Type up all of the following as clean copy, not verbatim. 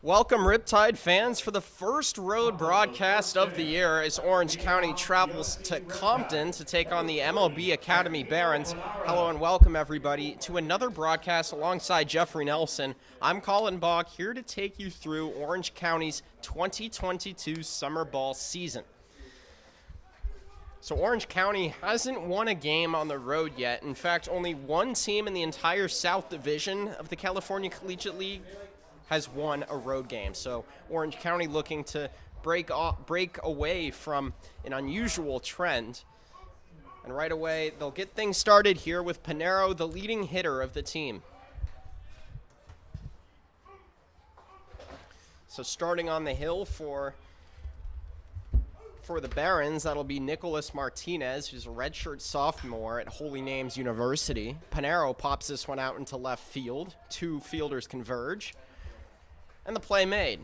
Welcome, Riptide fans, for the first road broadcast of the year as Orange County travels to Compton to take on the MLB Academy Barons. Hello and welcome, everybody, to another broadcast alongside Jeffrey Nelson. I'm Colin Bach, here to take you through Orange County's 2022 summer ball season. So Orange County hasn't won a game on the road yet. In fact, only one team in the entire South Division of the California Collegiate League has won a road game. So Orange County looking to break away from an unusual trend. And right away, they'll get things started here with Pinero, the leading hitter of the team. So starting on the hill for the Barons, that'll be Nicholas Martinez, who's a redshirt sophomore at Holy Names University. Pinero pops this one out into left field. Two fielders converge. And the play made.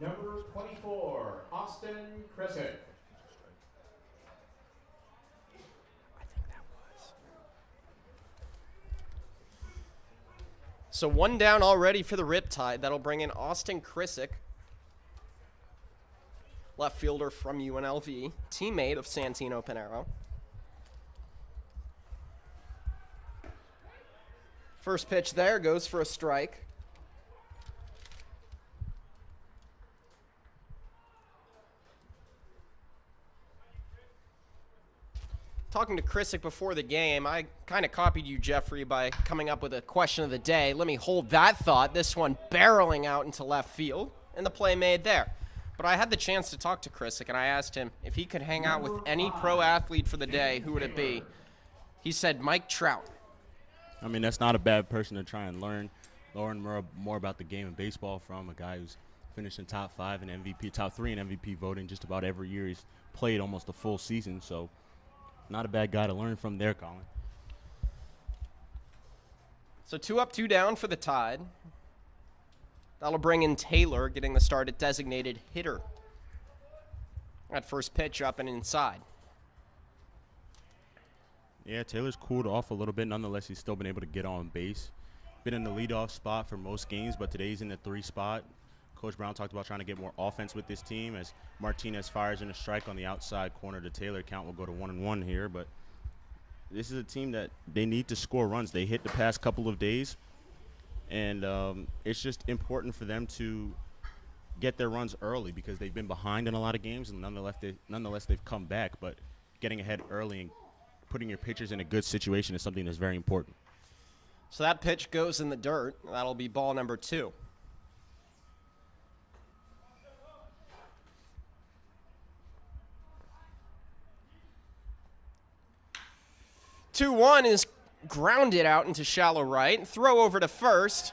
Number 24, Austin Krisick. I think that was. So one down already for the Riptide. That'll bring in Austin Krisick, left fielder from UNLV, teammate of Santino Pinero. First pitch there goes for a strike. Talking to Krisick before the game, I kind of copied you, Jeffrey, by coming up with a question of the day. Let me hold that thought. This one barreling out into left field, and the play made there. But I had the chance to talk to Krisick, and I asked him if he could hang out with any pro athlete for the day, who would it be? He said Mike Trout. I mean, that's not a bad person to try and learn more about the game of baseball from, a guy who's finished in top 5 in MVP, top 3 in MVP voting just about every year. He's played almost a full season, so not a bad guy to learn from there, Colin. So 2 up, 2 down for the Tide. That'll bring in Taylor, getting the start at designated hitter. That first pitch up and inside. Yeah, Taylor's cooled off a little bit. Nonetheless, he's still been able to get on base. Been in the leadoff spot for most games, but today's in the 3 spot. Coach Brown talked about trying to get more offense with this team as Martinez fires in a strike on the outside corner to Taylor. Count will go to 1-1 here, but this is a team that they need to score runs. They hit the past couple of days, and it's just important for them to get their runs early because they've been behind in a lot of games, and nonetheless they've come back. But getting ahead early and putting your pitchers in a good situation is something that's very important. So that pitch goes in the dirt. That'll be ball number 2. Two one is grounded out into shallow right. Throw over to first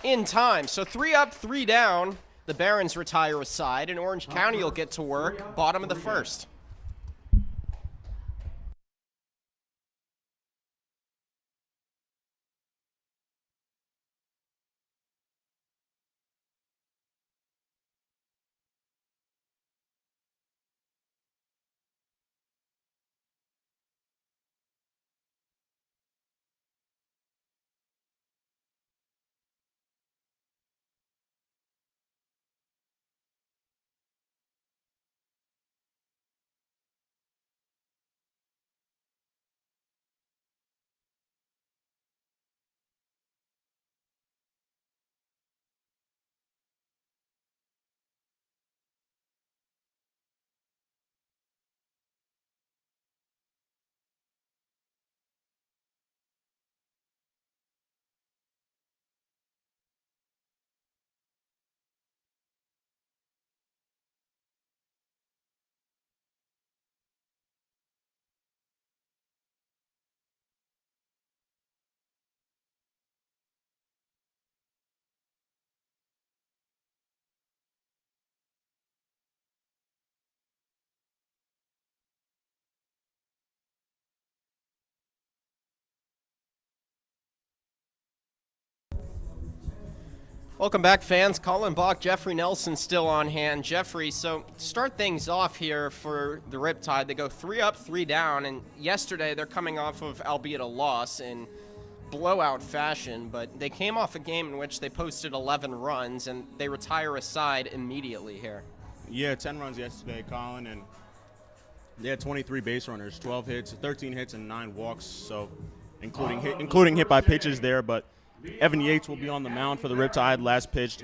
in time. So 3 up, 3 down. The Barons retire a side, and Orange County will get to work bottom of the first. Welcome back, fans. Colin Bach, Jeffrey Nelson still on hand. Jeffrey, so start things off here for the Riptide. They go 3 up, 3 down, and yesterday they're coming off of, albeit a loss, in blowout fashion, but they came off a game in which they posted 11 runs, and they retire a side immediately here. Yeah, 10 runs yesterday, Colin, and they had 23 base runners, 12 hits, 13 hits, and 9 walks, so including hit by pitches there. But Evan Yates will be on the mound for the Riptide. Last pitched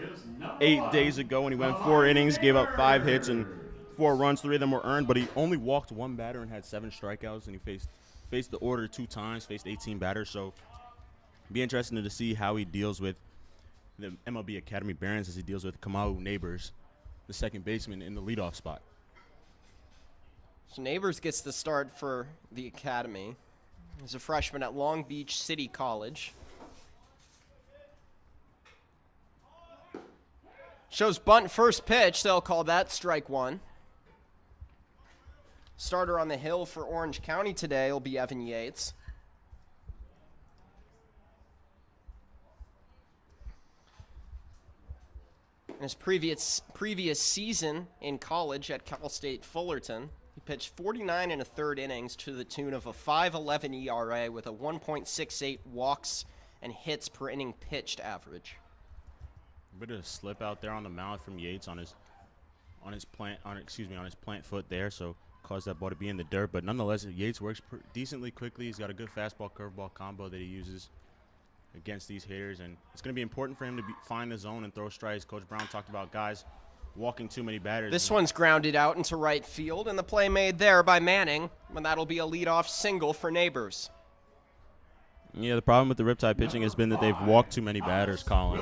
8 days ago, and he went 4 innings, gave up 5 hits and 4 runs. 3 of them were earned, but he only walked 1 batter and had 7 strikeouts, and he faced the order 2 times, faced 18 batters. So be interesting to see how he deals with the MLB Academy Barons as he deals with Kamau Neighbors, the second baseman, in the leadoff spot. So Neighbors gets the start for the Academy. He's a freshman at Long Beach City College. Shows bunt first pitch. They'll call that strike 1. Starter on the hill for Orange County today will be Evan Yates. In his previous season in college at Cal State Fullerton, he pitched 49 1/3 innings to the tune of a 5.11 ERA with a 1.68 walks and hits per inning pitched average. A bit of a slip out there on the mound from Yates on his plant foot there, so caused that ball to be in the dirt. But nonetheless, Yates works decently quickly. He's got a good fastball curveball combo that he uses against these hitters, and it's going to be important for him to find the zone and throw strikes. Coach Brown talked about guys walking too many batters. This one's grounded out into right field, and the play made there by Manning, and that'll be a leadoff single for Neighbors. Yeah, the problem with the Riptide pitching has been that they've walked too many batters, Colin.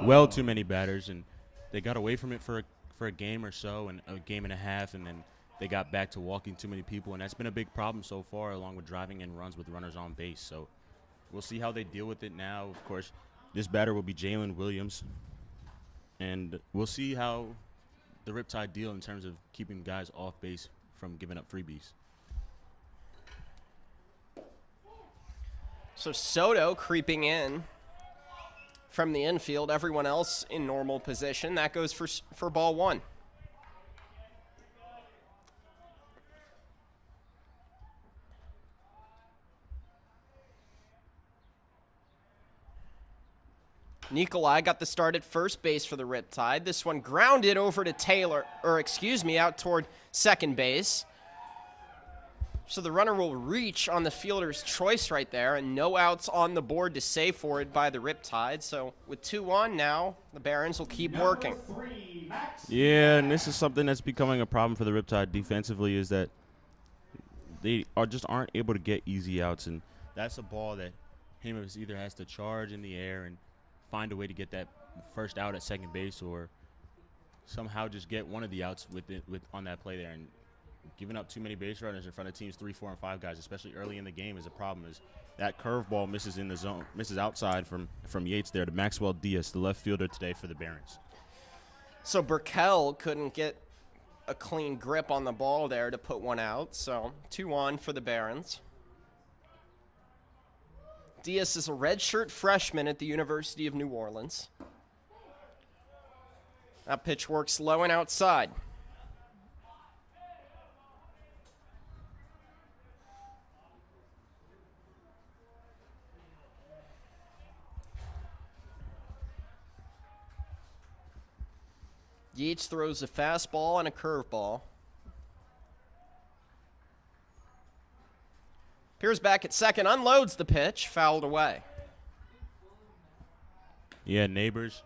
Well, too many batters, and they got away from it for a game or so, and a game and a half, and then they got back to walking too many people, and that's been a big problem so far, along with driving in runs with runners on base. So we'll see how they deal with it now. Of course, this batter will be Jalen Williams, and we'll see how the Riptide deal in terms of keeping guys off base from giving up freebies. So Soto creeping in from the infield, everyone else in normal position. That goes for ball 1. Nikolai got the start at first base for the Riptide. This one grounded over to Taylor, out toward second base. So the runner will reach on the fielder's choice right there, and no outs on the board to save for it by the Riptide. So with 2 on now, the Barons will keep working. Yeah, and this is something that's becoming a problem for the Riptide defensively, is that they aren't able to get easy outs, and that's a ball that Hamas either has to charge in the air and find a way to get that first out at second base, or somehow just get one of the outs on that play there. And giving up too many base runners in front of teams 3, 4, and 5 guys, especially early in the game, is a problem. Is that curveball misses in the zone, misses outside from Yates there to Maxwell Diaz, the left fielder today for the Barons. So Burkell couldn't get a clean grip on the ball there to put one out. So 2 on for the Barons. Diaz is a redshirt freshman at the University of New Orleans. That pitch works low and outside. Yates throws a fastball and a curveball. Appears back at second, unloads the pitch, fouled away. Yeah, Neighbors,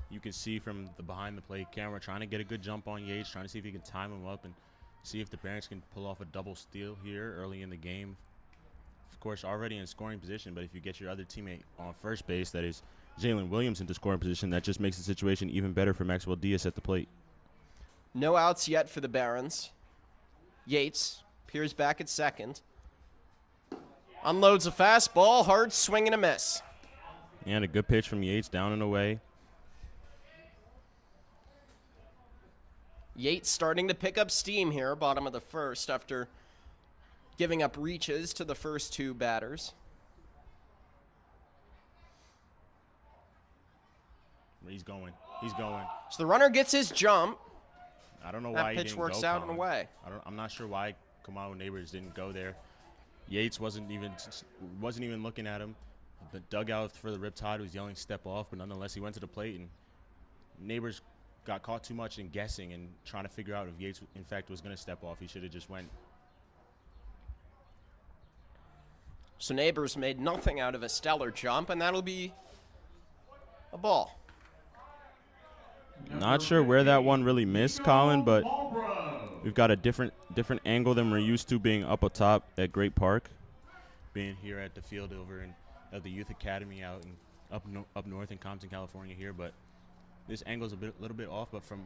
you can see from the behind the plate camera, trying to get a good jump on Yates, trying to see if he can time him up and see if the Barons can pull off a double steal here early in the game. Of course, already in scoring position, but if you get your other teammate on first base, that is Jalen Williams, into scoring position, that just makes the situation even better for Maxwell Diaz at the plate. No outs yet for the Barons. Yates peers back at second. Unloads a fastball, hard swing and a miss. And a good pitch from Yates, down and away. Yates starting to pick up steam here, bottom of the first, after giving up reaches to the first 2 batters. He's going. So the runner gets his jump. I don't know why that pitch works out and away. I'm not sure why Kamau Neighbors didn't go there. Yates wasn't even looking at him. The dugout for the Riptide was yelling step off, but nonetheless he went to the plate, and neighbors got caught too much in guessing and trying to figure out if Yates in fact was going to step off. He should have just went. So neighbors made nothing out of a stellar jump, and that'll be a ball. Not sure where that one really missed, Colin, but we've got a different angle than we're used to being up atop at Great Park, being here at the field over in the Youth Academy out in up north in Compton, California here. But this angle's a little bit off, but from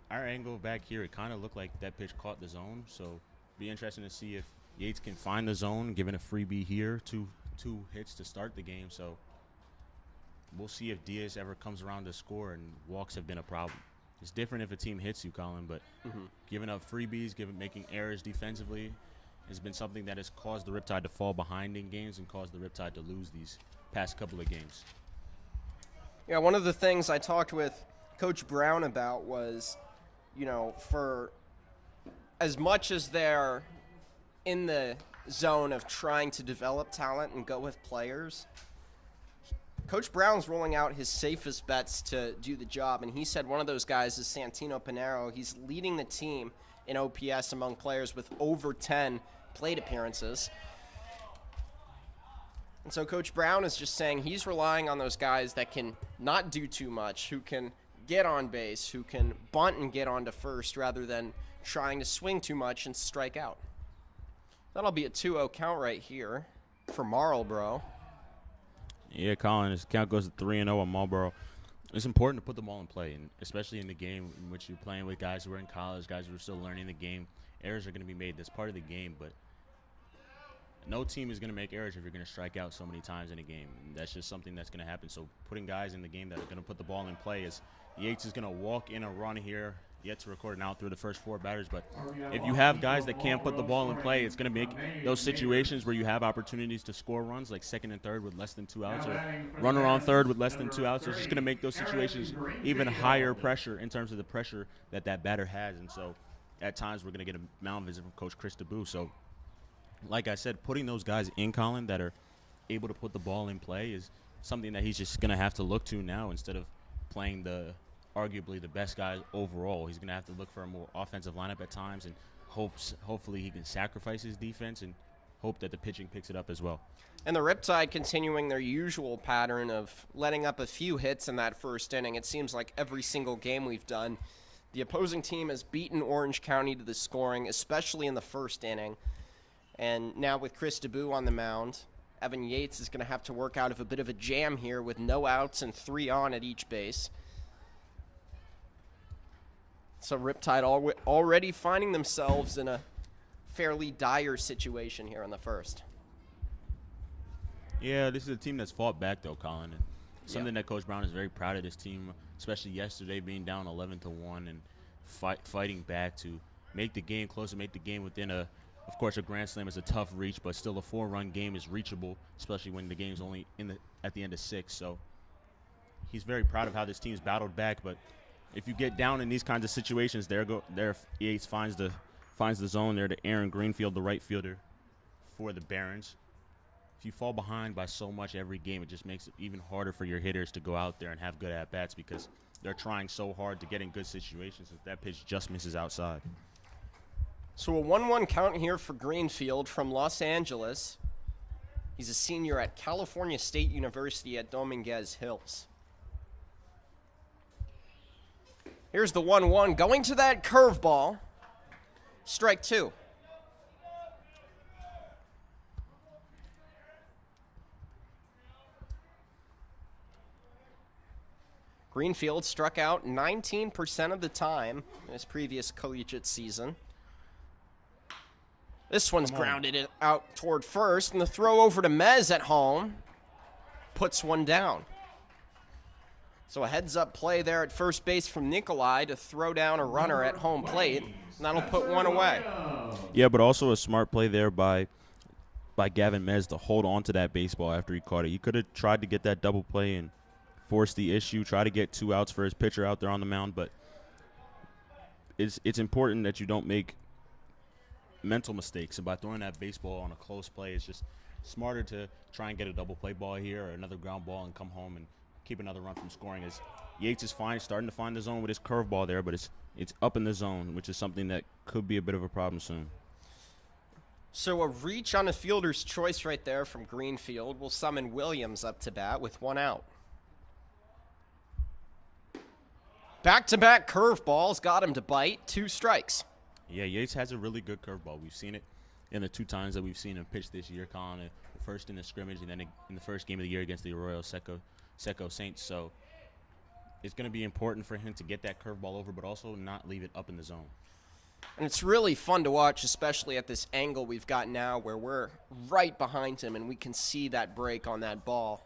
our angle back here, it kind of looked like that pitch caught the zone. So be interesting to see if Yates can find the zone, given a freebie here, two hits to start the game. So we'll see if Diaz ever comes around to score, and walks have been a problem. It's different if a team hits you, Colin, but giving up freebies, making errors defensively has been something that has caused the Riptide to fall behind in games and caused the Riptide to lose these past couple of games. Yeah, one of the things I talked with Coach Brown about was, for as much as they're in the zone of trying to develop talent and go with players, Coach Brown's rolling out his safest bets to do the job, and he said one of those guys is Santino Pinero. He's leading the team in OPS among players with over 10 plate appearances. And so Coach Brown is just saying he's relying on those guys that can not do too much, who can get on base, who can bunt and get onto first rather than trying to swing too much and strike out. That'll be a 2-0 count right here for Marlboro. Yeah, Colin, his count goes to 3-0 on Marlboro. It's important to put the ball in play, and especially in the game in which you're playing with guys who are in college, guys who are still learning the game. Errors are going to be made. That's part of the game, but no team is going to make errors if you're going to strike out so many times in a game. And that's just something that's going to happen. So putting guys in the game that are going to put the ball in play is Yates is going to walk in a run here, yet to record an out through the first 4 batters. But if you have guys that can't put the ball in play, it's going to make those situations where you have opportunities to score runs, like second and third with less than 2 outs, or runner on third with less than 2 outs. It's just going to make those situations even higher pressure in terms of the pressure that batter has. And so at times we're going to get a mound visit from Coach Chris DeBoo. So like I said, putting those guys in, Colin, that are able to put the ball in play is something that he's just going to have to look to now instead of playing arguably the best guys overall. He's going to have to look for a more offensive lineup at times, and hopefully he can sacrifice his defense and hope that the pitching picks it up as well. And the Riptide continuing their usual pattern of letting up a few hits in that first inning. It seems like every single game we've done, the opposing team has beaten Orange County to the scoring, especially in the first inning. And now with Chris DeBoo on the mound, Evan Yates is going to have to work out of a bit of a jam here with no outs and 3 on at each base. So Riptide already finding themselves in a fairly dire situation here in the first. Yeah, this is a team that's fought back, though, Colin. And something that Coach Brown is very proud of this team, especially yesterday being down 11-1 and fighting back to make the game closer, make the game within of course, a grand slam is a tough reach, but still a 4-run game is reachable, especially when the game's only at the end of 6. So he's very proud of how this team's battled back. But if you get down in these kinds of situations, there Yates finds the zone there to Aaron Greenfield, the right fielder for the Barons. If you fall behind by so much every game, it just makes it even harder for your hitters to go out there and have good at-bats because they're trying so hard to get in good situations that that pitch just misses outside. So a 1-1 count here for Greenfield from Los Angeles. He's a senior at California State University at Dominguez Hills. Here's the 1-1 going to that curveball. Strike 2. Greenfield struck out 19% of the time in his previous collegiate season. This one's grounded it out toward first, and the throw over to Mez at home puts one down. So a heads-up play there at first base from Nikolai to throw down a runner at home plate, and that'll put one away. Yeah, but also a smart play there by Gavin Mez to hold on to that baseball after he caught it. He could have tried to get that double play and force the issue, try to get 2 outs for his pitcher out there on the mound, but it's important that you don't make mental mistakes. And by throwing that baseball on a close play, it's just smarter to try and get a double play ball here or another ground ball and come home and keep another run from scoring. As Yates is starting to find the zone with his curveball there, but it's up in the zone, which is something that could be a bit of a problem soon. So a reach on a fielder's choice right there from Greenfield will summon Williams up to bat with 1 out. Back-to-back curveballs got him to bite. 2 strikes. Yeah, Yates has a really good curveball. We've seen it in the 2 times that we've seen him pitch this year, calling it first in the scrimmage and then in the first game of the year against the Arroyo Seco Saints. So it's going to be important for him to get that curveball over, but also not leave it up in the zone. And it's really fun to watch, especially at this angle we've got now where we're right behind him and we can see that break on that ball.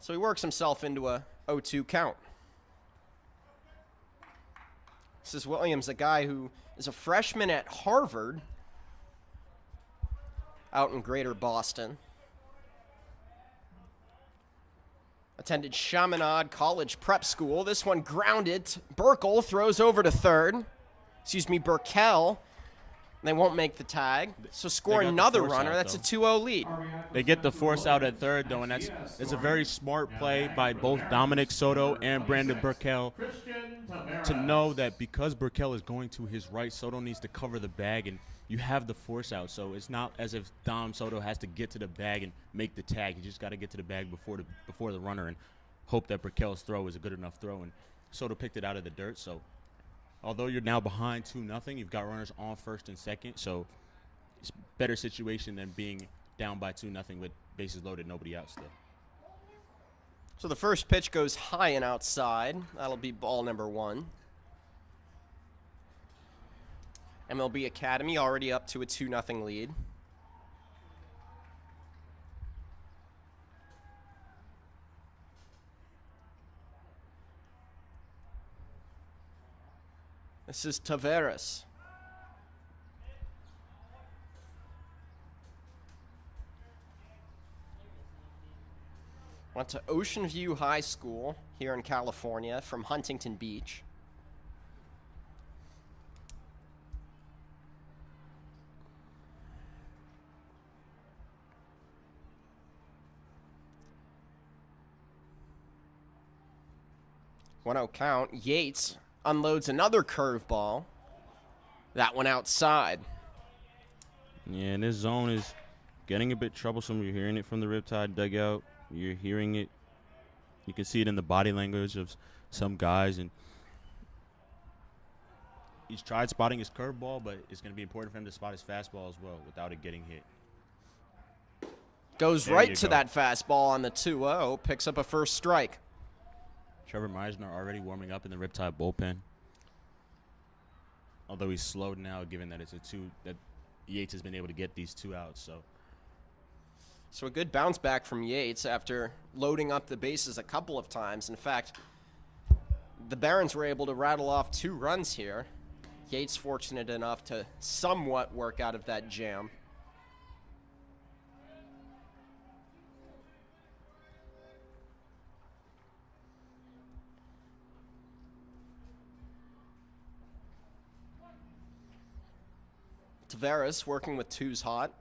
So he works himself into a 0-2 count. This is Williams, a guy who is a freshman at Harvard out in Greater Boston. Attended Chaminade College Prep School. This one grounded. Burkle throws over to third. Burkell. They won't make the tag. So score another runner. That's a 2-0 lead. They get the force out at third, though, and that's a very smart play by both Dominic Soto and Brandon Burkell to know that because Burkell is going to his right, Soto needs to cover the bag, and you have the force out. So it's not as if Dom Soto has to get to the bag and make the tag. You just got to get to the bag before the runner and hope that Burkell's throw is a good enough throw. And Soto picked it out of the dirt, so although you're now behind 2-0, you've got runners on first and second, so it's a better situation than being down by 2-0 with bases loaded, nobody out still. So the first pitch goes high and outside. That'll be ball number 1. MLB Academy already up to a 2-0 lead. This is Taveras. Went to Ocean View High School here in California from Huntington Beach. One out count. Yates unloads another curveball. That one outside. Yeah, and this zone is getting a bit troublesome. You're hearing it from the Riptide dugout. You're hearing it. You can see it in the body language of some guys. And he's tried spotting his curveball, but it's going to be important for him to spot his fastball as well without it getting hit. Goes right to that fastball on the 2-0. Picks up a first strike. Trevor Meisner already warming up in the Riptide bullpen. Although he's slowed now, given that it's that Yates has been able to get these 2 outs. So a good bounce back from Yates after loading up the bases a couple of times. In fact, the Barons were able to rattle off 2 runs here. Yates fortunate enough to somewhat work out of that jam. Taveras working with 2s hot.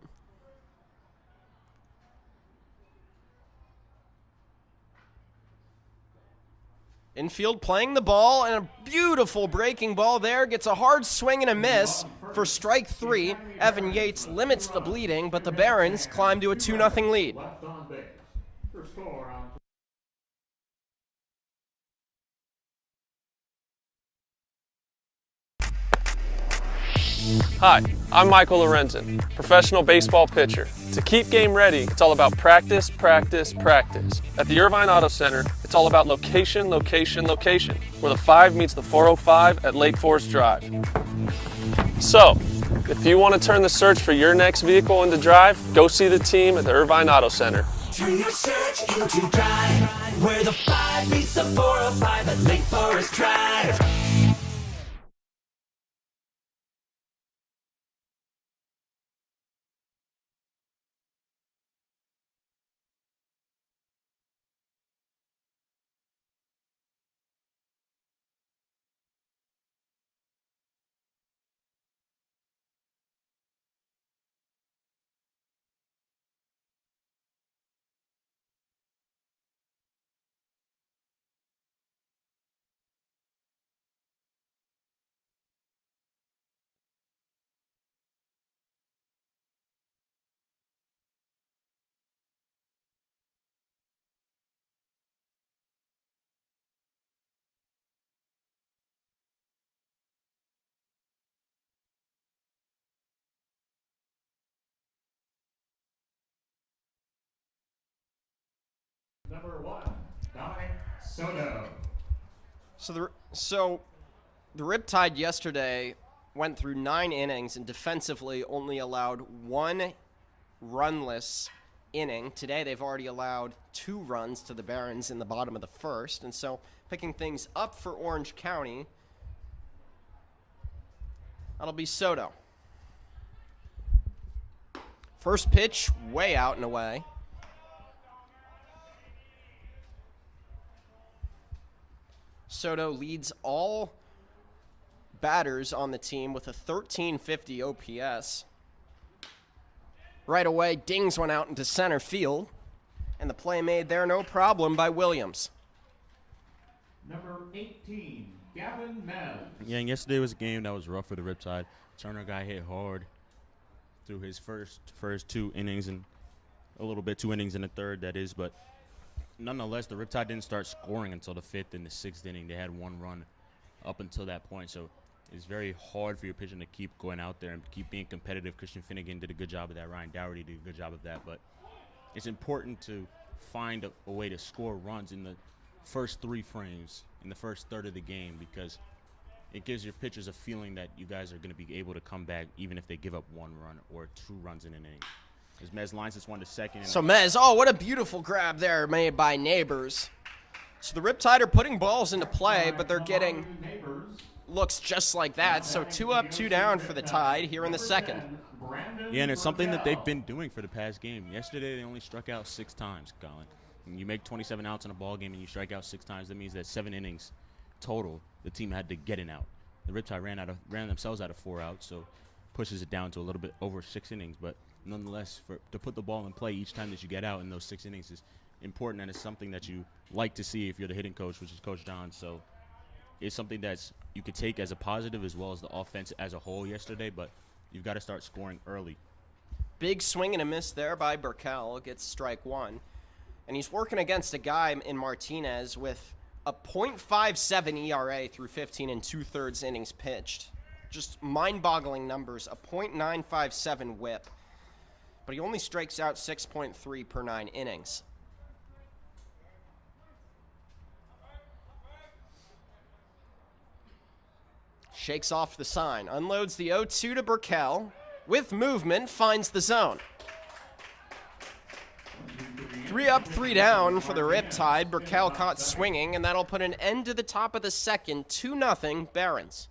Infield playing the ball, and a beautiful breaking ball there. Gets a hard swing and a miss for strike 3. Evan Yates limits the bleeding, but the Barons climb to a 2-0 lead. Left on base. Your score on Hi, I'm Michael Lorenzen, professional baseball pitcher. To keep game ready, it's all about practice, practice, practice. At the Irvine Auto Center, it's all about location, location, location, where the 5 meets the 405 at Lake Forest Drive. So, if you want to turn the search for your next vehicle into drive, go see the team at the Irvine Auto Center. Turn your search into drive, where the 5 meets the 405 at Lake Forest Drive. Number 1, Dominic Soto. So the Riptide yesterday went through 9 innings and defensively only allowed 1 runless inning. Today they've already allowed 2 runs to the Barons in the bottom of the first, and so picking things up for Orange County, that'll be Soto. First pitch, way out and away. Soto leads all batters on the team with a 1350 OPS. Right away, dings one out into center field, and the play made there no problem by Williams. Number 18, Gavin Mez. Yeah, and yesterday was a game that was rough for the Riptide. Turner got hit hard through his first 2 innings and a little bit 2 innings in the third, that is. But nonetheless, the Riptide didn't start scoring until the 5th and the 6th inning. They had 1 run up until that point. So it's very hard for your pitcher to keep going out there and keep being competitive. Christian Finnegan did a good job of that. Ryan Dougherty did a good job of that. But it's important to find a way to score runs in the first 3 frames, in the first third of the game, because it gives your pitchers a feeling that you guys are going to be able to come back even if they give up 1 run or 2 runs in an inning. As Mez lines this one to second. So Mez, oh, what a beautiful grab there made by Neighbors. So the Riptide are putting balls into play, but they're getting looks just like that. So 2 up, 2 down for the Tide here in the second. Yeah, and it's something that they've been doing for the past game. Yesterday they only struck out 6 times, Colin. When you make 27 outs in a ball game and you strike out 6 times, that means that 7 innings total the team had to get an out. The Riptide ran themselves out of 4 outs, so pushes it down to a little bit over 6 innings. But nonetheless, to put the ball in play each time that you get out in those 6 innings is important, and it's something that you like to see if you're the hitting coach, which is Coach John. So it's something that's you could take as a positive as well as the offense as a whole yesterday, but you've got to start scoring early. Big swing and a miss there by Burkell. Gets strike 1. And he's working against a guy in Martinez with a .57 ERA through 15 and 2/3 innings pitched. Just mind-boggling numbers. A .957 whip. But he only strikes out 6.3 per 9 innings. Shakes off the sign. Unloads the 0-2 to Burkell. With movement, finds the zone. 3 up, 3 down for the Riptide. Burkell caught swinging, and that'll put an end to the top of the second. 2-0 Barons.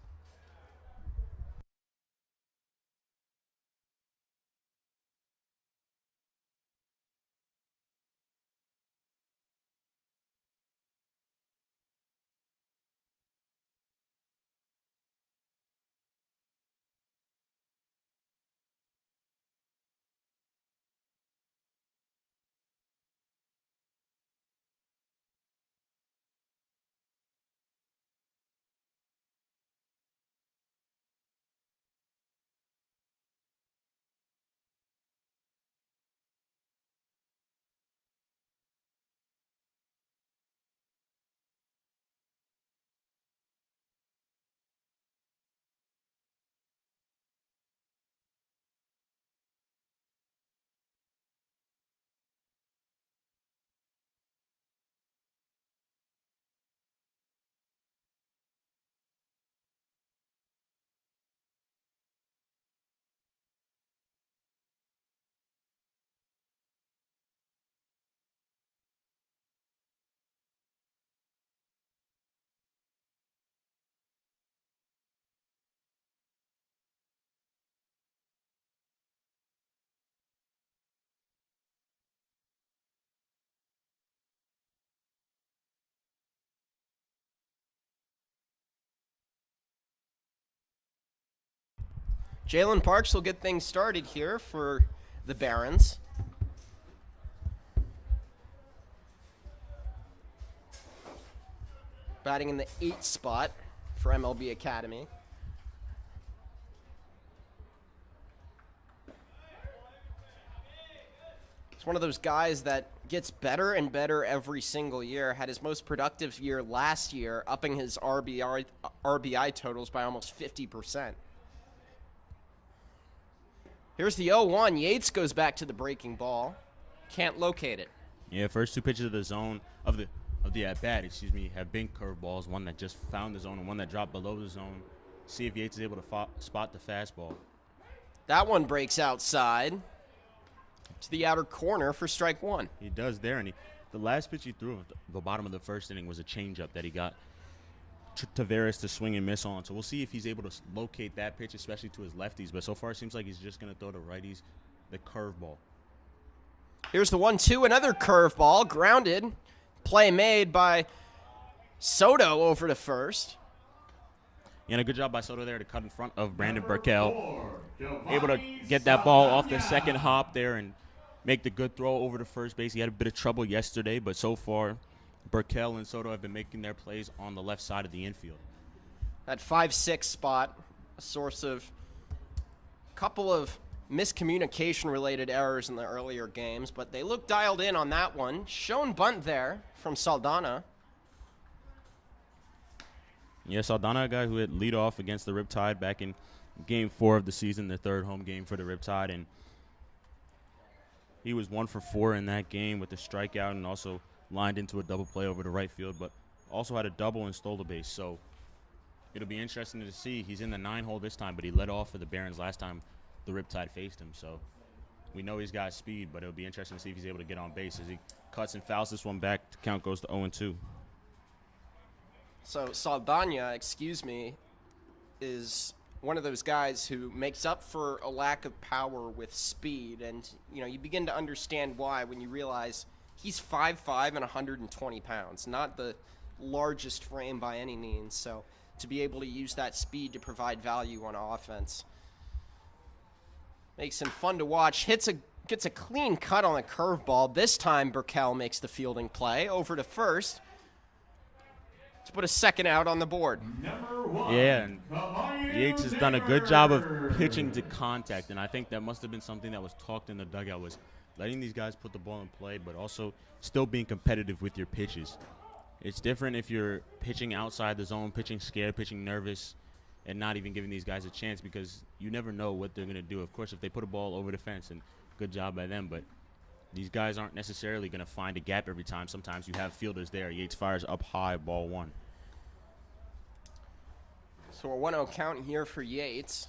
Jalen Parks will get things started here for the Barons. Batting in the 8th spot for MLB Academy. He's one of those guys that gets better and better every single year. Had his most productive year last year, upping his RBI totals by almost 50%. Here's the 0-1. Yates goes back to the breaking ball. Can't locate it. Yeah, first two pitches of the zone of the at bat, have been curveballs. One that just found the zone and one that dropped below the zone. See if Yates is able to spot the fastball. That one breaks outside to the outer corner for strike one. He does there, and the last pitch he threw at the bottom of the first inning was a changeup that he got Tavares to swing and miss on. So we'll see if he's able to locate that pitch, especially to his lefties. But so far, it seems like he's just going to throw to righties the curveball. Here's the 1-2, another curveball, grounded. Play made by Soto over to first. And a good job by Soto there to cut in front of Brandon Burkell. Able to get that ball off the second hop there and make the good throw over to first base. He had a bit of trouble yesterday, but so far, Burkell and Soto have been making their plays on the left side of the infield. That 5-6 spot, a source of a couple of miscommunication-related errors in the earlier games, but they look dialed in on that one. Shown bunt there from Saldana. Yeah, Saldana, a guy who had lead off against the Riptide back in Game 4 of the season, the third home game for the Riptide, and he was 1 for 4 in that game with a strikeout and also lined into a double play over to right field, but also had a double and stole the base. So it'll be interesting to see. He's in the 9-hole this time, but he led off for the Barons last time the Riptide faced him. So we know he's got speed, but it'll be interesting to see if he's able to get on base as he cuts and fouls this one back. The count goes to 0-2. So Saldana, is one of those guys who makes up for a lack of power with speed. And, you begin to understand why when you realize he's 5'5" and 120 pounds, not the largest frame by any means. So to be able to use that speed to provide value on offense makes him fun to watch. Gets a clean cut on a curveball. This time Burkell makes the fielding play over to first to put a second out on the board. Yeah, and Yates has done a good job of pitching to contact, and I think that must have been something that was talked in the dugout, was letting these guys put the ball in play, but also still being competitive with your pitches. It's different if you're pitching outside the zone, pitching scared, pitching nervous, and not even giving these guys a chance, because you never know what they're going to do. Of course, if they put a ball over the fence, and good job by them, but these guys aren't necessarily going to find a gap every time. Sometimes you have fielders there. Yates fires up high, ball one. So a 1-0 count here for Yates.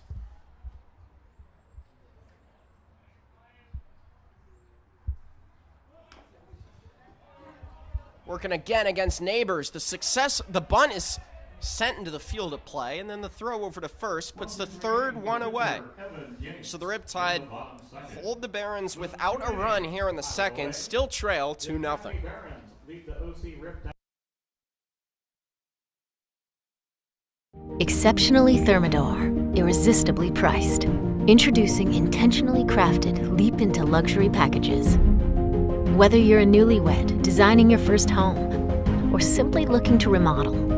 Working again against Neighbors. The bunt is sent into the field of play, and then the throw over to first puts the third one away. So the Riptide hold the Barons without a run here in the second, still trail 2-0. Exceptionally Thermador, irresistibly priced. Introducing intentionally crafted leap into luxury packages. Whether you're a newlywed designing your first home or simply looking to remodel,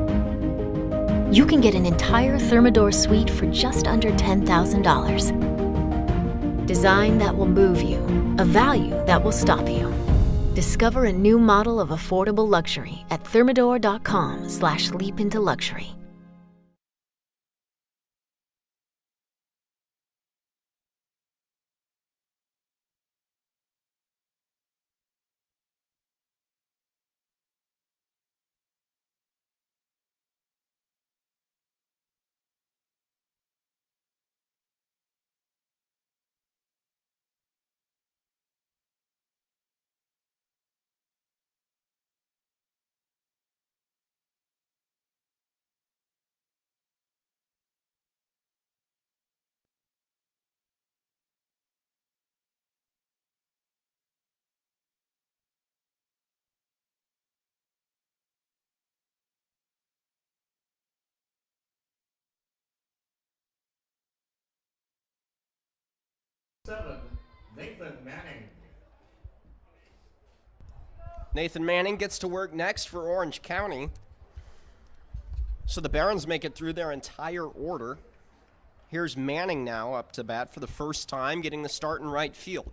you can get an entire Thermador suite for just under $10,000. Design that will move you, a value that will stop you. Discover a new model of affordable luxury at thermador.com/leapintoluxury. Nathan Manning gets to work next for Orange County. So the Barons make it through their entire order. Here's Manning now up to bat for the first time, getting the start in right field.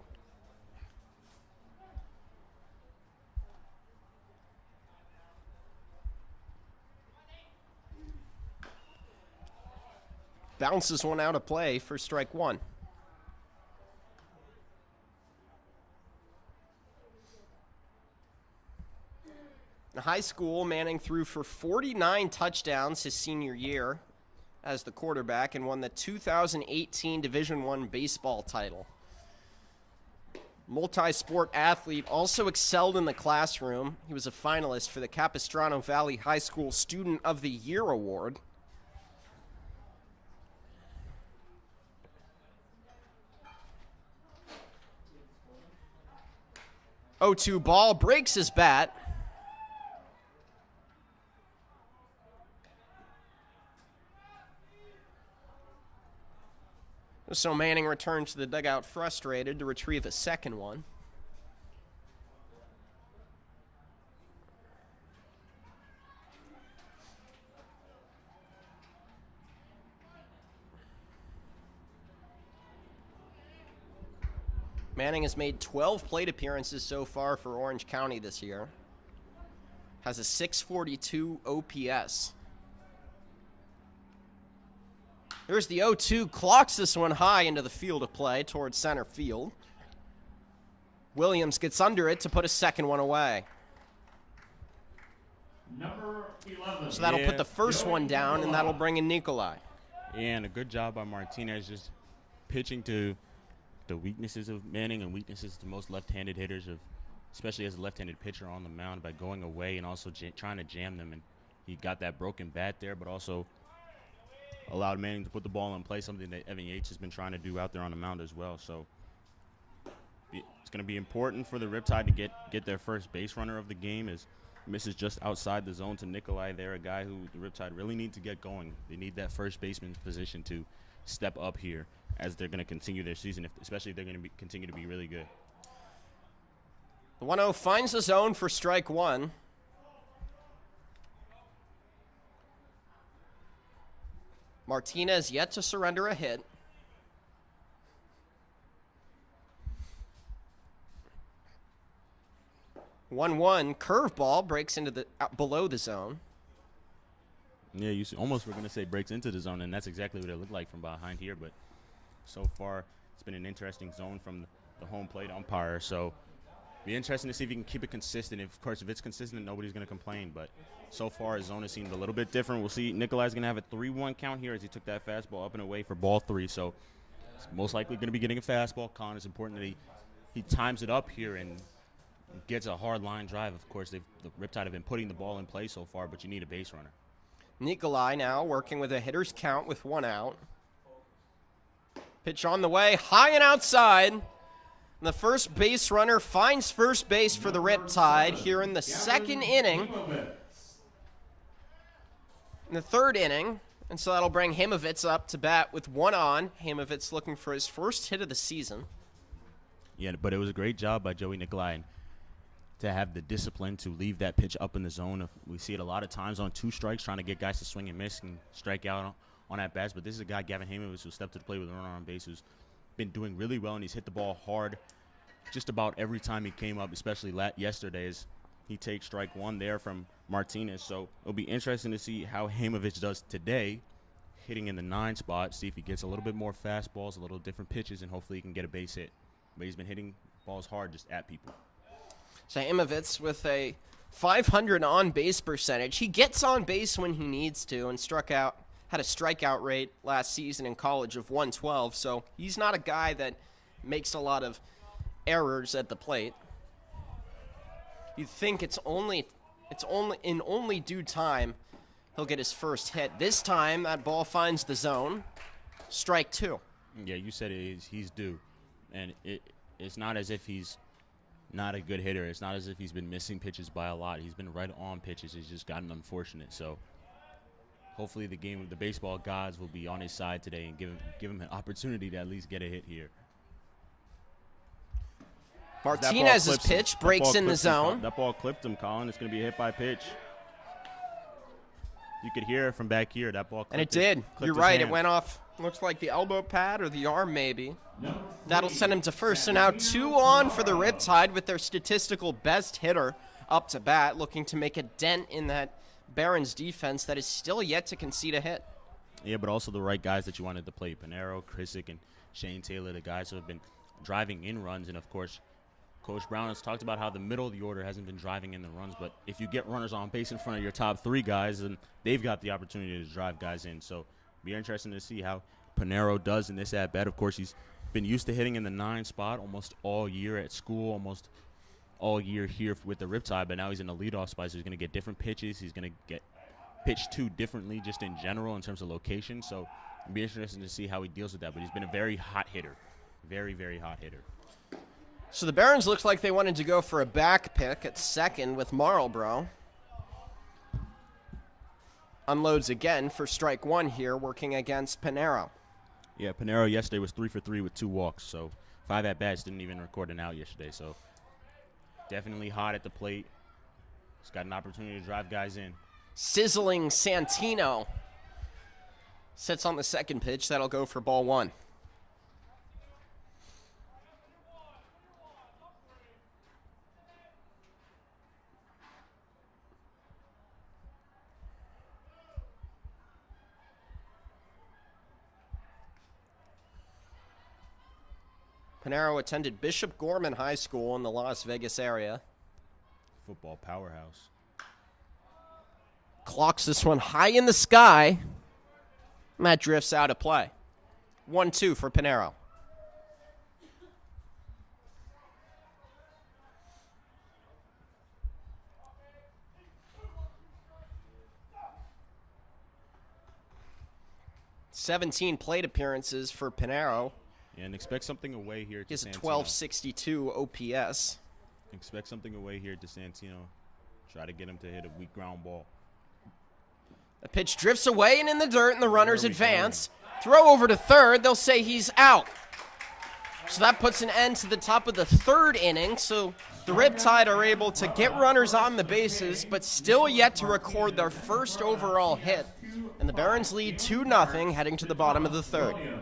Bounces one out of play for strike one. In high school, Manning threw for 49 touchdowns his senior year as the quarterback and won the 2018 Division I baseball title. Multi-sport athlete, also excelled in the classroom. He was a finalist for the Capistrano Valley High School Student of the Year Award. O2 ball breaks his bat. So Manning returns to the dugout frustrated to retrieve a second one. Manning has made 12 plate appearances so far for Orange County this year. Has a 642 OPS. There's the 0-2, clocks this one high into the field of play towards center field. Williams gets under it to put a second one away. Number 11. So that'll put the first one down, and that'll bring in Nikolai. Yeah, and a good job by Martinez just pitching to the weaknesses of Manning and weaknesses to most left-handed hitters, especially as a left-handed pitcher on the mound, by going away and also trying to jam them. And he got that broken bat there, but also allowed Manning to put the ball in play, something that Evan Yates has been trying to do out there on the mound as well. So it's going to be important for the Riptide to get their first base runner of the game, as misses just outside the zone to Nikolai there, a guy who the Riptide really need to get going. They need that first baseman position to step up here as they're going to continue their season, especially if they're going to continue to be really good. The 1-0 finds the zone for strike one. Martinez yet to surrender a hit. One curveball breaks into the below the zone. Yeah, you almost were going to say breaks into the zone, and that's exactly what it looked like from behind here. But so far, it's been an interesting zone from the home plate umpire. So be interesting to see if he can keep it consistent. Of course, if it's consistent, nobody's going to complain. But so far, his zone has seemed a little bit different. We'll see. Nikolai's going to have a 3-1 count here as he took that fastball up and away for ball 3. So he's most likely going to be getting a fastball. Colin, it's important that he times it up here and gets a hard line drive. Of course, the Riptide have been putting the ball in play so far, but you need a base runner. Nikolai now working with a hitter's count with 1 out. Pitch on the way, high and outside. The first base runner finds first base for the Riptide here in the second inning. In the third inning, and so that'll bring Himovitz up to bat with 1 on. Himovitz looking for his first hit of the season. Yeah, but it was a great job by Joey Nikolai to have the discipline to leave that pitch up in the zone. We see it a lot of times on 2 strikes, trying to get guys to swing and miss and strike out on at bats. But this is a guy, Gavin Himovitz, who stepped to the plate with a runner on base, who's been doing really well, and he's hit the ball hard just about every time he came up, especially yesterday, as he takes strike 1 there from Martinez. So it'll be interesting to see how Himovitz does today, hitting in the 9 spot, see if he gets a little bit more fastballs, a little different pitches, and hopefully he can get a base hit. But he's been hitting balls hard just at people. So Himovitz with a .500 on-base percentage. He gets on base when he needs to and had a strikeout rate last season in college of 112. So he's not a guy that makes a lot of errors at the plate. You'd think it's only in due time he'll get his first hit. This time that ball finds the zone. Strike 2. Yeah, you said he's due. And it's not as if he's not a good hitter. It's not as if he's been missing pitches by a lot. He's been right on pitches. He's just gotten unfortunate. So hopefully the baseball gods will be on his side today and give him an opportunity to at least get a hit here. Martinez's pitch breaks in the zone. That ball clipped him, Colin. It's going to be a hit by pitch. You could hear it from back here. That ball clipped And it did. You're right. Hand. It went off, looks like the elbow pad or the arm maybe. That'll send him to first. So now 2 on for the Riptide with their statistical best hitter up to bat, looking to make a dent in that Barons defense that is still yet to concede a hit. Yeah, but also the right guys that you wanted to play. Panero, Krisick, and Shane Taylor, the guys who have been driving in runs. And, of course, Coach Brown has talked about how the middle of the order hasn't been driving in the runs, but if you get runners on base in front of your top 3 guys, then they've got the opportunity to drive guys in. So be interesting to see how Panero does in this at-bat. Of course, he's been used to hitting in the 9 spot almost all year at school, almost all year here with the Riptide, but now he's in the leadoff spot, so he's going to get different pitches. He's going to get pitched to differently just in general in terms of location. So it'll be interesting to see how he deals with that, but he's been a very hot hitter, very, very hot hitter. So the Barons looked like they wanted to go for a back pick at second with Marlboro. Unloads again for strike 1 here, working against Panero. Yeah, Panero yesterday was 3 for 3 with 2 walks, so 5 at-bats, didn't even record an out yesterday. So definitely hot at the plate. He's got an opportunity to drive guys in. Sizzling Santino sits on the second pitch. That'll go for ball 1. Panero attended Bishop Gorman High School in the Las Vegas area. Football powerhouse. Clocks this one high in the sky. And that drifts out of play. 1-2 for Panero. "17 plate appearances for Panero. And expect something away here to He has a Santino. 1262 OPS. Expect something away here to Santino. Try to get him to hit a weak ground ball. The pitch drifts away and in the dirt, and the runners advance. Throw over to third. They'll say he's out. So that puts an end to the top of the 3rd inning. So the Riptide are able to get runners on the bases, but still yet to record their first overall hit. And the Barons lead 2-0 heading to the bottom of the 3rd.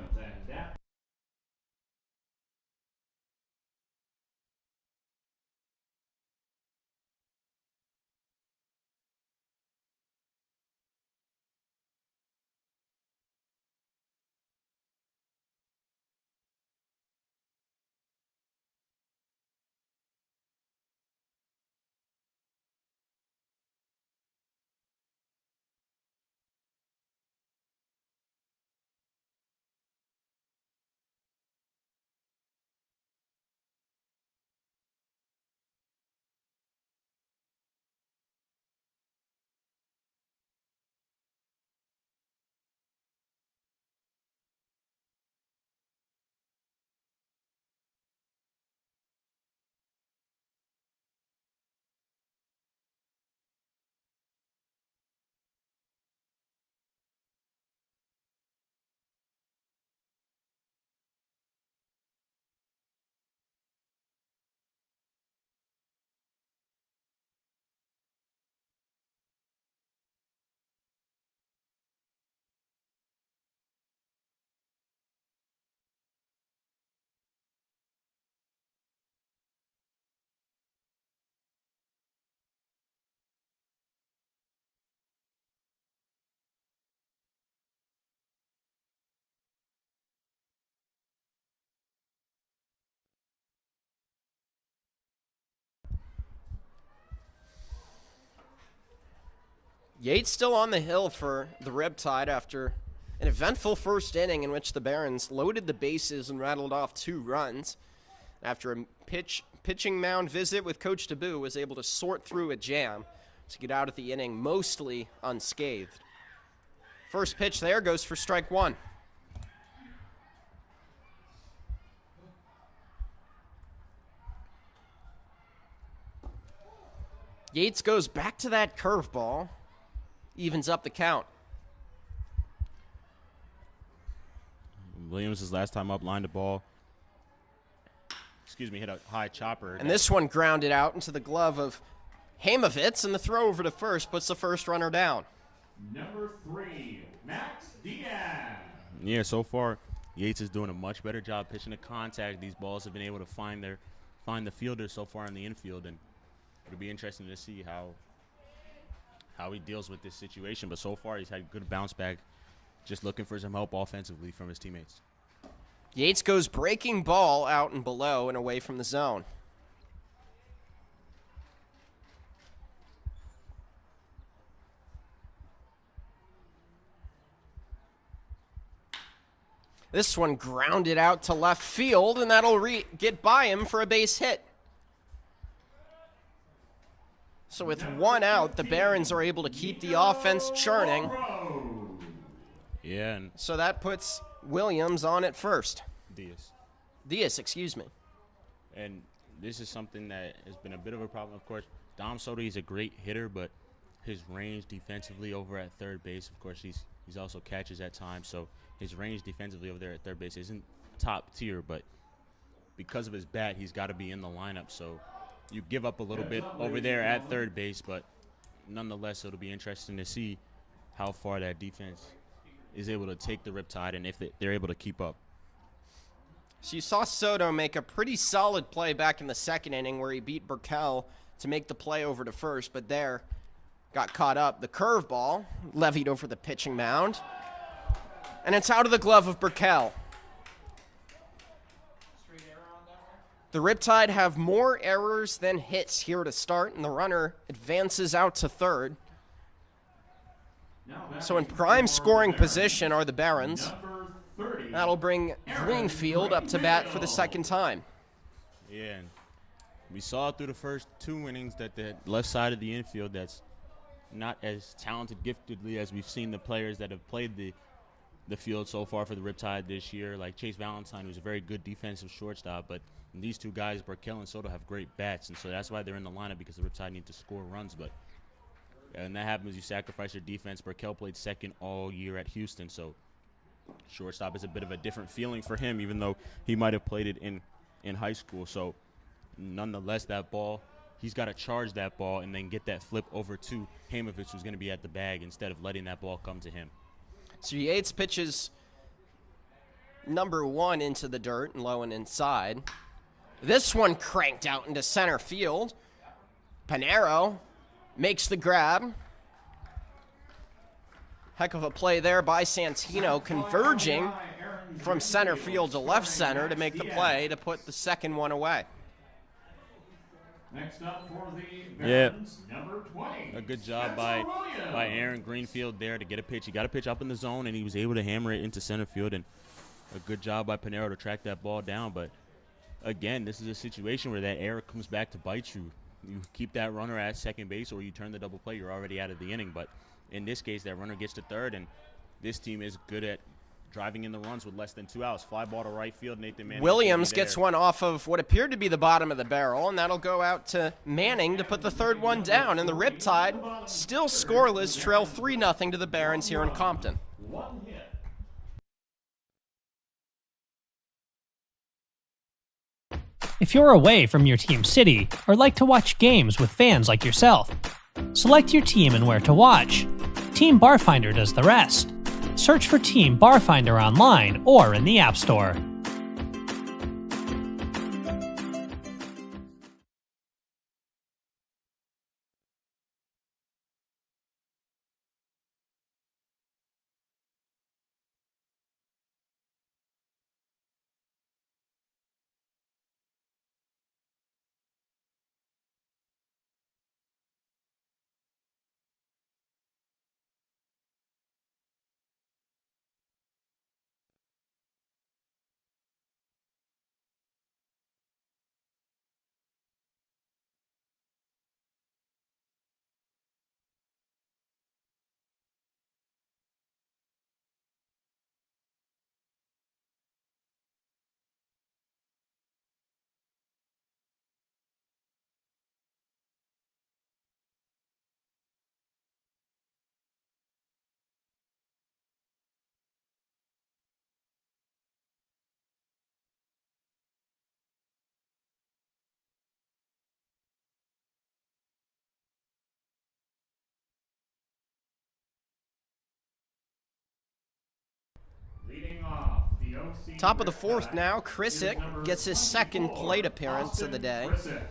Yates still on the hill for the Riptide after an eventful first inning in which the Barons loaded the bases and rattled off 2 runs. After a pitching mound visit with Coach Taboo, was able to sort through a jam to get out of the inning mostly unscathed. First pitch there goes for strike 1. Yates goes back to that curveball. Evens up the count. Williams, his last time up, lined the ball. Hit a high chopper. And this one grounded out into the glove of Hamovitz, and the throw over to first puts the first runner down. Number 3, Max Diaz. Yeah, so far, Yates is doing a much better job pitching to contact. These balls have been able to find the fielders so far in the infield, and it'll be interesting to see how he deals with this situation. But so far, he's had good bounce back, just looking for some help offensively from his teammates. Yates goes breaking ball out and below and away from the zone. This one grounded out to left field, and that'll get by him for a base hit. So with one out, the Barons are able to keep the offense churning. Yeah, and So that puts Williams on at first. Diaz, excuse me. And this is something that has been a bit of a problem. Of course, Dom Soto, he's a great hitter, but his range defensively over at third base, of course, he's also catches at times. So his range defensively over there at third base isn't top tier, but because of his bat, he's got to be in the lineup. So you give up a little bit over there at third base, but nonetheless, it'll be interesting to see how far that defense is able to take the Riptide and if they're able to keep up. So you saw Soto make a pretty solid play back in the second inning where he beat Burkell to make the play over to first, but there got caught up. The curveball levied over the pitching mound, and it's out of the glove of Burkell. The Riptide have more errors than hits here to start, and the runner advances out to third. So in prime scoring position are the Barons. That'll bring Greenfield up to bat for the second time. Yeah, and we saw through the first 2 innings that the left side of the infield that's not as talented giftedly as we've seen the players that have played the field so far for the Riptide this year, like Chase Valentine, who's a very good defensive shortstop, but these two guys, Burkell and Soto, have great bats, and so that's why they're in the lineup, because the Riptide need to score runs. But and that happens, you sacrifice your defense. Burkell played second all year at Houston, so shortstop is a bit of a different feeling for him, even though he might have played it in high school. So nonetheless, that ball, he's got to charge that ball and then get that flip over to Hamovich, who's going to be at the bag, instead of letting that ball come to him. So Yates pitches number 1 into the dirt and low and inside. This one cranked out into center field. Panero makes the grab. Heck of a play there by Santino, converging from center field to left center to make the play to put the second one away. Next up for the Barons, number 20. A good job by Aaron Greenfield there to get a pitch. He got a pitch up in the zone, and he was able to hammer it into center field, and a good job by Panero to track that ball down. But again, this is a situation where that error comes back to bite you. You keep that runner at second base, or you turn the double play, you're already out of the inning. But in this case, that runner gets to third, and this team is good at driving in the runs with less than 2 outs. Fly ball to right field, Nathan Manning. Williams gets one off of what appeared to be the bottom of the barrel, and that'll go out to Manning to put the third one down. And the Riptide, still scoreless, trail 3-0 to the Barons here in Compton. One hit. If you're away from your team's city or like to watch games with fans like yourself, select your team and where to watch. Team Barfinder does the rest. Search for Team Barfinder online or in the App Store. Leading off, the OC Top of the fourth Riptide now, is Krissick number gets his second 64, plate appearance of the day. Krissick.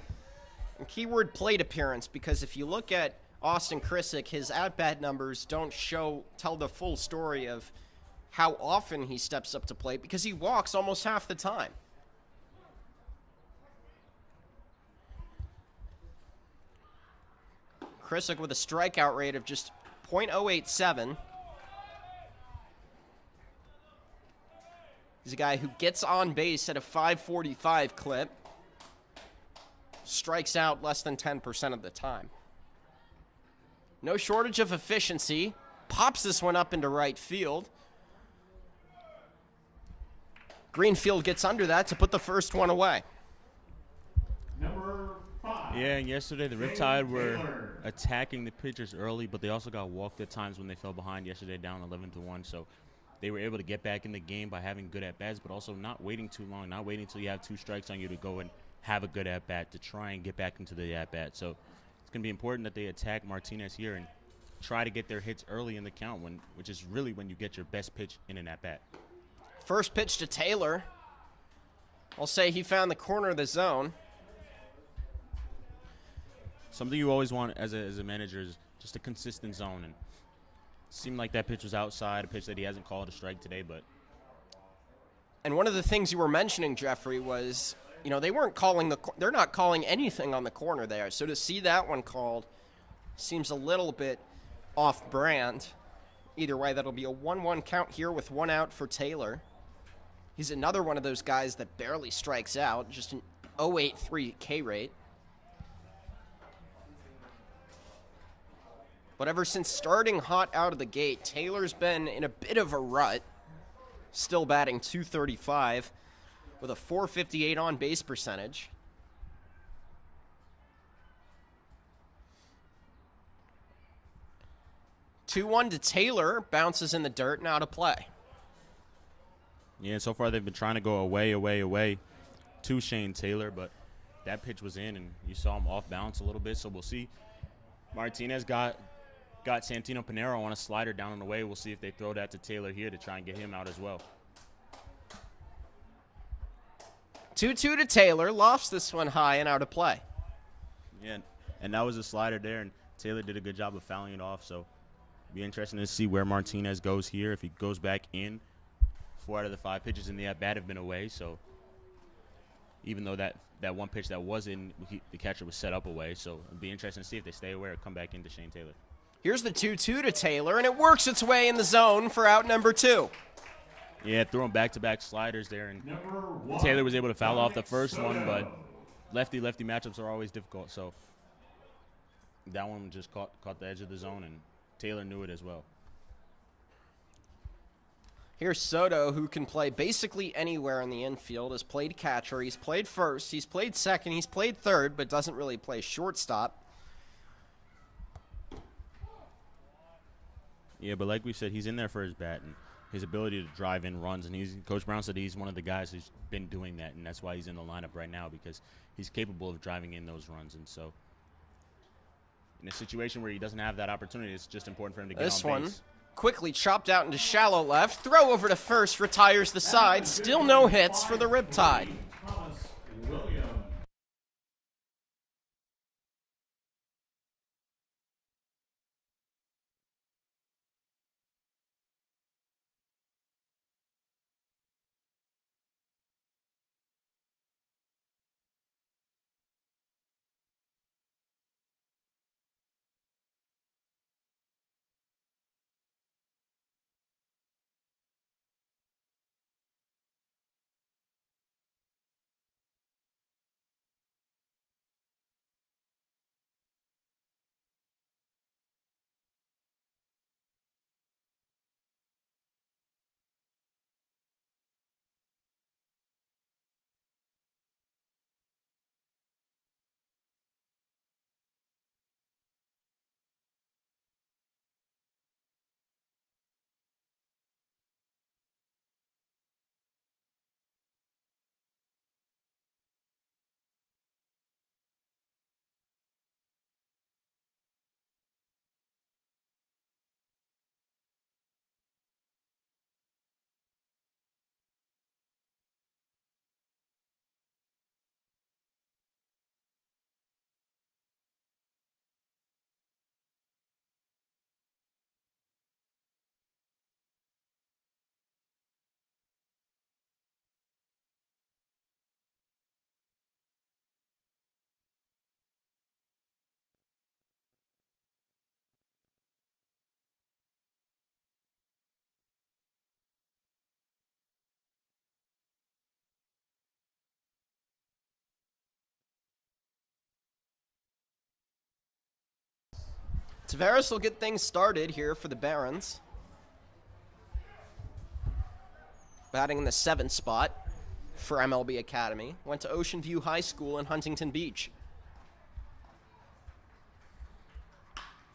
And keyword plate appearance, because if you look at Austin Krissick, his at-bat numbers don't tell the full story of how often he steps up to plate, because he walks almost half the time. Krissick with a strikeout rate of just .087. He's a guy who gets on base at a 545 clip, strikes out less than 10% of the time. No shortage of efficiency. Pops this one up into right field. Greenfield gets under that to put the first one away. Number 5. Yeah, and yesterday the Riptide were attacking the pitchers early, but they also got walked at times when they fell behind yesterday, down 11-1. So they were able to get back in the game by having good at-bats, but also not waiting too long, not waiting until you have 2 strikes on you to go and have a good at-bat to try and get back into the at-bat. So it's going to be important that they attack Martinez here and try to get their hits early in the count, which is really when you get your best pitch in an at-bat. First pitch to Taylor. I'll say he found the corner of the zone. Something you always want as a manager is just a consistent zone, and it seemed like that pitch was outside, a pitch that he hasn't called a strike today. But And one of the things you were mentioning, Jeffrey, was, you know, they're not calling anything on the corner there. So to see that one called seems a little bit off-brand. Either way, that'll be a 1-1 count here with 1 out for Taylor. He's another one of those guys that barely strikes out, just an 0.83 K rate. But ever since starting hot out of the gate, Taylor's been in a bit of a rut. Still batting .235 with a .458 on base percentage. Two-one to Taylor, bounces in the dirt and out of play. yeah, and so far they've been trying to go away to Shane Taylor, but that pitch was in, and you saw him off balance a little bit. So we'll see. Martinez got Santino Pinero on a slider down and away. We'll see if they throw that to Taylor here to try and get him out as well. 2-2 to Taylor, lofts this one high and out of play. Yeah, and that was a slider there, and Taylor did a good job of fouling it off. So be interesting to see where Martinez goes here. If he goes back in, 4 out of the 5 pitches in the at-bat have been away. So even though that one pitch that was in, the catcher was set up away. So it'll be interesting to see if they stay away or come back into Shane Taylor. Here's the 2-2 to Taylor, and it works its way in the zone for out number 2. Yeah, threw him back-to-back sliders there, and Number 1. Taylor was able to foul off the first one, but lefty-lefty matchups are always difficult. So that one just caught the edge of the zone, and Taylor knew it as well. Here's Soto, who can play basically anywhere in the infield. Has played catcher, he's played first, he's played second, he's played third, but doesn't really play shortstop. Yeah, but like we said, he's in there for his bat and his ability to drive in runs. And Coach Brown said he's one of the guys who's been doing that, and that's why he's in the lineup right now, because he's capable of driving in those runs. And so in a situation where he doesn't have that opportunity, it's just important for him to get This on one base. quickly chopped out into shallow left. Throw over to first, retires the side. Still no hits for the Riptide. Thomas Williams. Tavares will get things started here for the Barons. Batting in the 7th spot for MLB Academy. Went to Ocean View High School in Huntington Beach.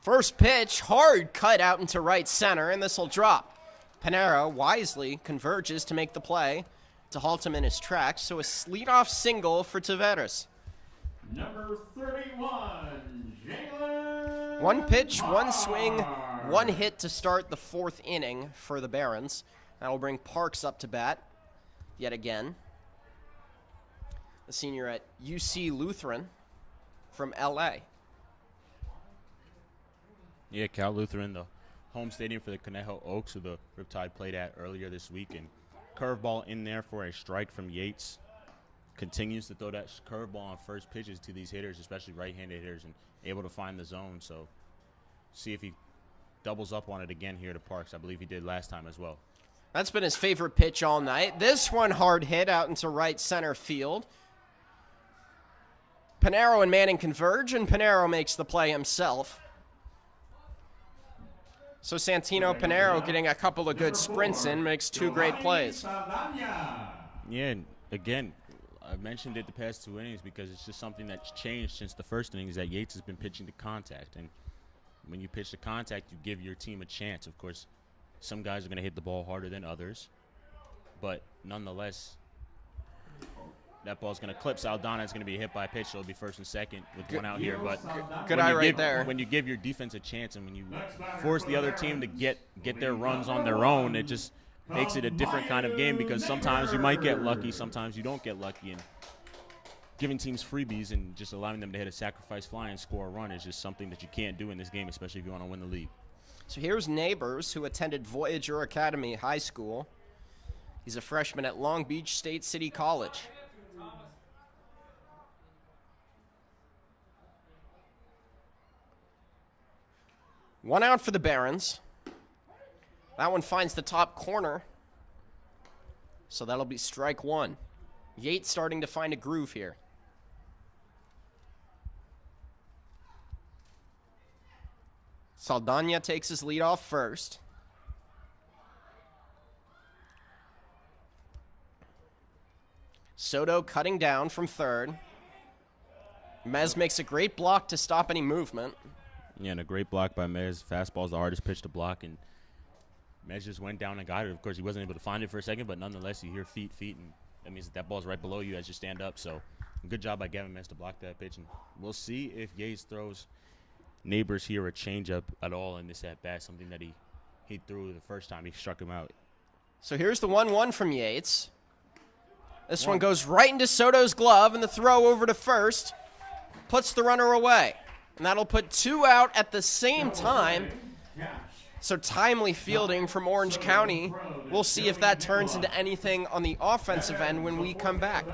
First pitch, hard cut out into right center, and this will drop. Panero wisely converges to make the play to halt him in his tracks, so a leadoff single for Tavares. Number 31, Jalen. One pitch, one swing, one hit to start the 4th inning for the Barons. That'll bring Parks up to bat yet again. The senior at UC Lutheran from LA. Yeah, Cal Lutheran, the home stadium for the Conejo Oaks, who the Riptide played at earlier this week. And curveball in there for a strike from Yates. Continues to throw that curveball on first pitches to these hitters, especially right-handed hitters, and able to find the zone. So see if he doubles up on it again here to Parks. I believe he did last time as well. That's been his favorite pitch all night. This one hard hit out into right center field. Panero and Manning converge, and Panero makes the play himself. So Santino Panero getting a couple of good sprints in, makes 2 great plays. Yeah, and again, I've mentioned it the past 2 innings because it's just something that's changed since the first inning, is that Yates has been pitching to contact. And when you pitch to contact, you give your team a chance. Of course, some guys are going to hit the ball harder than others. But nonetheless, that ball's going to clip. Saldana is going to be hit by a pitch. So it'll be first and second with one out here. But Good eye right there. When you give your defense a chance and when you force the other team to get their runs on their own, it just makes it a different kind of game, because sometimes you might get lucky, sometimes you don't get lucky. And giving teams freebies and just allowing them to hit a sacrifice fly and score a run is just something that you can't do in this game, especially if you want to win the league. So here's Neighbors, who attended Voyager Academy High School. He's a freshman at Long Beach State City College. One out for the Barons. That one finds the top corner. So that'll be strike 1. Yates starting to find a groove here. Saldana takes his lead off first. Soto cutting down from third. Mez makes a great block to stop any movement. Yeah, and a great block by Mez. Fastball's the hardest pitch to block, and Mez just went down and got it. Of course, he wasn't able to find it for a second, but nonetheless, you hear feet, and that means that ball's right below you as you stand up. So good job by Gavin Mez to block that pitch. And we'll see if Yates throws Neighbors here a changeup at all in this at-bat, something that he threw the first time he struck him out. So here's the 1-1 from Yates. This one goes right into Soto's glove, and the throw over to first puts the runner away. And that'll put 2 out at the same time. So timely fielding from Orange County. We'll see if that turns into anything on the offensive end when we come back.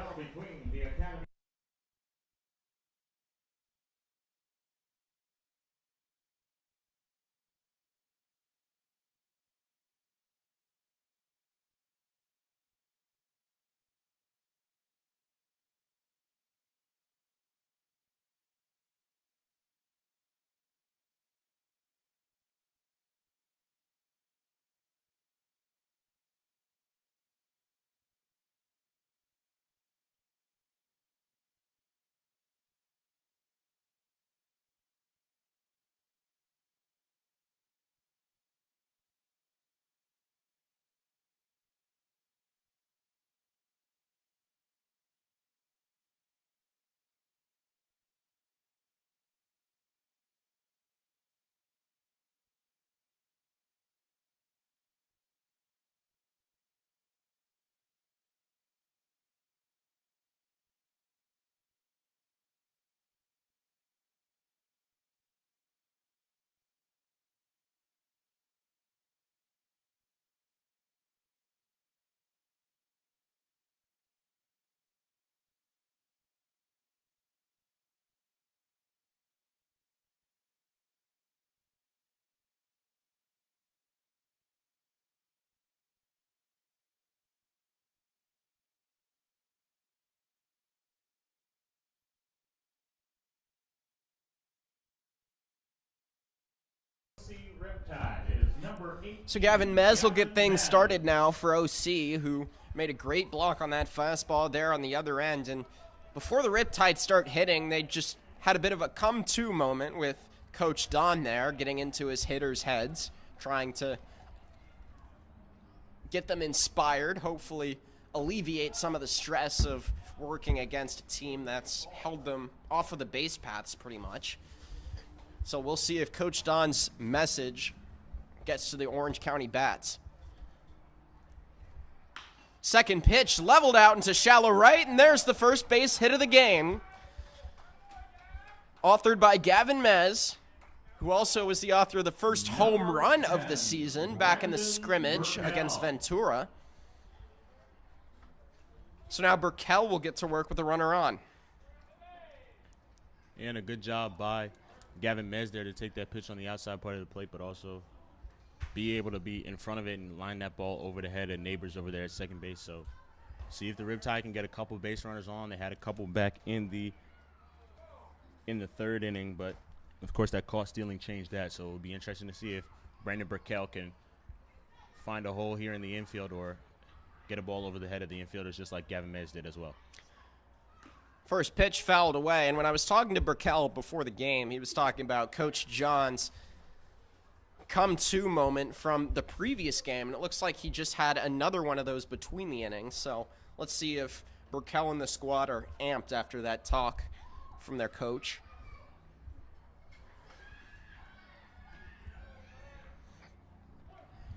So Gavin Mez will get things started now for OC, who made a great block on that fastball there on the other end. And before the Riptide start hitting, they just had a bit of a come-to moment with Coach Don there, getting into his hitters' heads, trying to get them inspired, hopefully alleviate some of the stress of working against a team that's held them off of the base paths pretty much. So we'll see if Coach Don's message gets to the Orange County bats. Second pitch leveled out into shallow right, and there's the first base hit of the game. Authored by Gavin Mez, who also was the author of the first home run of the season back in the scrimmage against Ventura. So now Burkell will get to work with the runner on. And a good job by Gavin Mez there to take that pitch on the outside part of the plate, but also be able to be in front of it and line that ball over the head of neighbors over there at second base. So see if the Riptide can get a couple base runners on. They had a couple back in the third inning, but of course that caught stealing changed that. So it'll be interesting to see if Brandon Burkell can find a hole here in the infield or get a ball over the head of the infielders just like Gavin Mez did as well. First pitch fouled away, and when I was talking to Burkell before the game, he was talking about Coach John's come-to moment from the previous game, and it looks like he just had another one of those between the innings. So let's see if Burkell and the squad are amped after that talk from their coach.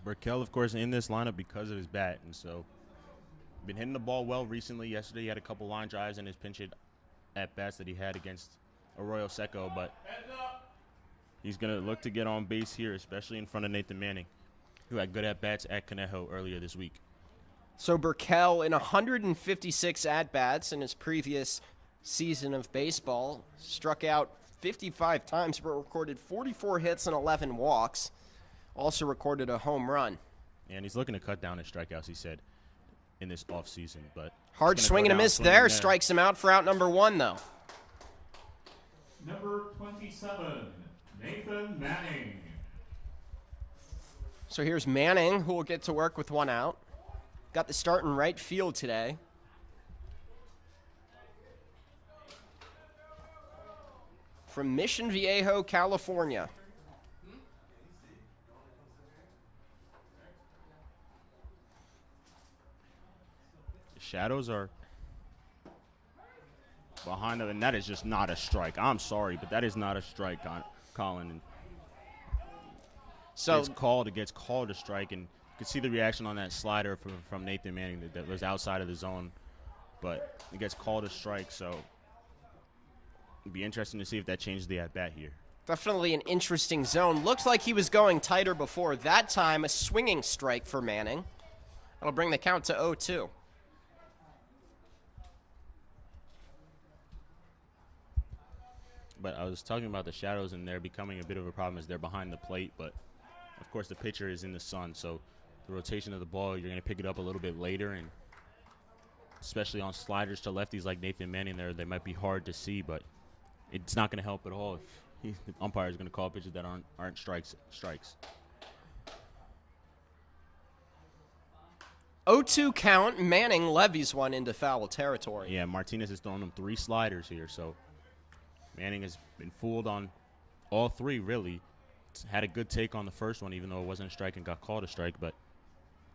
Burkell, of course, in this lineup because of his bat, and so been hitting the ball well recently. Yesterday he had a couple line drives in his pinch hit at bats that he had against Arroyo Seco, but he's going to look to get on base here, especially in front of Nathan Manning, who had good at-bats at Conejo earlier this week. So Burkell, in 156 at-bats in his previous season of baseball, struck out 55 times, but recorded 44 hits and 11 walks. Also recorded a home run. And he's looking to cut down his strikeouts, he said, in this offseason. But hard swing and a miss there. Strikes him out for out number one, though. Number 27, Nathan Manning. So here's Manning, who will get to work with one out. Got the start in right field today. From Mission Viejo, California. Shadows are behind them, and that is just not a strike. I'm sorry, but that is not a strike, Colin. And so it gets called a strike, and you can see the reaction on that slider from Nathan Manning that was outside of the zone, but it gets called a strike. So it'd be interesting to see if that changes the at-bat here. Definitely an interesting zone. Looks like he was going tighter before. That time, a swinging strike for Manning. That'll bring the count to 0-2. But I was talking about the shadows, and they're becoming a bit of a problem as they're behind the plate. But, of course, the pitcher is in the sun, so the rotation of the ball, you're going to pick it up a little bit later, and especially on sliders to lefties like Nathan Manning there, they might be hard to see, but it's not going to help at all if the umpire is going to call pitches that aren't strikes. 0-2 count. Manning levies one into foul territory. Yeah, Martinez has thrown him 3 sliders here, so Manning has been fooled on all 3, really. Had a good take on the first one, even though it wasn't a strike and got called a strike, but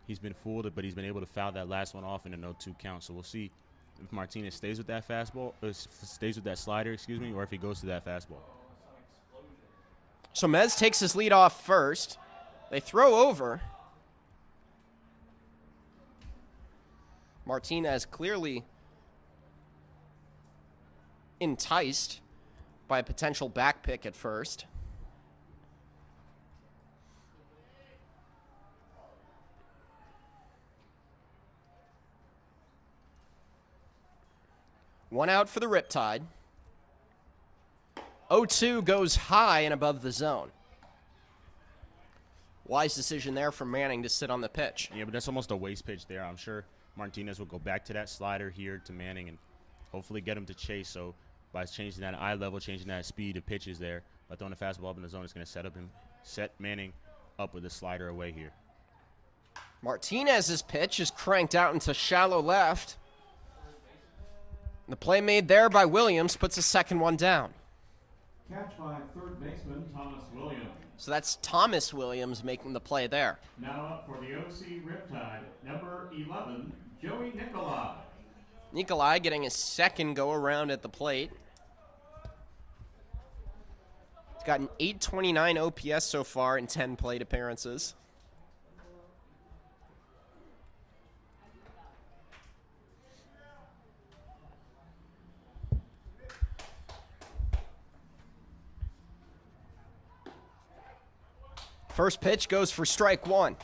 he's been fooled, but he's been able to foul that last one off in a 0-2 count. So we'll see if Martinez stays with that fastball, stays with that slider, or if he goes to that fastball. So Mez takes his lead off first. They throw over. Martinez clearly enticed by a potential back pick at first. One out for the Riptide. 0-2 goes high and above the zone. Wise decision there from Manning to sit on the pitch. Yeah, but that's almost a waste pitch there. I'm sure Martinez will go back to that slider here to Manning and hopefully get him to chase. So by changing that eye level, changing that speed of pitches there, by throwing the fastball up in the zone, it's going to set Manning up with a slider away here. Martinez's pitch is cranked out into shallow left. The play made there by Williams puts the second one down. Catch by third baseman Thomas Williams. So that's Thomas Williams making the play there. Now up for the OC Riptide, number 11, Joey Nikolai. Nikolai getting his second go around at the plate. He's got an 829 OPS so far in 10 plate appearances. First pitch goes for strike one.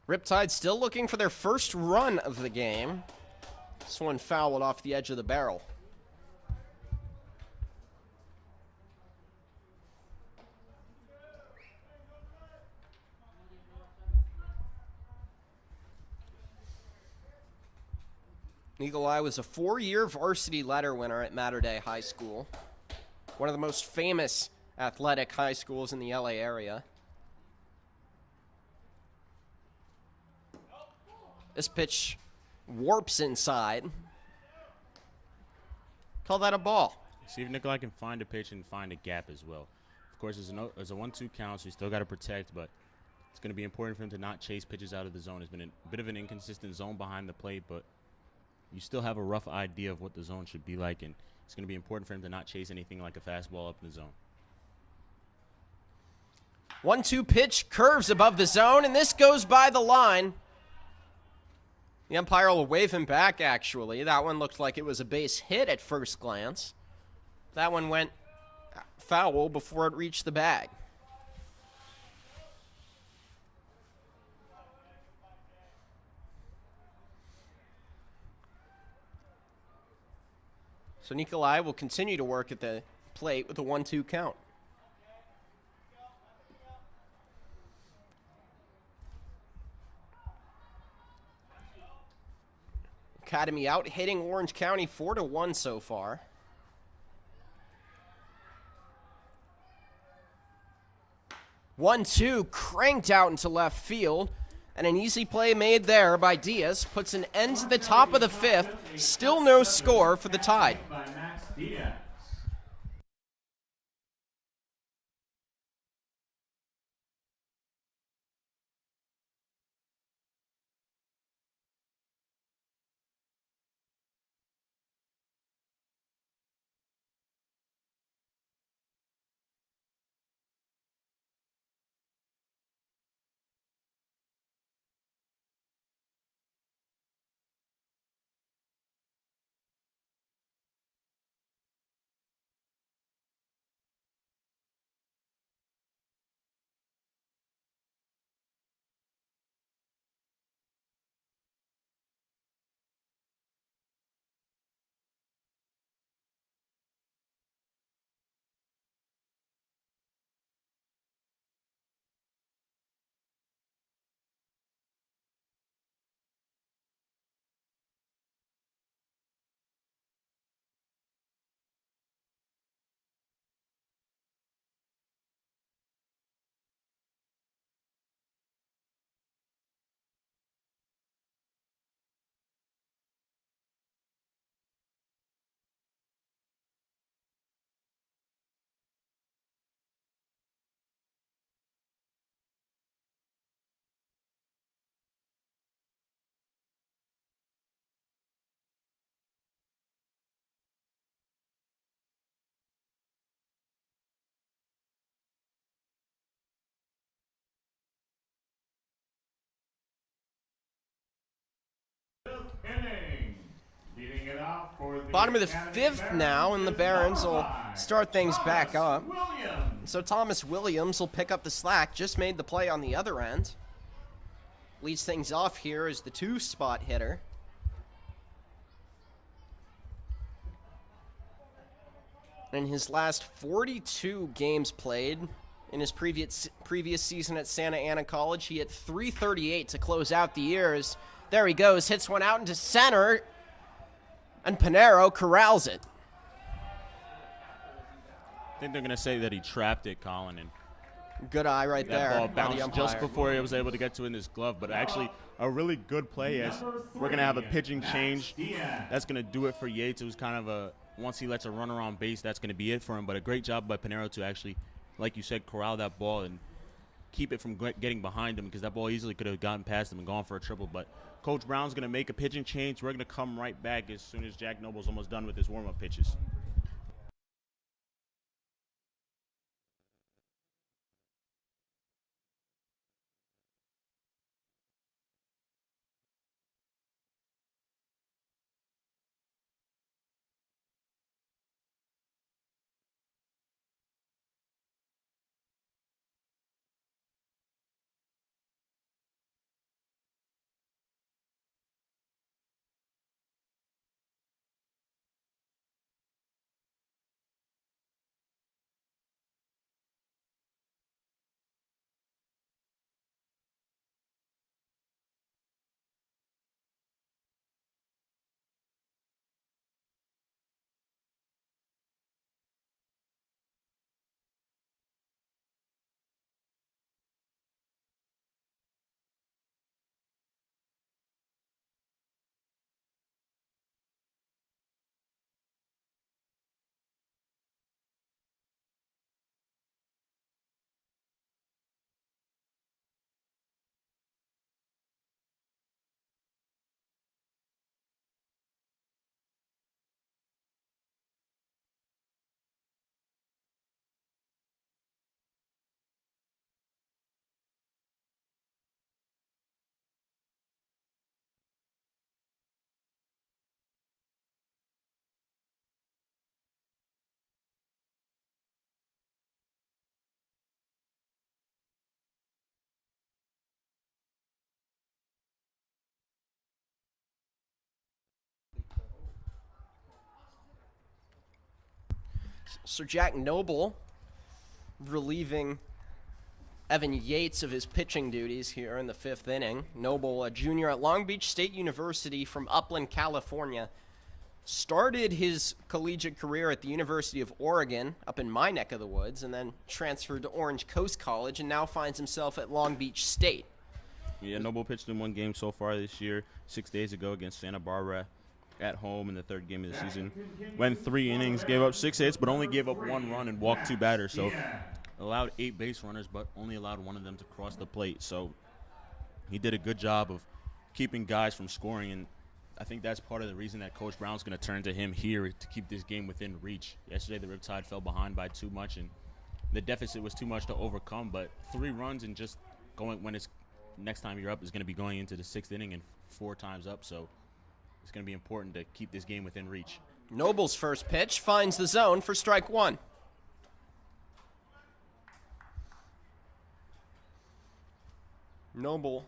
Riptide still looking for their first run of the game. This one fouled off the edge of the barrel. Nikolai was a 4-year varsity ladder winner at Mater Dei High School, one of the most famous athletic high schools in the LA area. This pitch warps inside. Call that a ball. See if Nikolai can find a pitch and find a gap as well. Of course, there's a 1-2 count, so you still got to protect, but it's going to be important for him to not chase pitches out of the zone. It's been a bit of an inconsistent zone behind the plate, but you still have a rough idea of what the zone should be like, and it's going to be important for him to not chase anything like a fastball up in the zone. 1-2 pitch, curves above the zone, and this goes by the line. The umpire will wave him back, actually. That one looked like it was a base hit at first glance. That one went foul before it reached the bag. So Nikolai will continue to work at the plate with a 1-2 count. Academy out hitting Orange County 4-1 so far. One-two cranked out into left field. And an easy play made there by Diaz puts an end to the top of the fifth. Still no score for the Tide. By Max Diaz. Inning. Leading it off for the Bottom of the Academy fifth now, and the Barons will start things back up. Williams. So Thomas Williams will pick up the slack. Just made the play on the other end. Leads things off here as the 2-spot hitter. In his last 42 games played, In his previous season at Santa Ana College, he hit .338 to close out the years. There he goes, hits one out into center, and Pinero corrals it. I think they're going to say that he trapped it, Colin, and good eye right there. that ball bounced just before he was able to get to it in his glove, but actually a really good play as we're going to have a pitching change. That's going to do it for Yates. It was kind of a, once he lets a runner on base, that's going to be it for him, but a great job by Pinero to actually, like you said, corral that ball and keep it from getting behind him, because that ball easily could have gotten past him and gone for a triple. But Coach Brown's going to make a pitching change. We're going to come right back as soon as Jack Noble's almost done with his warm-up pitches. So Jack Noble relieving Evan Yates of his pitching duties here in the 5th inning. Noble, a junior at Long Beach State University from Upland, California, started his collegiate career at the University of Oregon up in my neck of the woods, and then transferred to Orange Coast College, and now finds himself at Long Beach State. Yeah, Noble pitched in one game so far this year, 6 days ago against Santa Barbara at home in the 3rd game of the season. Went 3 innings, gave up 6 hits, but only gave up 1 run and walked 2 batters. So allowed 8 base runners, but only allowed 1 of them to cross the plate. So he did a good job of keeping guys from scoring, and I think that's part of the reason that Coach Brown's going to turn to him here to keep this game within reach. Yesterday, the Riptide fell behind by too much, and the deficit was too much to overcome. But 3 runs and just going when it's next time you're up is going to be going into the 6th inning and 4 times up. So it's going to be important to keep this game within reach. Noble's first pitch finds the zone for strike 1. Noble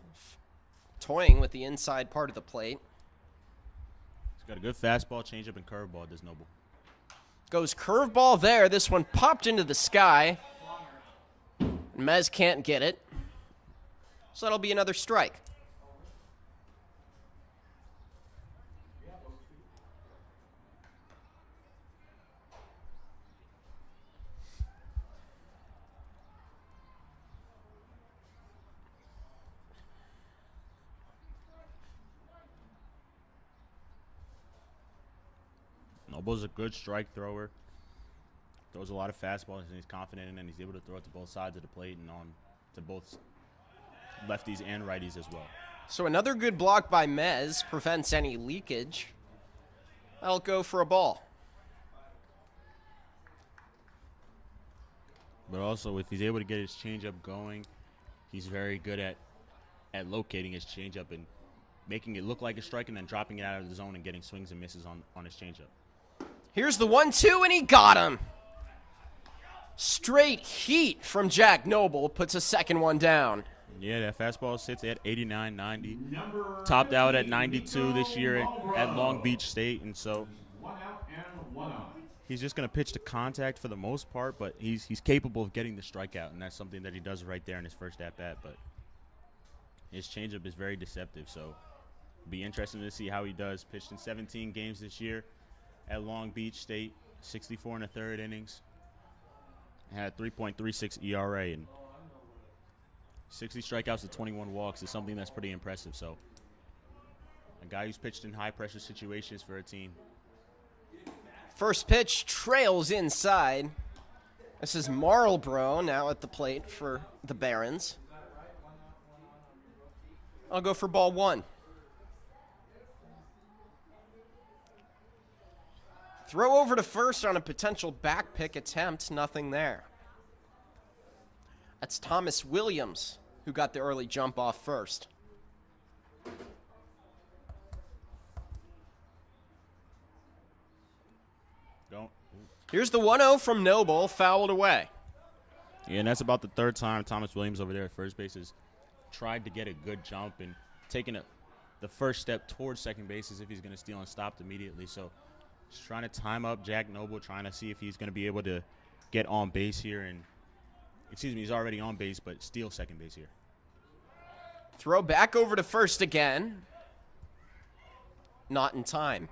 toying with the inside part of the plate. He's got a good fastball, changeup, and curveball, does Noble. Goes curveball there. This one popped into the sky. Mez can't get it. So that'll be another strike. Noble's a good strike thrower. Throws a lot of fastballs, and he's confident in it, and he's able to throw it to both sides of the plate and on to both lefties and righties as well. So another good block by Mez prevents any leakage. I'll go for a ball. But also, if he's able to get his changeup going, he's very good at locating his changeup and making it look like a strike and then dropping it out of the zone and getting swings and misses on his changeup. Here's the 1-2, and he got him. Straight heat from Jack Noble puts a second one down. Yeah, that fastball sits at 89, 90. Topped out at 92 this year at Long Beach State, and so 1 out and 1 out. he's just going to pitch to contact for the most part, but he's capable of getting the strikeout, and that's something that he does right there in his first at-bat. But his changeup is very deceptive, so it'll be interesting to see how he does. Pitched in 17 games this year at Long Beach State, 64 1/3 innings. Had 3.36 ERA, and 60 strikeouts to 21 walks is something that's pretty impressive. So a guy who's pitched in high-pressure situations for a team. First pitch trails inside. This is Marlborough now at the plate for the Barons. I'll go for ball one. Throw over to first on a potential back pick attempt, nothing there. That's Thomas Williams who got the early jump off first. Here's the 1-0 from Noble, fouled away. Yeah, and that's about the third time Thomas Williams over there at first base has tried to get a good jump and taken the first step towards second base as if he's going to steal and stopped immediately. So just trying to time up Jack Noble, trying to see if he's going to be able to get on base here. And excuse me, he's already on base, but steal second base here. Throw back over to first again. Not in time.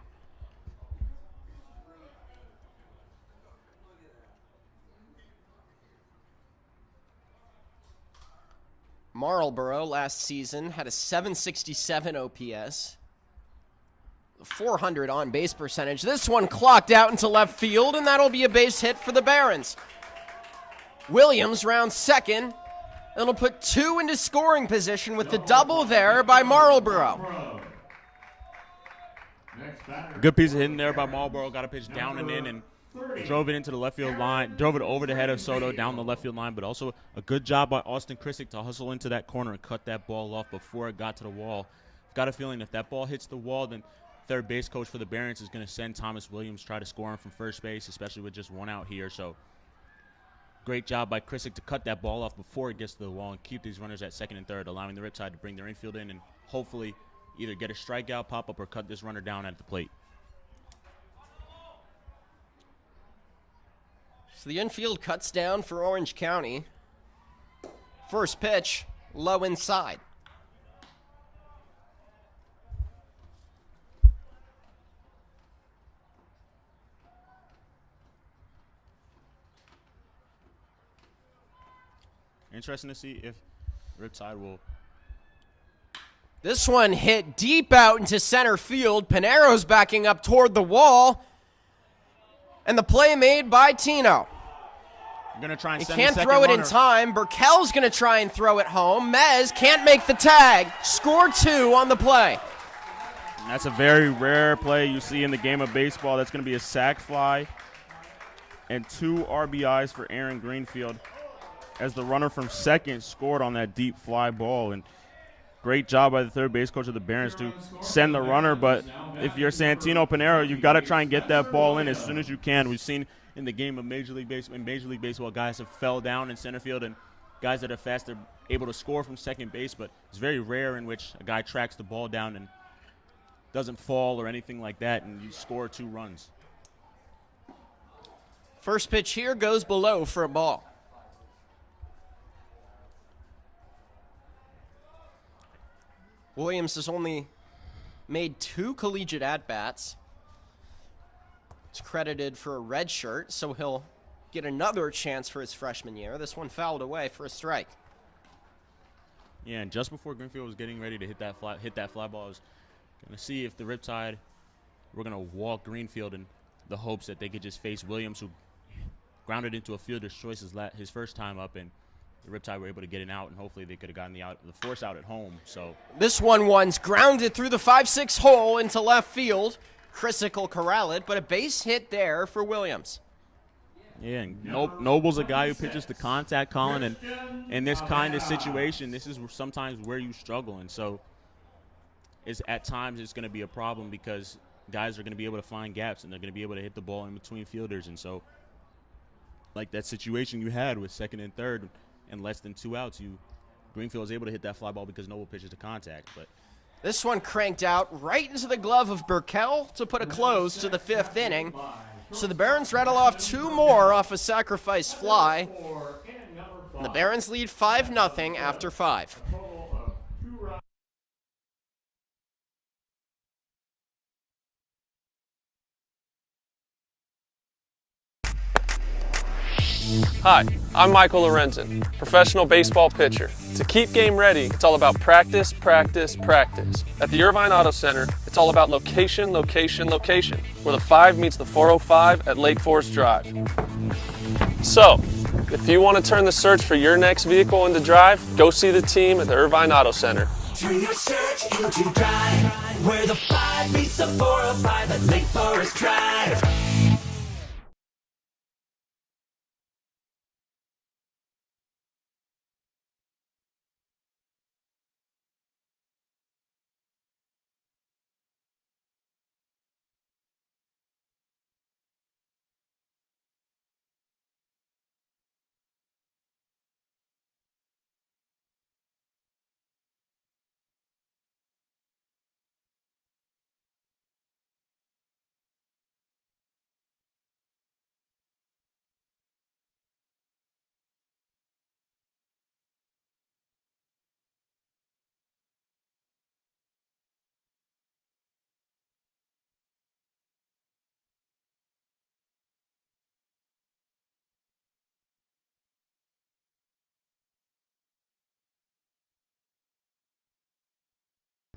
Marlborough last season had a 767 OPS, 400 on base percentage. This one clocked out into left field, and that'll be a base hit for the Barons. Williams rounds second, and it'll put two into scoring position with the double there by Marlborough. A good piece of hitting there by Marlborough. Got a pitch down and in, and drove it into the left field line, drove it over the head of Soto down the left field line, but also a good job by Austin Krissick to hustle into that corner and cut that ball off before it got to the wall. I've got a feeling if that ball hits the wall, then third base coach for the Barons is going to send Thomas Williams try to score him from first base, especially with just one out here. So great job by Krissick to cut that ball off before it gets to the wall and keep these runners at second and third, allowing the Riptide to bring their infield in and hopefully either get a strikeout, pop up, or cut this runner down at the plate. So the infield cuts down for Orange County. First pitch, low inside. Interesting to see if Riptide will. This one hit deep out into center field. Pinero's backing up toward the wall. And the play made by Tino. Going to try and he send can't the throw it runner in time. Burkell's going to try and throw it home. Mez can't make the tag. Score two on the play. And that's a very rare play you see in the game of baseball. That's going to be a sac fly and 2 RBIs for Aaron Greenfield as the runner from second scored on that deep fly ball. And great job by the third base coach of the Barons to send the runner. But if you're Santino Pinero, you've got to try and get that ball in as soon as you can. We've seen in the game of Major League Baseball, guys have fell down in center field and guys that are fast are able to score from second base. But it's very rare in which a guy tracks the ball down and doesn't fall or anything like that, and you score 2 runs. First pitch here goes below for a ball. Williams has only made 2 collegiate at-bats. He's credited for a red shirt, so he'll get another chance for his freshman year. This one fouled away for a strike. Yeah, and just before Greenfield was getting ready to hit that fly ball, I was going to see if the Riptide were going to walk Greenfield in the hopes that they could just face Williams, who grounded into a fielder's choice his first time up, and the Riptide were able to get an out, and hopefully they could have gotten the force out at home. So this one's grounded through the 5-6 hole into left field. Krissick will corral it, but a base hit there for Williams. Yeah, and Noble's a guy who pitches to contact, Colin, and in this kind of situation, this is sometimes where you struggle. And so at times it's going to be a problem because guys are going to be able to find gaps and they're going to be able to hit the ball in between fielders. And so like that situation you had with second and third and less than 2 outs, Greenfield was able to hit that fly ball because Noble pitches to contact. But this one cranked out right into the glove of Burkell to put a close to the 5th inning. So the Barons rattle off 2 more off a sacrifice fly. And the Barons lead 5-0 after 5. Hi, I'm Michael Lorenzen, professional baseball pitcher. To keep game ready, it's all about practice, practice, practice. At the Irvine Auto Center, it's all about location, location, location, where the 5 meets the 405 at Lake Forest Drive. So, if you want to turn the search for your next vehicle into drive, go see the team at the Irvine Auto Center. Turn your search into drive, where the 5 meets the 405 at Lake Forest Drive.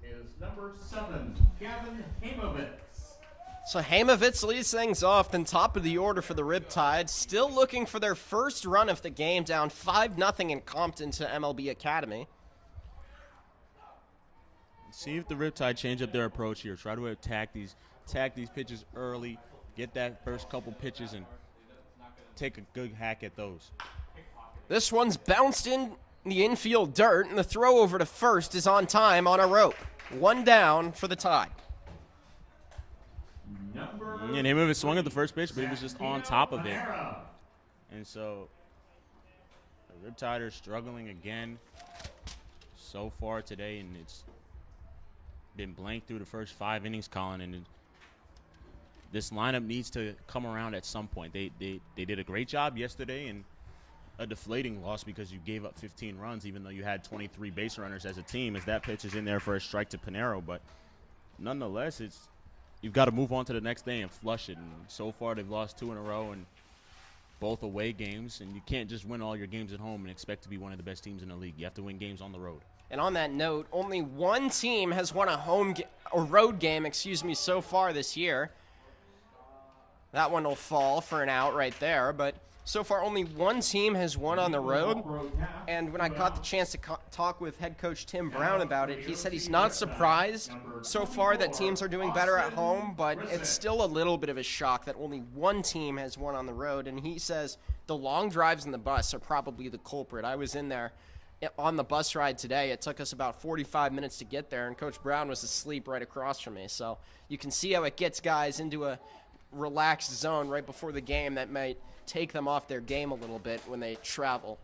Is number 7, Gavin Hamovitz. So Hamovitz leads things off, then top of the order for the Riptide. Still looking for their first run of the game, down 5-0 in Compton to MLB Academy. See if the Riptide change up their approach here. Try to attack these pitches early, get that first couple pitches, and take a good hack at those. This one's bounced in the infield dirt, and the throw over to first is on time on a rope. 1 down for the Tide. And Hamovitz swung at the first pitch, but he was just on top of it. And so the Riptide are struggling again so far today, and it's been blank through the first 5 innings, Colin. And this lineup needs to come around at some point. They did a great job yesterday, and a deflating loss because you gave up 15 runs, even though you had 23 base runners as a team, as that pitch is in there for a strike to Pinero. But nonetheless, you've got to move on to the next day and flush it. And so far, they've lost 2 in a row, and both away games. And you can't just win all your games at home and expect to be one of the best teams in the league. You have to win games on the road. And on that note, only one team has won a road game, so far this year. That one will fall for an out right there, but so far only one team has won on the road. And when I got the chance to talk with head coach Tim Brown about it, he said he's not surprised so far that teams are doing better at home, but it's still a little bit of a shock that only one team has won on the road. And he says the long drives in the bus are probably the culprit. I was in there on the bus ride today. It took us about 45 minutes to get there, and Coach Brown was asleep right across from me. So you can see how it gets guys into a relaxed zone right before the game that might take them off their game a little bit when they travel.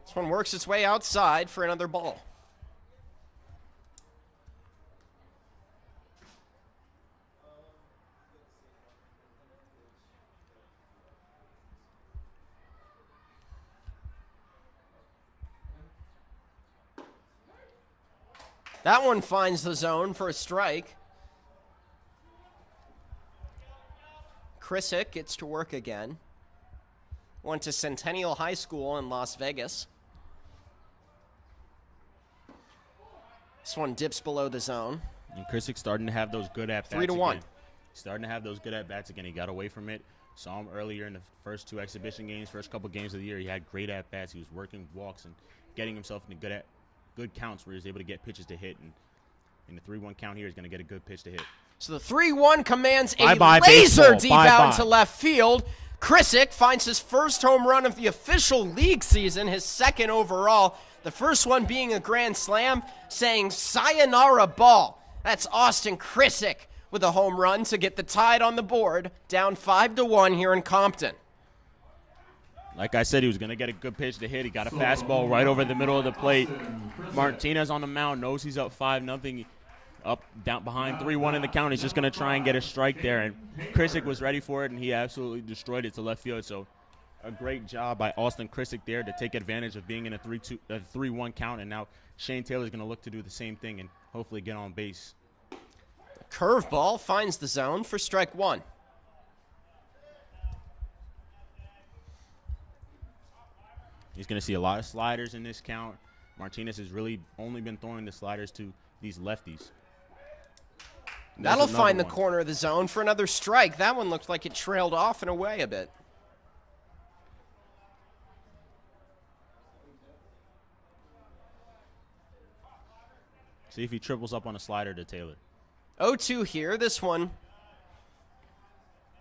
This one works its way outside for another ball. That one finds the zone for a strike. Chrisick gets to work again. Went to Centennial High School in Las Vegas. This one dips below the zone. And Chrisick's starting to have those good at-bats 3-1. again. Starting to have those good at-bats again. He got away from it. Saw him earlier in the first 2 exhibition games, first couple games of the year. He had great at-bats. He was working walks and getting himself into good counts where he was able to get pitches to hit. And in the 3-1 count here, he's going to get a good pitch to hit. So the 3-1 commands a Bye-bye laser baseball. deep Bye-bye. out to left field. Chrisick finds his first home run of the official league season, his second overall. The first one being a grand slam, saying sayonara ball. That's Austin Chrisick with a home run to get the Tide on the board, down 5-1 here in Compton. Like I said, he was going to get a good pitch to hit. He got a fastball right over the middle of the plate. Martinez on the mound knows he's up 5-0, up down behind 3-1 in the count. He's just going to try and get a strike there. And Krissick was ready for it, and he absolutely destroyed it to left field. So a great job by Austin Krissick there to take advantage of being in a 3-1 count. And now Shane Taylor's going to look to do the same thing and hopefully get on base. Curveball finds the zone for strike one. He's going to see a lot of sliders in this count. Martinez has really only been throwing the sliders to these lefties. That'll find the corner of the zone for another strike. That one looked like it trailed off and away a bit. See if he triples up on a slider to Taylor. 0-2 here. This one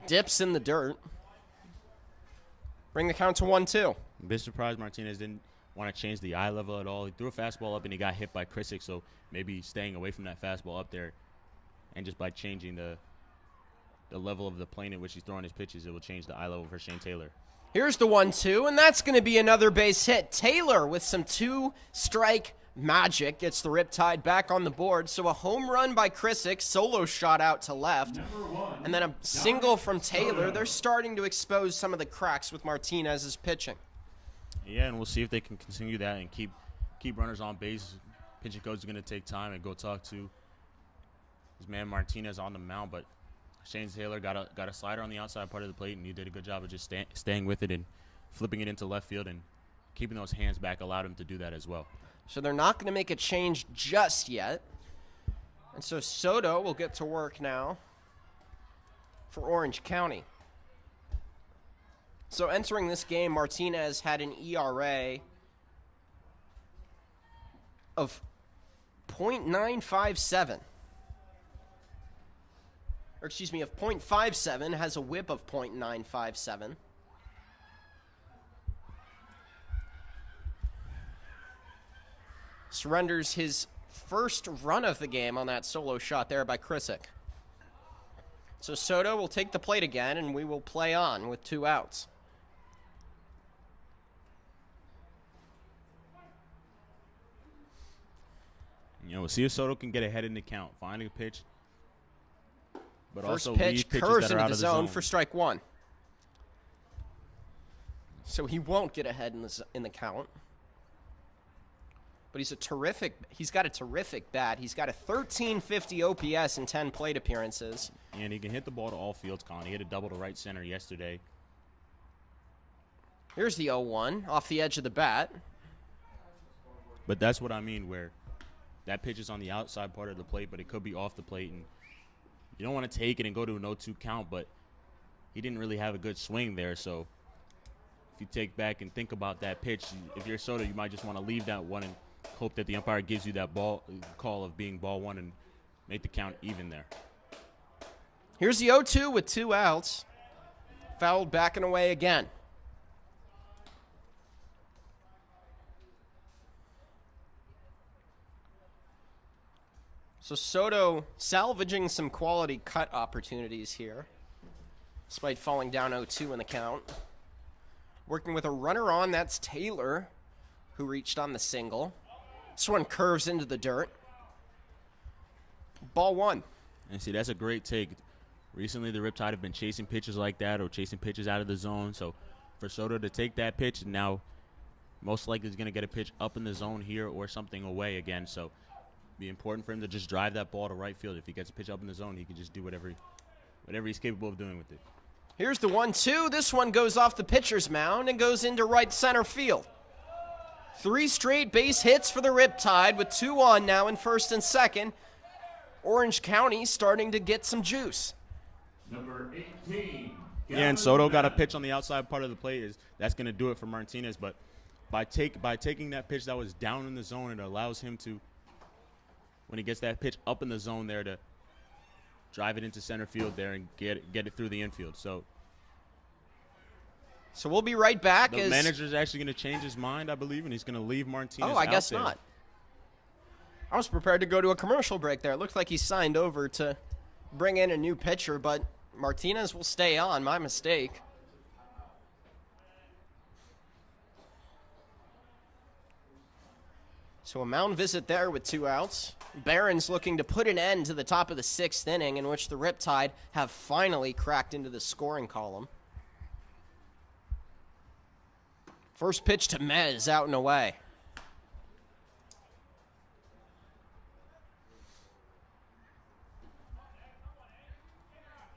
dips in the dirt. Bring the count to 1-2. I'm a bit surprised Martinez didn't want to change the eye level at all. He threw a fastball up and he got hit by Krissick, so maybe staying away from that fastball up there and just by changing the level of the plane at which he's throwing his pitches, it will change the eye level for Shane Taylor. Here's the 1-2, and that's going to be another base hit. Taylor with some two-strike magic gets the Riptide back on the board. So a home run by Krissick, solo shot out to left, and then a single from Taylor. They're starting to expose some of the cracks with Martinez's pitching. Yeah, and we'll see if they can continue that and keep runners on base. Pitching coach is going to take time and go talk to his man Martinez on the mound, but Shane Taylor got a slider on the outside part of the plate, and he did a good job of just staying with it and flipping it into left field, and keeping those hands back allowed him to do that as well. So they're not going to make a change just yet. And so Soto will get to work now for Orange County. So entering this game, Martinez had an ERA of .957. Or excuse me, of .57, has a whip of .957. Surrenders his first run of the game on that solo shot there by Krissick. So Soto will take the plate again, and we will play on with 2 outs. We'll see if Soto can get ahead in the count, finding a pitch, but First also pitch lead pitches curves that are into out the of the zone for strike one. So he won't get ahead in the count. But he's got a terrific bat. He's got a 1350 OPS in 10 plate appearances. And he can hit the ball to all fields, Colin. He hit a double to right center yesterday. Here's the 0-1 off the edge of the bat. But that's what I mean, where that pitch is on the outside part of the plate, but it could be off the plate. And you don't want to take it and go to an 0-2 count, but he didn't really have a good swing there. So if you take back and think about that pitch, if you're Soto, you might just want to leave that one and hope that the umpire gives you that call of being ball one and make the count even there. Here's the 0-2 with 2 outs. Fouled back and away again. So Soto salvaging some quality cut opportunities here, despite falling down 0-2 in the count. Working with a runner on, that's Taylor, who reached on the single. This one curves into the dirt. Ball one. And see, that's a great take. Recently, the Riptide have been chasing pitches like that or chasing pitches out of the zone. So for Soto to take that pitch, and now most likely he's going to get a pitch up in the zone here or something away again. So be important for him to just drive that ball to right field. If he gets a pitch up in the zone, he can just do whatever he's capable of doing with it. Here's the 1-2. This one goes off the pitcher's mound and goes into right center field. 3 straight base hits for the Riptide with 2 on now in first and second. Orange County starting to get some juice. Number 18. Yeah, and Soto got a pitch on the outside part of the plate. That's going to do it for Martinez. But by taking that pitch that was down in the zone, it allows him to, when he gets that pitch up in the zone there, to drive it into center field there and get it through the infield. So we'll be right back. The manager's actually going to change his mind, I believe, and he's going to leave Martinez out. Oh, I guess there. not. I was prepared to go to a commercial break there. It looked like he signed over to bring in a new pitcher, but Martinez will stay on. My mistake. So a mound visit there with 2 outs. Barons looking to put an end to the top of the 6th inning, in which the Riptide have finally cracked into the scoring column. First pitch to Mez, out and away.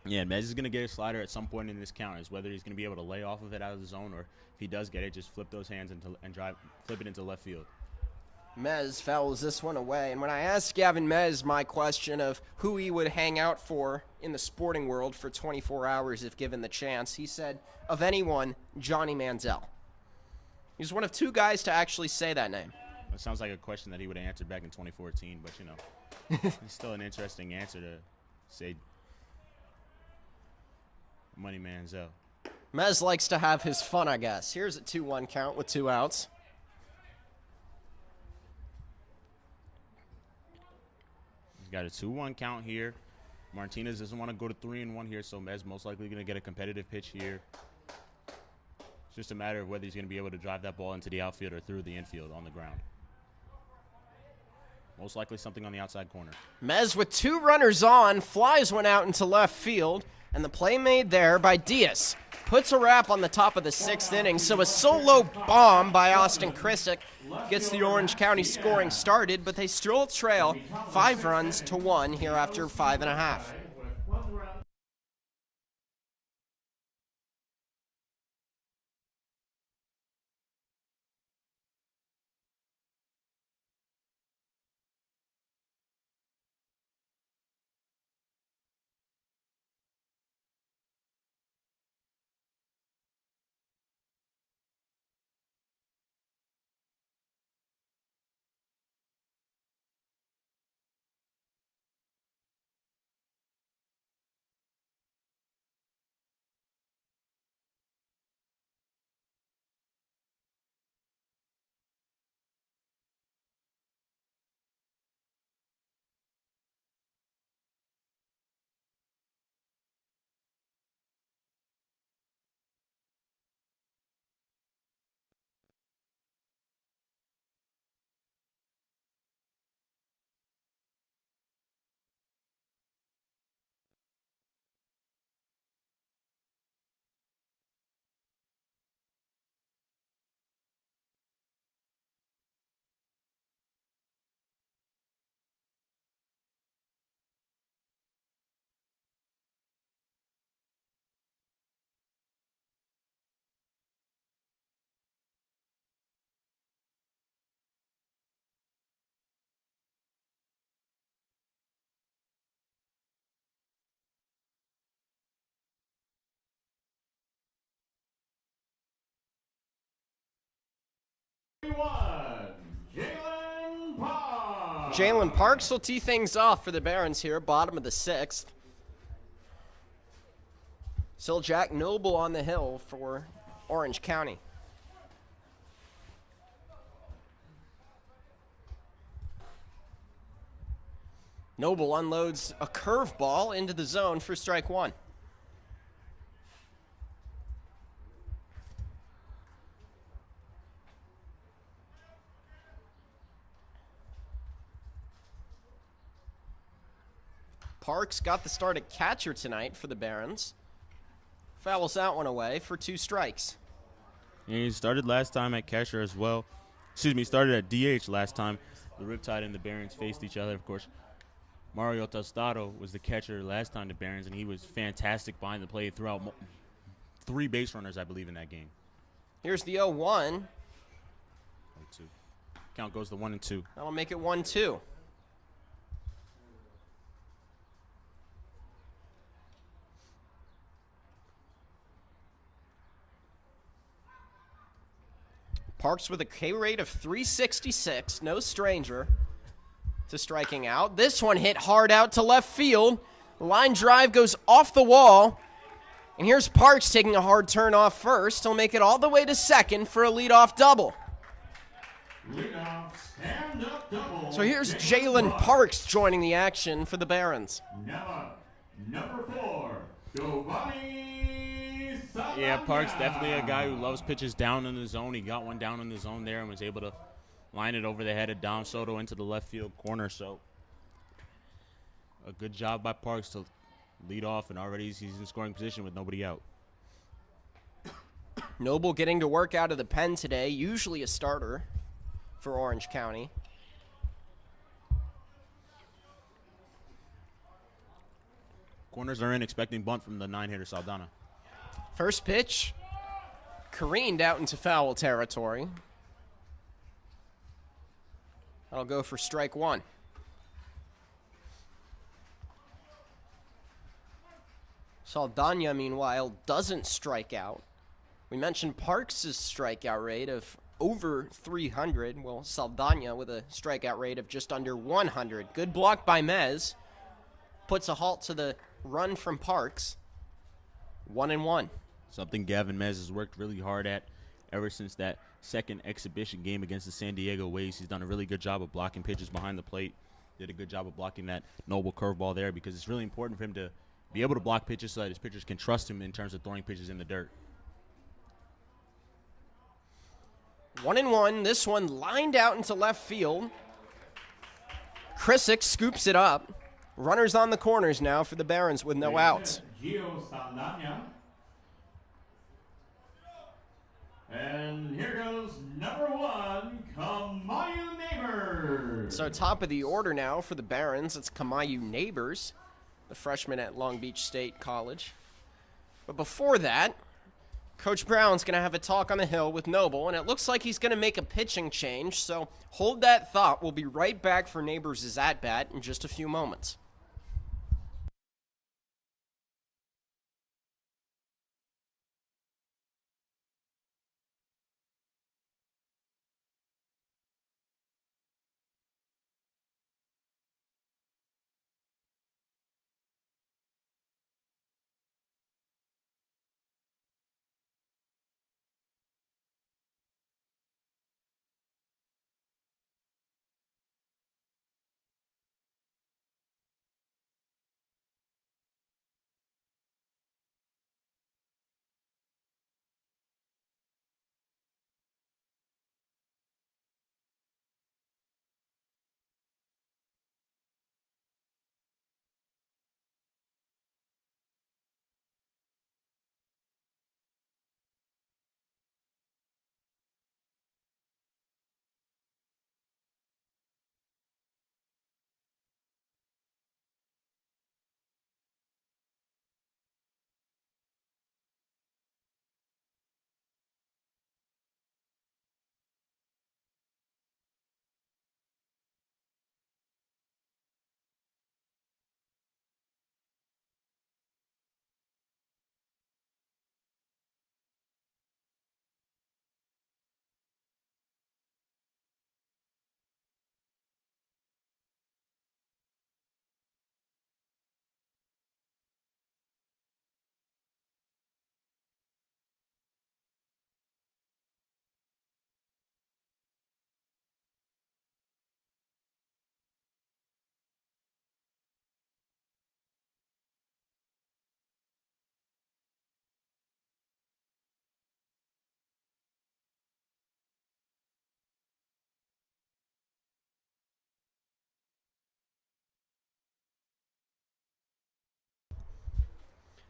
Yeah, Mez is going to get a slider at some point in this count. Is whether he's going to be able to lay off of it out of the zone, or if he does get it, just flip those hands and flip it into left field. Mez fouls this one away. And when I asked Gavin Mez my question of who he would hang out for in the sporting world for 24 hours if given the chance, he said, of anyone, Johnny Manziel. He's one of 2 guys to actually say that name. It sounds like a question that he would have answered back in 2014, but, you know, it's still an interesting answer to say Money Manziel. Mez likes to have his fun, I guess. Here's a 2-1 count with 2 outs. He's got a 2-1 count here. Martinez doesn't want to go to 3-1 here, so Mez most likely going to get a competitive pitch here. It's just a matter of whether he's going to be able to drive that ball into the outfield or through the infield on the ground. Most likely something on the outside corner. Mez with 2 runners on, flies one out into left field, and the play made there by Diaz puts a wrap on the top of the 6th inning. So a solo bomb by Austin Krissick gets the Orange County scoring started, but they still trail 5 runs to 1 here after 5.5. Jalen Parks will tee things off for the Barons here, bottom of the 6th. Still Jack Noble on the hill for Orange County. Noble unloads a curveball into the zone for strike 1. Parks got the start at catcher tonight for the Barons. Fouls that one away for 2 strikes. And he started last time at catcher as well. Excuse me, started at DH last time. The Riptide and the Barons faced each other, of course. Mario Tostado was the catcher last time the Barons, and he was fantastic behind the plate throughout 3 base runners, I believe, in that game. Here's the 0-1. 2. Count goes to 1-2. That'll make it 1-2. Parks with a K rate of 366, no stranger to striking out. This one hit hard out to left field. The line drive goes off the wall. And here's Parks taking a hard turn off first. He'll make it all the way to second for a leadoff double. Leadoff stand-up double. So here's Jalen Parks joining the action for the Barons. Now, number 4, Giovanni. Yeah, Parks definitely a guy who loves pitches down in the zone. He got one down in the zone there and was able to line it over the head of Dom Soto into the left field corner. So a good job by Parks to lead off, and already he's in scoring position with nobody out. Noble getting to work out of the pen today, usually a starter for Orange County. Corners are in, expecting bunt from the 9-hitter Saldana. First pitch, careened out into foul territory. That'll go for strike one. Saldana, meanwhile, doesn't strike out. We mentioned Parks' strikeout rate of over 300. Well, Saldana with a strikeout rate of just under 100. Good block by Mez. Puts a halt to the run from Parks. 1-1. Something Gavin Mez has worked really hard at ever since that second exhibition game against the San Diego Waves. He's done a really good job of blocking pitches behind the plate. Did a good job of blocking that Noble curveball there, because it's really important for him to be able to block pitches so that his pitchers can trust him in terms of throwing pitches in the dirt. 1-1. This one lined out into left field. Krissick scoops it up. Runners on the corners now for the Barons with no outs. Gio Saldana. And here goes number 1, Kamayu Neighbors. So top of the order now for the Barons, it's Kamayu Neighbors, the freshman at Long Beach State College. But before that, Coach Brown's going to have a talk on the hill with Noble, and it looks like he's going to make a pitching change, so hold that thought. We'll be right back for Neighbors' at-bat in just a few moments.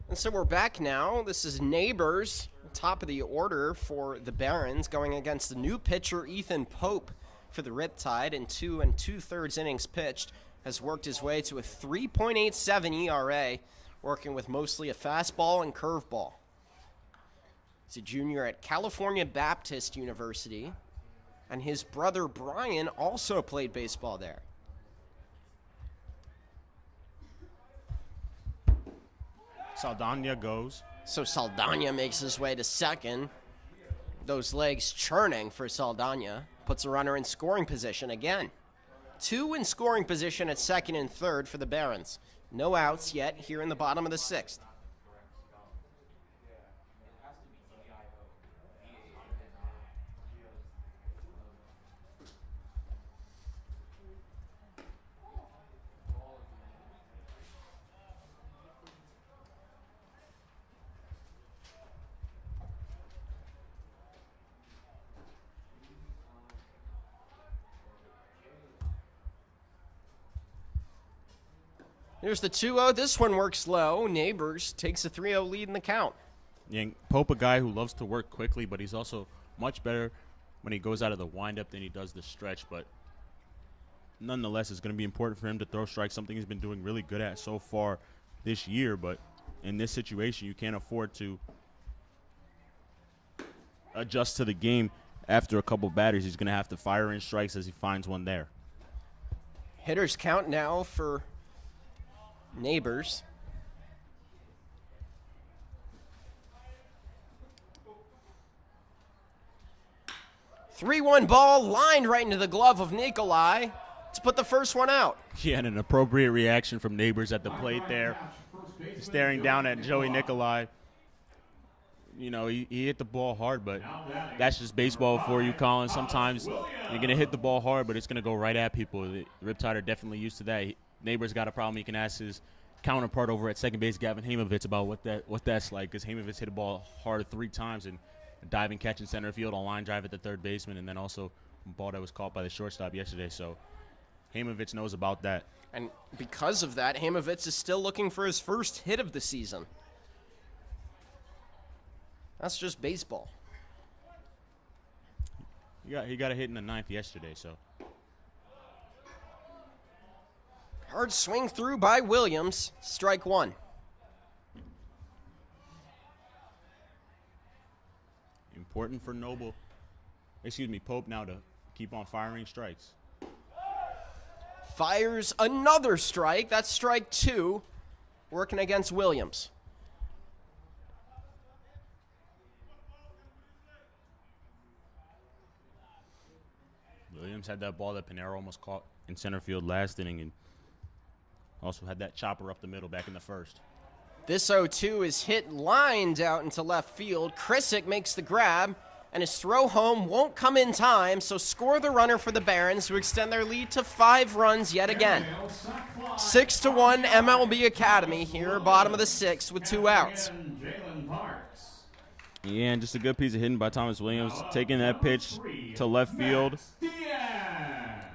And so we're back now. This is Neighbors, top of the order for the Barons, going against the new pitcher Ethan Pope for the Riptide. In 2 2/3 innings pitched, has worked his way to a 3.87 ERA, working with mostly a fastball and curveball. He's a junior at California Baptist University, and his brother Brian also played baseball there. Saldana goes. So Saldana makes his way to second. Those legs churning for Saldana. Puts a runner in scoring position again. 2 in scoring position at second and third for the Barons. No outs yet here in the bottom of the 6th. Here's the 2-0. This one works low. Neighbors takes a 3-0 lead in the count. Yeah, Pope, a guy who loves to work quickly, but he's also much better when he goes out of the windup than he does the stretch. But nonetheless, it's going to be important for him to throw strikes, something he's been doing really good at so far this year. But in this situation, you can't afford to adjust to the game after a couple batters. He's going to have to fire in strikes as he finds one there. Hitters count now for Neighbors. Three-one ball lined right into the glove of Nikolai to put the first one out. He had an appropriate reaction from Neighbors at the plate there, staring down at Joey Nikolai. You know, he hit the ball hard, but that's just baseball for you, Colin. Sometimes you're going to hit the ball hard, but it's going to go right at people. The Riptide are definitely used to that. Neighbors got a problem. He can ask his counterpart over at second base, Gavin Hamovitz, about what that's like, because Hamovitz hit a ball hard 3 times and a diving catch in center field, a line drive at the third baseman, and then also a ball that was caught by the shortstop yesterday. So Hamovitz knows about that. And because of that, Hamovitz is still looking for his first hit of the season. That's just baseball. He got a hit in the 9th yesterday, so. Hard swing through by Williams. Strike one. Important for Pope now to keep on firing strikes. Fires another strike. That's strike 2. Working against Williams. Williams had that ball that Pinero almost caught in center field last inning, and also had that chopper up the middle back in the first. This 0-2 is hit lined out into left field. Krisick makes the grab, and his throw home won't come in time, so score the runner for the Barons to extend their lead to 5 runs yet again. 6-1 MLB Academy here, bottom of the 6th with 2 outs. Yeah, and just a good piece of hitting by Thomas Williams, taking that pitch to left field,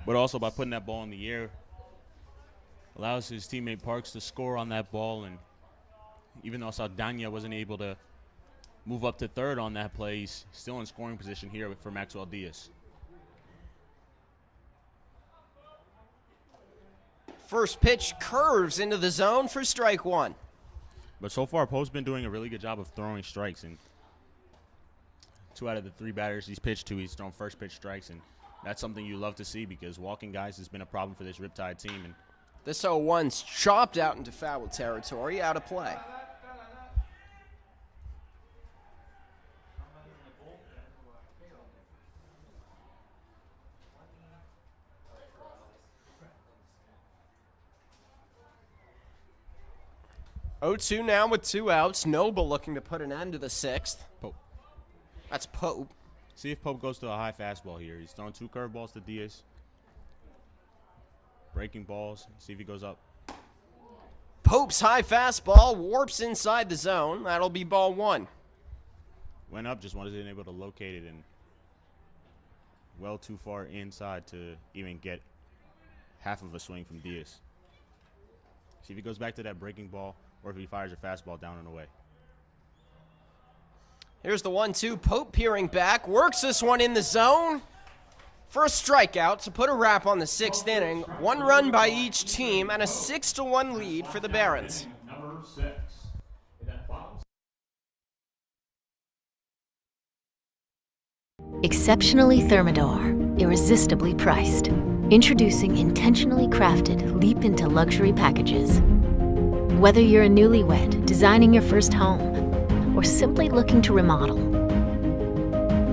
but also by putting that ball in the air, allows his teammate Parks to score on that ball. And even though Saldana wasn't able to move up to third on that play, he's still in scoring position here for Maxwell Diaz. First pitch curves into the zone for strike 1. But so far, Pope's been doing a really good job of throwing strikes, and 2 out of the 3 batters he's pitched to, he's thrown first pitch strikes, and that's something you love to see, because walking guys has been a problem for this Riptide team. And this 0-1's chopped out into foul territory, out of play. Oh-2 now with 2 outs. Noble looking to put an end to the 6th. Pope. That's Pope. See if Pope goes to a high fastball here. He's throwing 2 curveballs to Diaz. Breaking balls. See if he goes up. Pope's high fastball warps inside the zone. That'll be ball 1. Went up, just wasn't able to locate it, and well too far inside to even get half of a swing from Diaz. See if he goes back to that breaking ball, or if he fires a fastball down and away. Here's the 1-2. Pope peering back. Works this one in the zone. First strikeout to put a wrap on the 6th inning. 1 run by each team and a 6-1 lead for the Barons. Number 6. Exceptionally Thermidor, irresistibly priced. Introducing intentionally crafted leap into luxury packages. Whether you're a newlywed, designing your first home, or simply looking to remodel,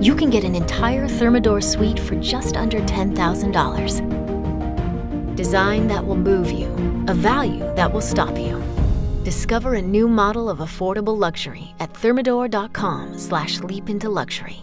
you can get an entire Thermidor suite for just under $10,000. Design that will move you, a value that will stop you. Discover a new model of affordable luxury at thermidor.com/leapintoluxury.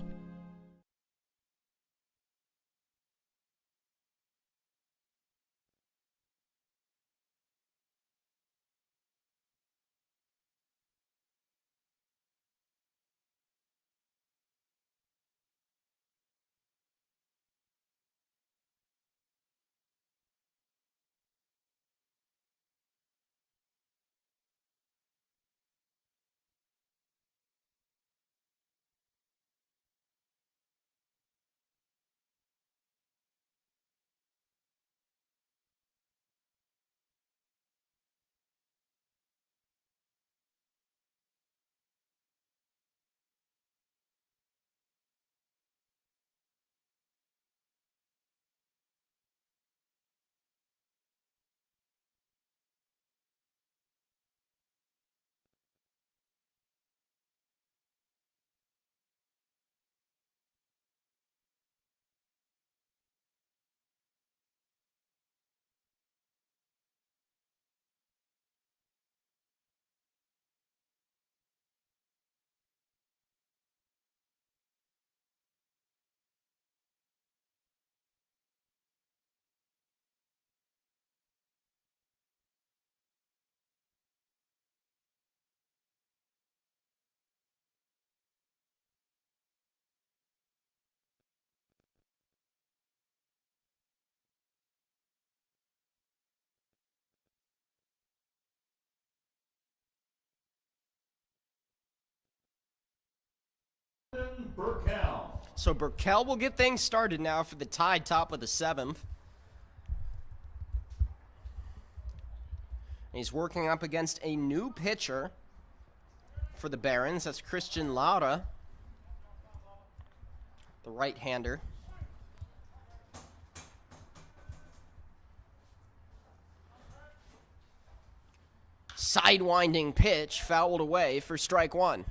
Burkell. So Burkell will get things started now for the Tide, top of the 7th. He's working up against a new pitcher for the Barons. That's Christian Lara, the right-hander. Sidewinding pitch, fouled away for strike 1.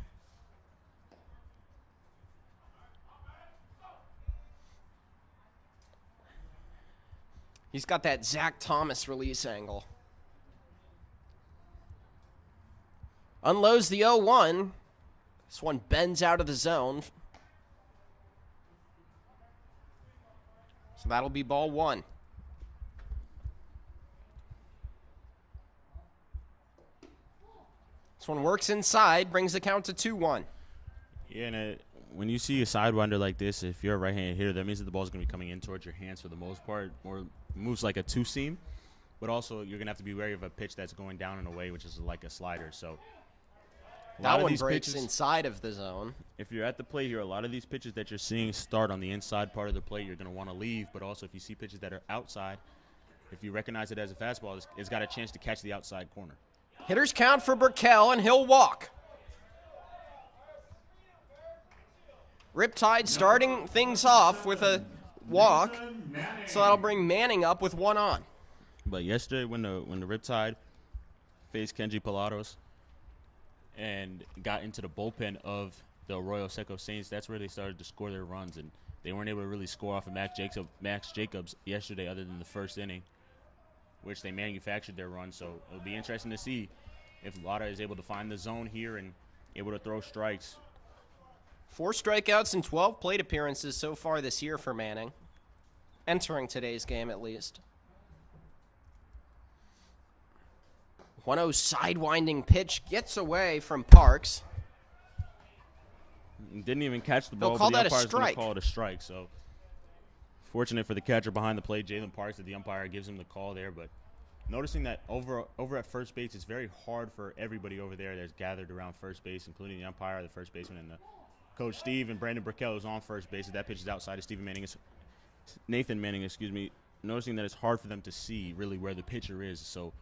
He's got that Zach Thomas release angle. Unloads the 0-1. This one bends out of the zone. So that'll be ball 1. This one works inside, brings the count to 2-1. Yeah, and when you see a sidewinder like this, if you're a right-handed hitter, that means that the ball's going to be coming in towards your hands for the most part, or moves like a two-seam. But also, you're going to have to be wary of a pitch that's going down and away, which is like a slider. So that one breaks inside of the zone. If you're at the plate here, a lot of these pitches that you're seeing start on the inside part of the plate, you're going to want to leave. But also, if you see pitches that are outside, if you recognize it as a fastball, it's got a chance to catch the outside corner. Hitters count for Burkell, and he'll walk. Riptide starting things off with a walk, so that'll bring Manning up with 1 on. But yesterday, when the Riptide faced Kenji Pilatos and got into the bullpen of the Arroyo Seco Saints, that's where they started to score their runs, and they weren't able to really score off of Max Jacobs yesterday, other than the first inning, which they manufactured their run. So it'll be interesting to see if Lara is able to find the zone here and able to throw strikes. 4 strikeouts and 12 plate appearances so far this year for Manning, entering today's game at least. 1-0 sidewinding pitch gets away from Parks. Didn't even catch the ball. They'll call but the that a umpire's gonna strike. call it a strike. So fortunate for the catcher behind the plate, Jalen Parks, that the umpire gives him the call there. But noticing that over at first base, it's very hard for everybody over there that's gathered around first base, including the umpire, the first baseman, and the coach Steve and Brandon Burkell is on first base. If that pitch is outside of Nathan Manning, noticing that it's hard for them to see really where the pitcher is. So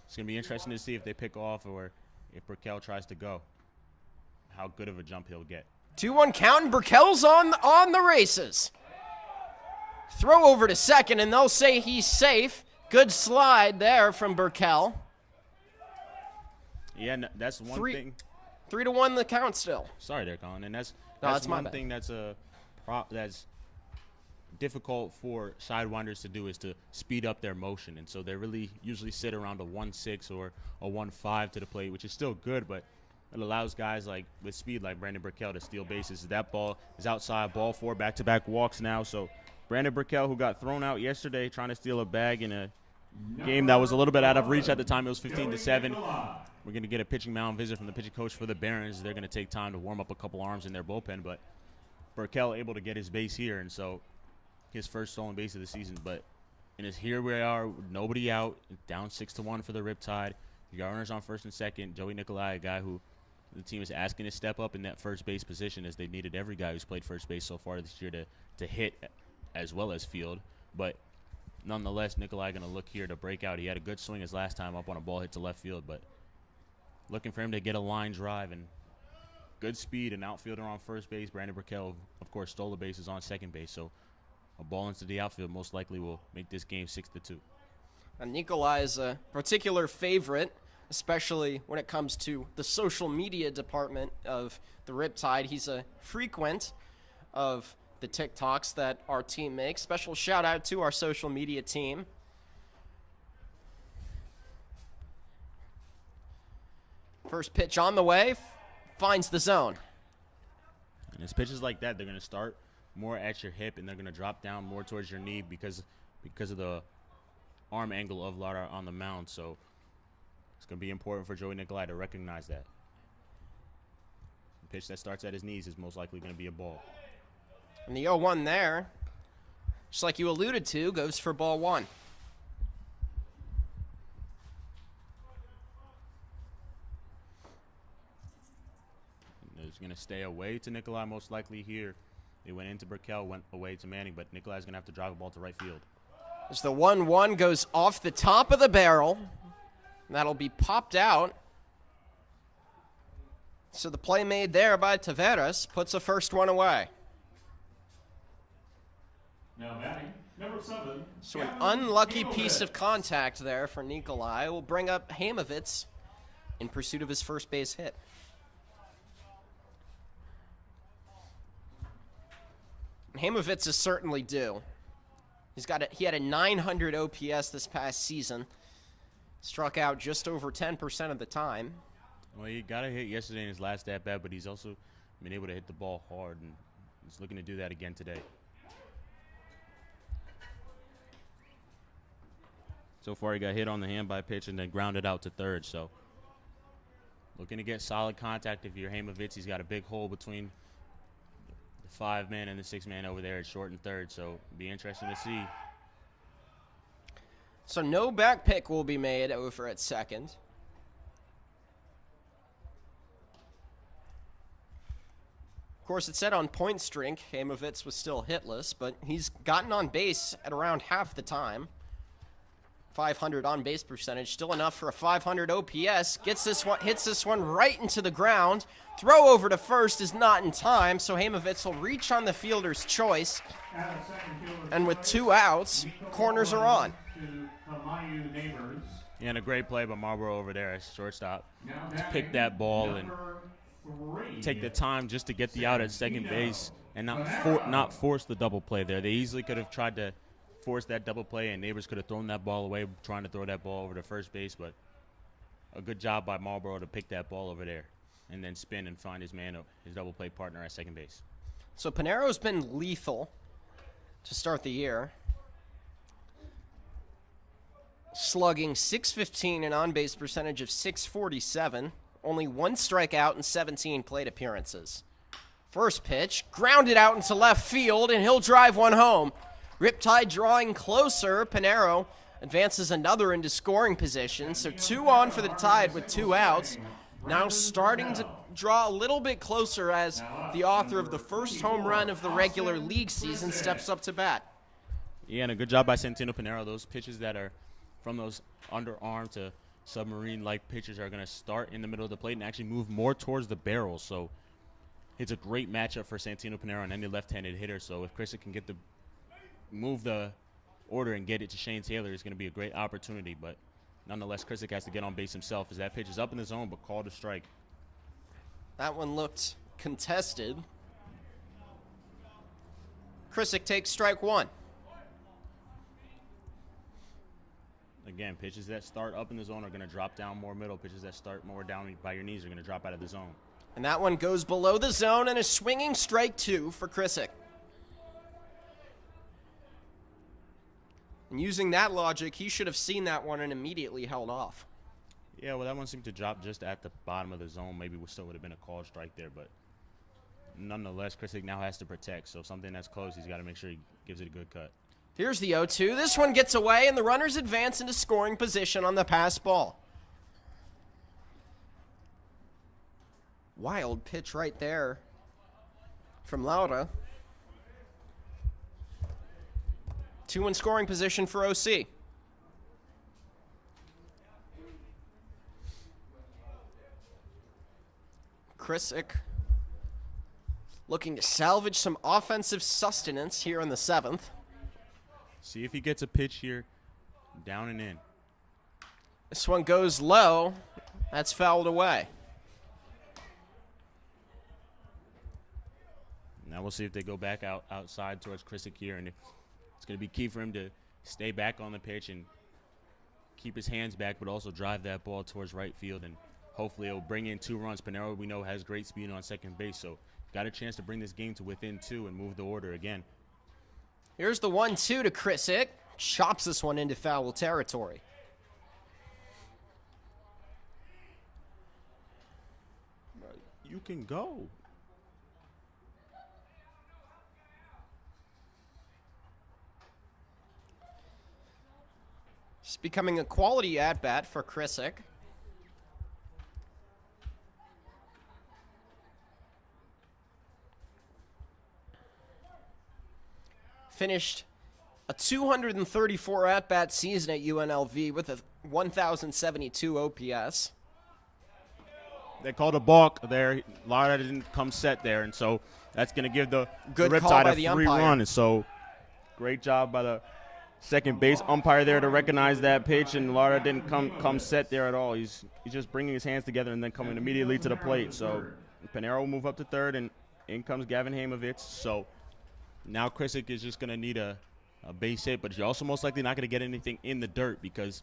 it's going to be interesting to see if they pick off or if Burkell tries to go, how good of a jump he'll get. 2-1 count, and Burkell's on the races. Throw over to second, and they'll say he's safe. Good slide there from Burkell. Yeah, that's one thing. 3-1 the count still. Sorry there, Colin. And that's one thing that's that's difficult for sidewinders to do, is to speed up their motion. And so they really usually sit around a 1-6 or a 1-5 to the plate, which is still good, but it allows guys like with speed like Brandon Burkell to steal bases. That ball is outside, ball 4, back-to-back walks now. So Brandon Burkell, who got thrown out yesterday trying to steal a bag in a game that was a little bit out of reach at the time. It was 15-7. We're going to get a pitching mound visit from the pitching coach for the Barons. They're going to take time to warm up a couple arms in their bullpen, but Burkell able to get his base here, and so his first stolen base of the season. But here we are, nobody out, down 6-1 for the Riptide. You got runners on first and second. Joey Nicolai, a guy who the team is asking to step up in that first base position, as they needed every guy who's played first base so far this year to hit as well as field. But nonetheless, Nicolai going to look here to break out. He had a good swing his last time up on a ball hit to left field, but looking for him to get a line drive and good speed. An outfielder on first base. Brandon Burkell, of course, stole the bases on second base. So a ball into the outfield most likely will make this game 6-2. And Nikolai is a particular favorite, especially when it comes to the social media department of the Riptide. He's a frequent of the TikToks that our team makes. Special shout out to our social media team. First pitch on the way, finds the zone. And it's pitches like that, they're going to start more at your hip, and they're going to drop down more towards your knee because of the arm angle of Lara on the mound. So it's going to be important for Joey Nicolai to recognize that. The pitch that starts at his knees is most likely going to be a ball. And the 0-1 there, just like you alluded to, goes for ball 1. There's going to stay away to Nikolai most likely here. They went into Burkell, went away to Manning, but Nikolai's going to have to drive the ball to right field. As the 1-1 goes off the top of the barrel. That'll be popped out. So the play made there by Taveras puts the first one away. Now batting, number 7. So an unlucky piece of contact there for Nikolai will bring up Hamovitz in pursuit of his first base hit. Hamovitz is certainly due. He had a 900 OPS this past season. Struck out just over 10% of the time. Well, he got a hit yesterday in his last at-bat, but he's also been able to hit the ball hard, and he's looking to do that again today. So far, he got hit on the hand by a pitch and then grounded out to third. So looking to get solid contact if you're Hamovitz. He's got a big hole between the 5-man and the 6-man over there at short and third. So it'll be interesting to see. So no back pick will be made over at second. Of course, it said on point streak, Hamovitz was still hitless, but he's gotten on base at around half the time. 500 on base percentage, still enough for a 500 OPS. Hits this one right into the ground. Throw over to first is not in time, so Hamovitz will reach on the fielder's choice. And with 2 outs, corners are on. Yeah, and a great play by Marlboro over there as shortstop to pick that ball and take the time just to get the out at second base and not force the double play there. They easily could have tried to force that double play, and Neighbors could have thrown that ball away trying to throw that ball over to first base, but a good job by Marlboro to pick that ball over there and then spin and find his double play partner at second base. So Pinero's been lethal to start the year. Slugging .615, an on-base percentage of .647. Only 1 strikeout and 17 plate appearances. First pitch, grounded out into left field, and he'll drive one home. Riptide drawing closer. Pinero advances another into scoring position. So 2 on for the Tide with 2 outs. Now starting to draw a little bit closer as the author of the first home run of the regular league season steps up to bat. Yeah, and a good job by Santino Pinero. Those pitches that are from those underarm to submarine-like pitches are going to start in the middle of the plate and actually move more towards the barrel. So it's a great matchup for Santino Pinero and any left-handed hitter. So if Chris can move the order and get it to Shane Taylor, it's going to be a great opportunity. But nonetheless, Krissick has to get on base himself as that pitch is up in the zone but called a strike. That one looked contested. Krissick takes strike 1. Again, pitches that start up in the zone are going to drop down more middle. Pitches that start more down by your knees are going to drop out of the zone. And that one goes below the zone and a swinging strike 2 for Krissick. And using that logic, he should have seen that one and immediately held off. Yeah, well, that one seemed to drop just at the bottom of the zone. Maybe it still would have been a called strike there, but nonetheless, Krissick now has to protect. So something that's close, he's got to make sure he gives it a good cut. Here's the 0-2. This one gets away, and the runners advance into scoring position on the pass ball. Wild pitch right there from Laura. 2 in scoring position for OC. Krissick looking to salvage some offensive sustenance here in the 7th. See if he gets a pitch here, down and in. This one goes low. That's fouled away. Now we'll see if they go back outside towards Krissick here, and it's going to be key for him to stay back on the pitch and keep his hands back, but also drive that ball towards right field, and hopefully it'll bring in 2 runs. Pinero, we know, has great speed on second base, so got a chance to bring this game to within 2 and move the order again. Here's the 1-2 to Krissick. Chops this one into foul territory. You can go. It's becoming a quality at-bat for Krissick. finished a 234 at-bat season at UNLV with a 1,072 OPS. They called a balk there. Lara didn't come set there, and so that's going to give the Good call by Riptide the a free umpire. run. And so great job by the second base umpire there to recognize that pitch, and Lara didn't come set there at all. He's just bringing his hands together and then coming immediately to the plate. So Panero will move up to third, and in comes Gavin Hamovitz. So now Krissick is just going to need a base hit, but you're also most likely not going to get anything in the dirt because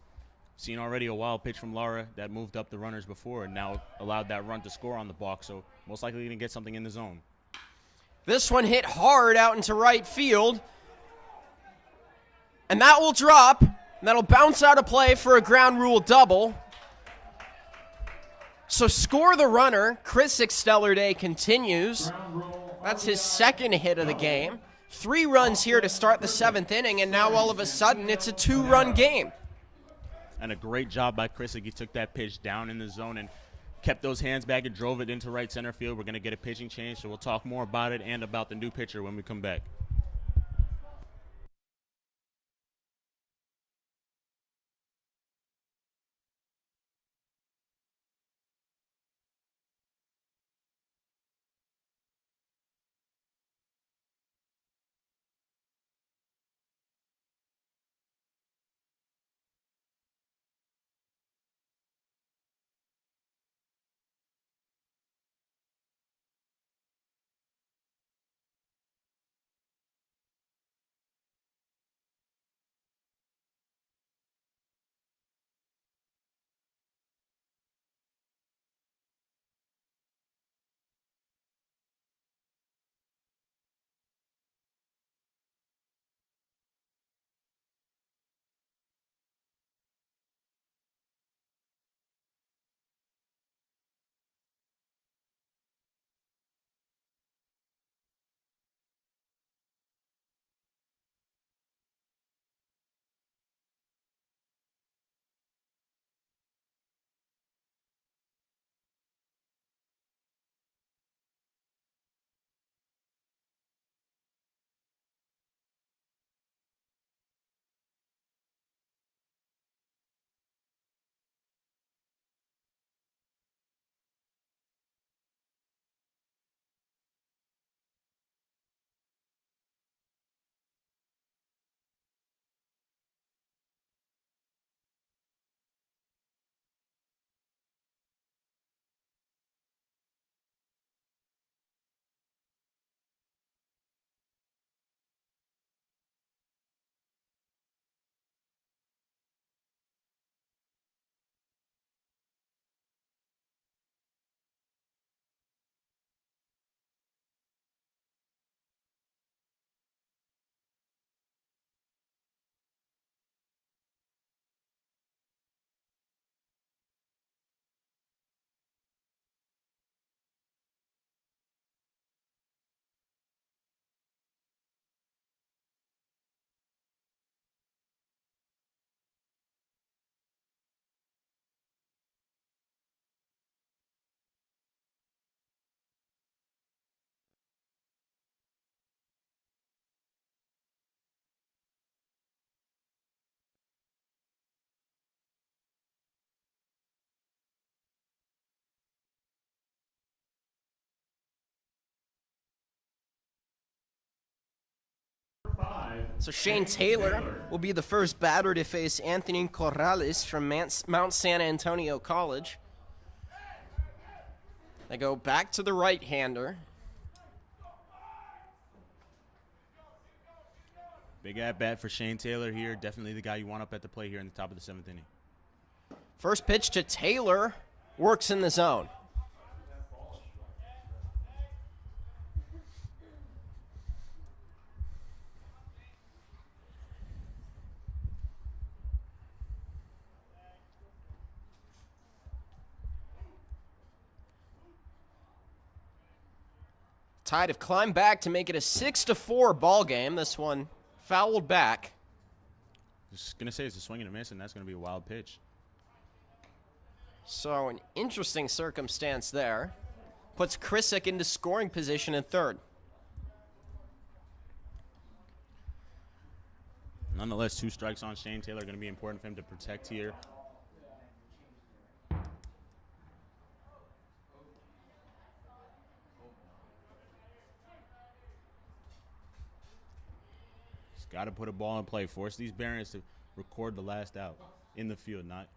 seen already a wild pitch from Lara that moved up the runners before and now allowed that run to score on the balk. So most likely going to get something in the zone. This one hit hard out into right field. And that will drop. And that'll bounce out of play for a ground rule double. So score the runner. Krissick's stellar day continues. That's his second hit of the game. 3 runs here to start the 7th inning, and now all of a sudden it's a 2-run game. And a great job by Krissick. He took that pitch down in the zone and kept those hands back and drove it into right center field. We're going to get a pitching change, so we'll talk more about it and about the new pitcher when we come back. So Shane Taylor will be the first batter to face Anthony Corrales from Mount San Antonio College. They go back to the right-hander. Big at-bat for Shane Taylor here. Definitely the guy you want up at the plate here in the top of the 7th inning. First pitch to Taylor, works in the zone. Tide have climbed back to make it a 6-4 ball game. This one fouled back. Just going to say it's a swing and a miss, and that's going to be a wild pitch. So an interesting circumstance there. Puts Krissick into scoring position at third. Nonetheless, 2 strikes on Shane Taylor, going to be important for him to protect here. He's got to put a ball in play. Force these Barons to record the last out in the field, not.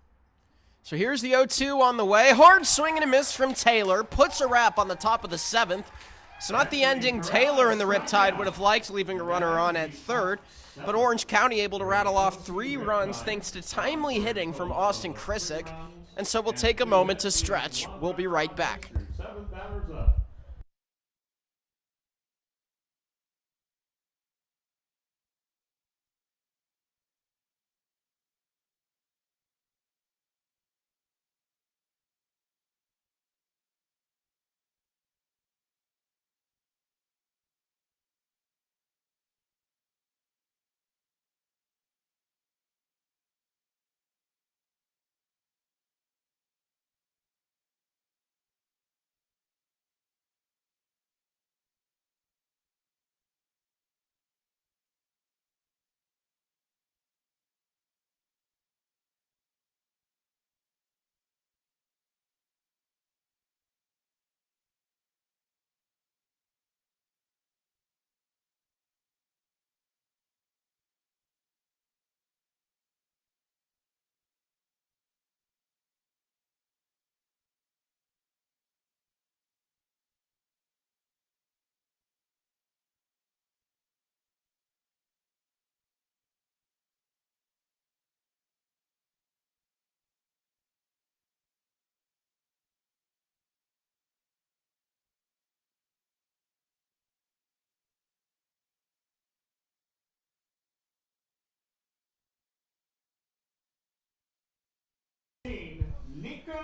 So here's the 0-2 on the way. Hard swing and a miss from Taylor. Puts a wrap on the top of the 7th. So not the ending Taylor and the Riptide would have liked, leaving a runner on at third. But Orange County able to rattle off 3 runs thanks to timely hitting from Austin Krisick. And so we'll take a moment to stretch. We'll be right back. 7 batters up.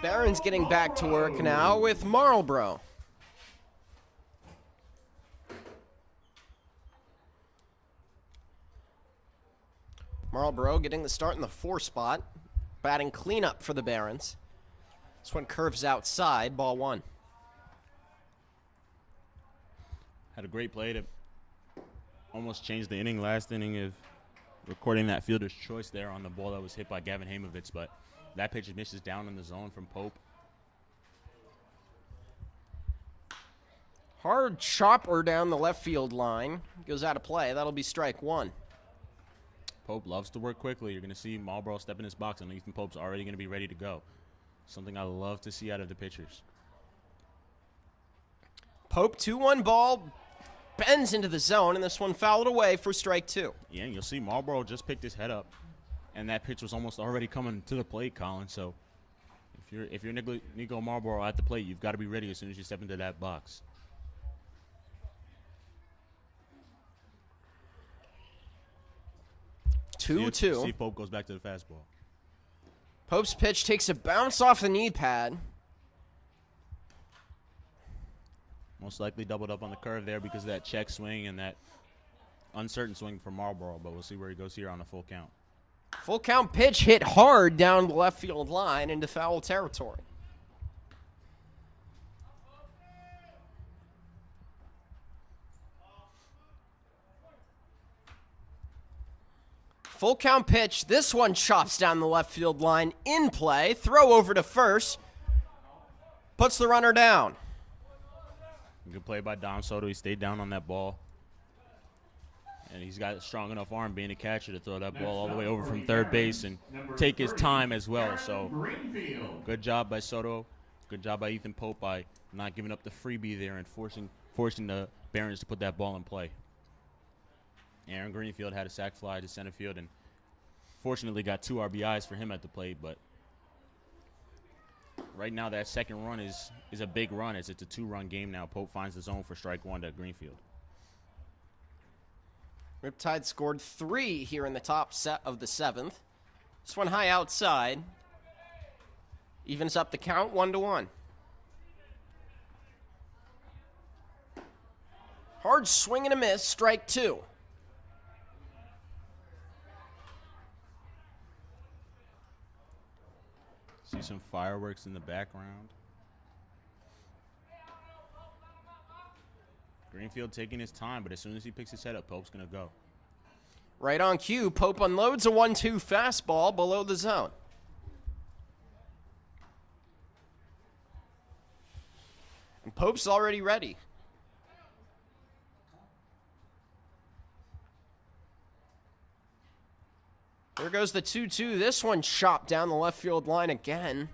Barron's getting back to work now with Marlborough. Marlborough getting the start in the 4 spot. Batting cleanup for the Barons. This one curves outside, ball 1. Had a great play to almost change the inning last inning of recording that fielder's choice there on the ball that was hit by Gavin Hamovitz, but that pitch misses down in the zone from Pope. Hard chopper down the left field line. Goes out of play. That'll be strike 1. Pope loves to work quickly. You're going to see Marlborough step in his box, and Ethan Pope's already going to be ready to go. Something I love to see out of the pitchers. Pope, 2-1 ball, bends into the zone, and this one fouled away for strike 2. Yeah, and you'll see Marlborough just picked his head up, and that pitch was almost already coming to the plate, Colin. So if you're Nico Marlborough at the plate, you've got to be ready as soon as you step into that box. 2-2. See if Pope goes back to the fastball. Pope's pitch takes a bounce off the knee pad. Most likely doubled up on the curve there because of that check swing and that uncertain swing from Marlborough, but we'll see where he goes here on a full count. Full count pitch hit hard down the left field line into foul territory. Full count pitch. This one chops down the left field line in play. Throw over to first. Puts the runner down. Good play by Dom Soto. He stayed down on that ball. And he's got a strong enough arm being a catcher to throw that ball all the way over from third base and take his time as well. So good job by Soto. Good job by Ethan Pope by not giving up the freebie there and forcing the Barons to put that ball in play. Aaron Greenfield had a sac fly to center field and fortunately got 2 RBIs for him at the plate. But right now that second run is a big run as it's a 2-run game now. Pope finds the zone for strike 1 to Greenfield. Riptide scored 3 here in the top set of the 7th. This one high outside. Evens up the count 1-1. Hard swing and a miss, strike 2. See some fireworks in the background. Greenfield taking his time, but as soon as he picks his head up, Pope's going to go. Right on cue, Pope unloads a 1-2 fastball below the zone. And Pope's already ready. There goes the 2-2. This one chopped down the left field line again.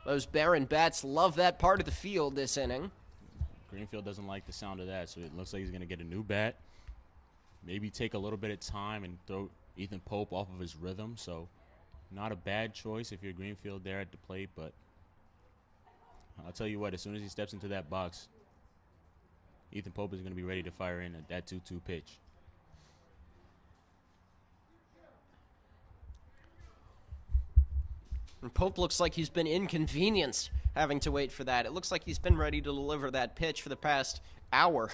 Those Baron bats love that part of the field this inning. Greenfield doesn't like the sound of that, so it looks like he's going to get a new bat. Maybe take a little bit of time and throw Ethan Pope off of his rhythm. So not a bad choice if you're Greenfield there at the plate, but I'll tell you what, as soon as he steps into that box, Ethan Pope is going to be ready to fire in at that 2-2 pitch. And Pope looks like he's been inconvenienced having to wait for that. It looks like he's been ready to deliver that pitch for the past hour.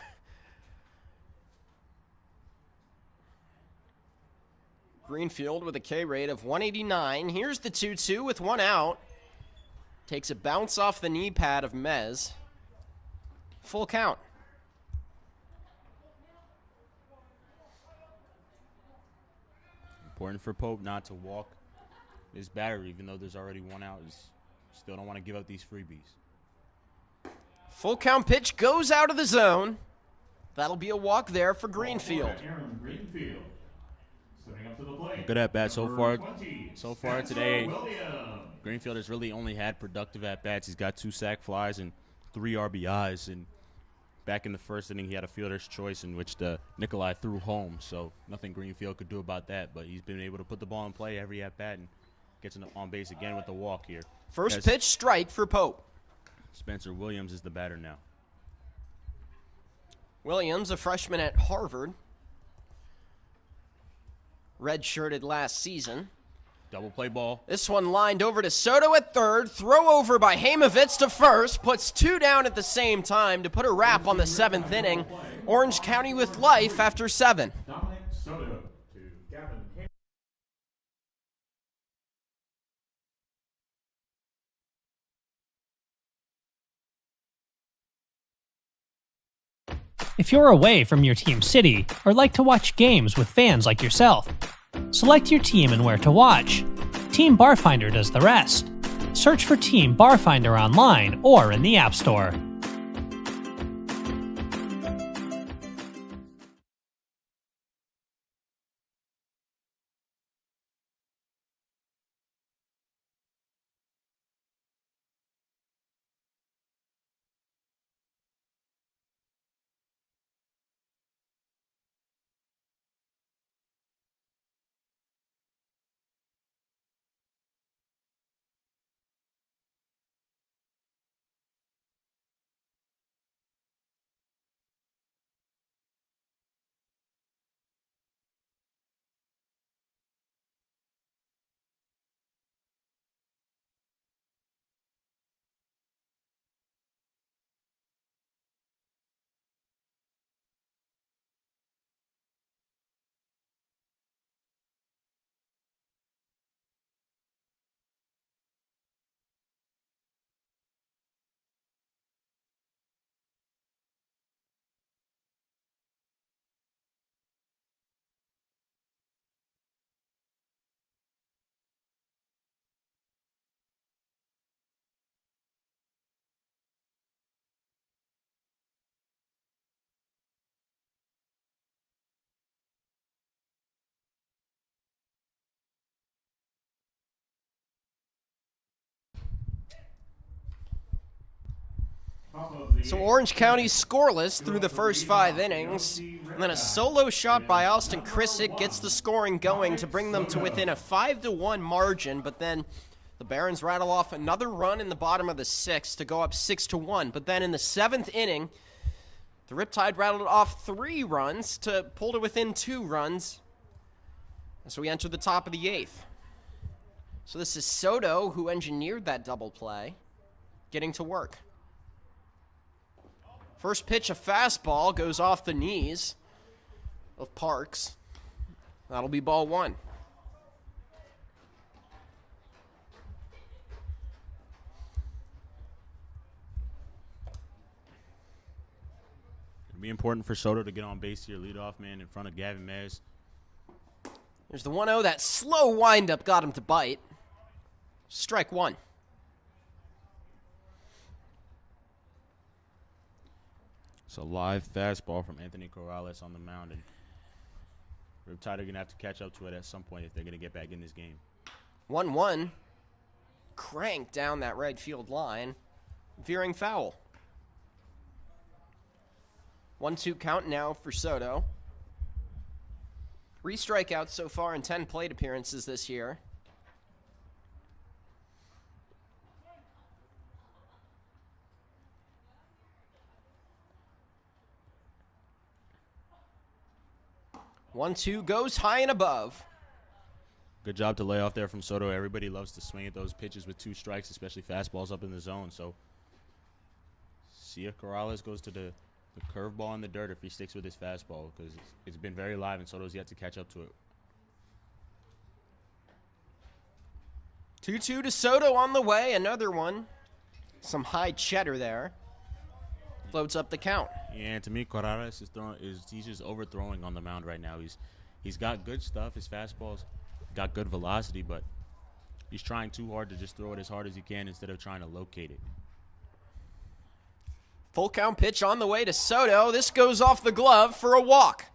Greenfield with a K rate of 189. Here's the 2-2 with one out. Takes a bounce off the knee pad of Mez. Full count. Important for Pope not to walk this batter, even though there's already one out. Still don't want to give up these freebies. Full count pitch goes out of the zone. That'll be a walk there for Greenfield. Aaron Greenfield. Stepping up to the plate. Good at bat so far. 20, So far Spencer today, Williams. Greenfield has really only had productive at bats. He's got 2 sac flies and 3 RBIs. And back in the first inning, he had a fielder's choice in which the Nikolai threw home. So nothing Greenfield could do about that. But he's been able to put the ball in play every at bat and gets on base again with the walk here. First pitch strike for Pope. Spencer Williams is the batter now. Williams, a freshman at Harvard. Red-shirted last season. Double play ball. This one lined over to Soto at third. Throw over by Hamovitz to first. Puts 2 down at the same time to put a wrap on the 7th inning. Orange County with life after 7. Dominic Soto to Gavin Hayes. If you're away from your team city or like to watch games with fans like yourself, select your team and where to watch. Team Barfinder does the rest. Search for Team Barfinder online or in the App Store. So Orange County scoreless through the first 5 innings. And then a solo shot by Austin Krissick gets the scoring going to bring them to within a 5-1 margin. But then the Barons rattle off another run in the bottom of the 6th to go up 6-1. But then in the 7th inning, the Riptide rattled off 3 runs to pull to within 2 runs as we enter the top of the 8th. So this is Soto, who engineered that double play, getting to work. First pitch, a fastball, goes off the knees of Parks. That'll be ball 1. It'll be important for Soto to get on base here, lead off man in front of Gavin Mez. There's the 1-0. That slow windup got him to bite. Strike one. It's a live fastball from Anthony Corrales on the mound, and Riptide are going to have to catch up to it at some point if they're going to get back in this game. 1-1. Crank down that right field line. Veering foul. 1-2 count now for Soto. 3 strikeouts so far in 10 plate appearances this year. One, two goes high and above. Good job to lay off there from Soto. Everybody loves to swing at those pitches with 2 strikes, especially fastballs up in the zone. So see if Corrales goes to the curveball in the dirt if he sticks with his fastball, because it's been very live and Soto's yet to catch up to it. 2-2 to Soto on the way. Another one. Some high cheddar there. Floats up the count. Yeah, and to me, Corrales he's just overthrowing on the mound right now. He's got good stuff. His fastball's got good velocity, but he's trying too hard to just throw it as hard as he can instead of trying to locate it. Full count pitch on the way to Soto. This goes off the glove for a walk.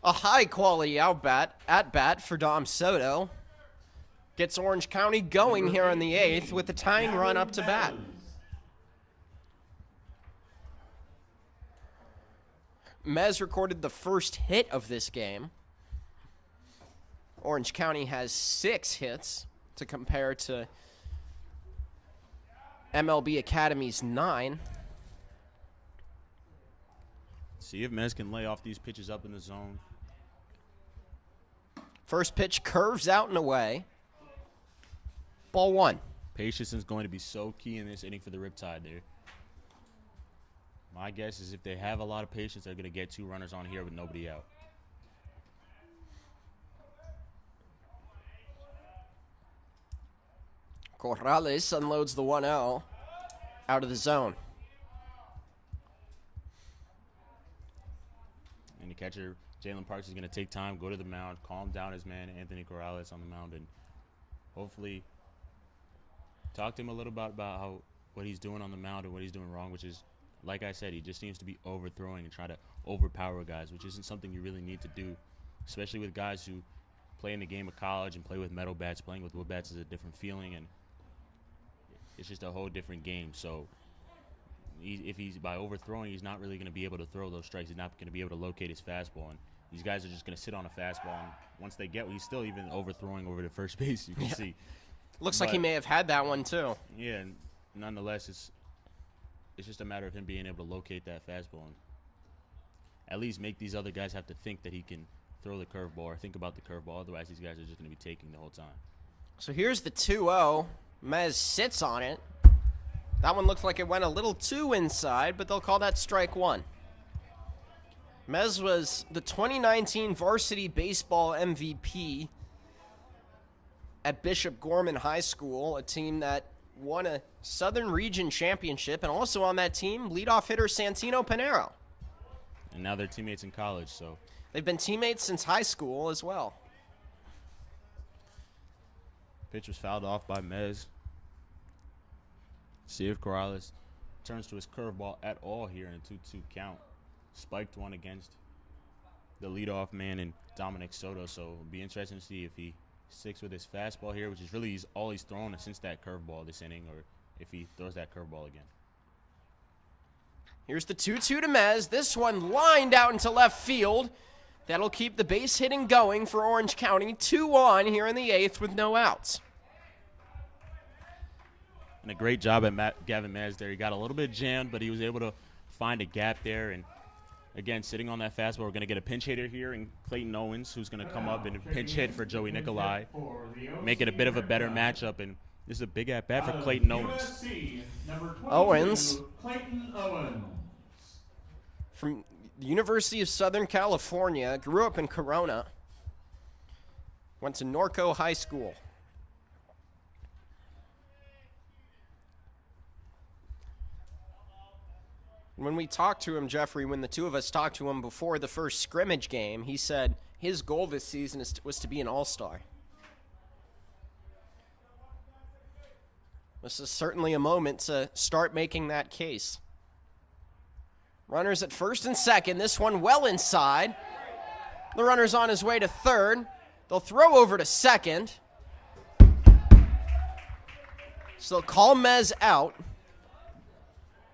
A high quality at bat for Dom Soto. Gets Orange County going here in the 8th with the tying run up to bat. Mez recorded the first hit of this game. Orange County has 6 hits to compare to MLB Academy's 9. See if Mez can lay off these pitches up in the zone. First pitch curves out and away. Ball 1. Patience is going to be so key in this inning for the Riptide there. My guess is if they have a lot of patience, they're going to get 2 runners on here with nobody out. Corrales unloads the 1-0 out of the zone. And the catcher, Jalen Parks, is going to take time, go to the mound, calm down his man, Anthony Corrales, on the mound, and hopefully talk to him a little bit about what he's doing on the mound and what he's doing wrong, which is, like I said, he just seems to be overthrowing and try to overpower guys, which isn't something you really need to do, especially with guys who play in the game of college and play with metal bats. Playing with wood bats is a different feeling, and it's just a whole different game. So if he's by overthrowing, he's not really going to be able to throw those strikes. He's not going to be able to locate his fastball, and these guys are just going to sit on a fastball, and once they get, he's still even overthrowing over to first base, you can see. Looks like he may have had that one too. Yeah, and nonetheless, it's just a matter of him being able to locate that fastball and at least make these other guys have to think that he can throw the curveball or think about the curveball. Otherwise, these guys are just going to be taking the whole time. So here's the 2-0. Mez sits on it. That one looked like it went a little too inside, but they'll call that strike 1. Mez was the 2019 varsity baseball MVP at Bishop Gorman High School, a team that won a Southern Region championship, and also on that team, leadoff hitter Santino Pinero. And now they're teammates in college, so. They've been teammates since high school as well. Pitch was fouled off by Mez. See if Corrales turns to his curveball at all here in a 2-2 count. Spiked one against the leadoff man in Dominic Soto, so it'll be interesting to see if he sticks with his fastball here, which is really all he's thrown since that curveball this inning, or if he throws that curveball again. Here's the 2-2 to Mez. This one lined out into left field. That'll keep the base hitting going for Orange County. 2-1 here in the 8th with no outs. And a great job at Gavin Mez there. He got a little bit jammed, but he was able to find a gap there. And again, sitting on that fastball, we're going to get a pinch hitter here in Clayton Owens, who's going to come up and pinch hit for Joey Nikolai, make it a bit of a better matchup. And this is a big at-bat for Clayton Owens. Owens. Clayton Owens. From the University of Southern California, grew up in Corona, went to Norco High School. When we talked to him, Jeffrey, when the two of us talked to him before the first scrimmage game, he said his goal this season was to be an all-star. This is certainly a moment to start making that case. Runners at first and second. This one well inside. The runner's on his way to third. They'll throw over to second. So they'll call Mez out.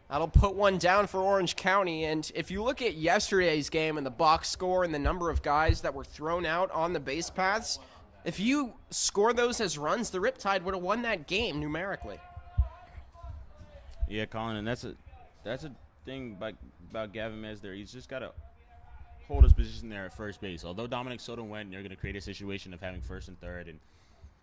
That'll put one down for Orange County. And if you look at yesterday's game and the box score and the number of guys that were thrown out on the base paths, if you score those as runs, the Riptide would have won that game numerically. Yeah, Colin, and that's a thing about Gavin Mez there. He's just got to hold his position there at first base. Although Dominic Soto went, you're going to create a situation of having first and third, and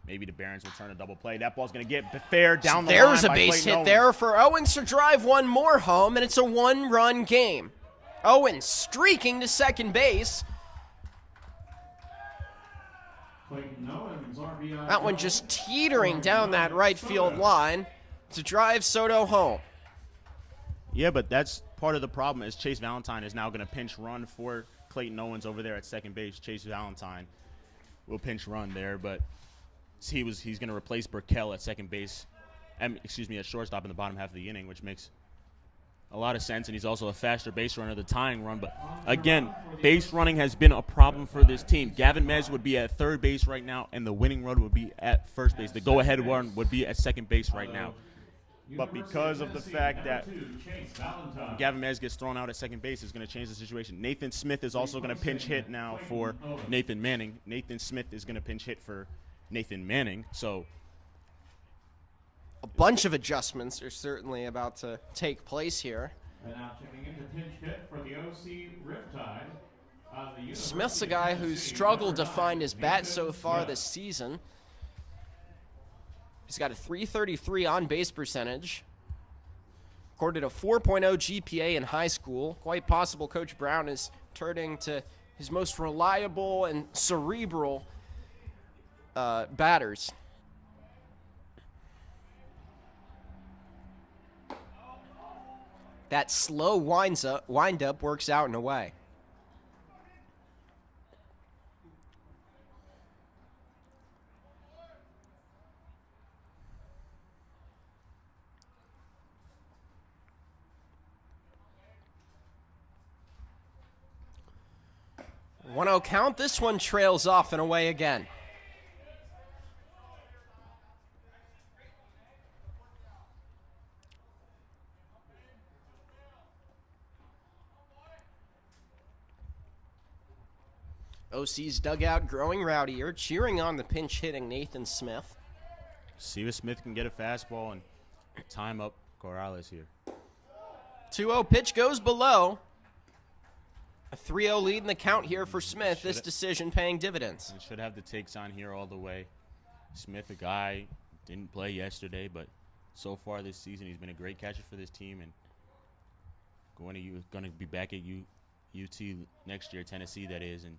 maybe the Barons will turn a double play. That ball's going to get fair down the line. There's a base hit there for Owens to drive one more home, and it's a one-run game. Owens streaking to second base. That one just teetering down that right field line to drive Soto home. Yeah, but that's part of the problem is Chase Valentine is now going to pinch run for Clayton Owens over there at second base. Chase Valentine will pinch run there, but he's going to replace Burkell at second base, at shortstop in the bottom half of the inning, which makes a lot of sense, and he's also a faster base runner, the tying run. But again, base running has been a problem for this team. Gavin Mez would be at third base right now, and the winning run would be at first base. The go-ahead run would be at second base right now. But because of the fact that Gavin Mez gets thrown out at second base, is going to change the situation. Nathan Smith is also going to pinch hit now for Nathan Manning. Nathan Smith is going to pinch hit for Nathan Manning. So a bunch of adjustments are certainly about to take place here. And now checking into pinch hit for the OC Riptide. Smith's a guy who's struggled to find his bat so far this season. He's got a .333 on-base percentage. Recorded a 4.0 GPA in high school. Quite possible Coach Brown is turning to his most reliable and cerebral batters. That slow wind-up works out in a way. One-oh count. This one trails off and away again. OC's dugout growing rowdier, cheering on the pinch-hitting Nathan Smith. see if Smith can get a fastball and time up Corrales here. 2-0 pitch goes below. A 3-0 lead in the count here for Smith. This decision paying dividends. And should have the takes on here all the way. Smith, a guy, didn't play yesterday, but so far this season he's been a great catcher for this team, and going to be back at UT next year, Tennessee that is. And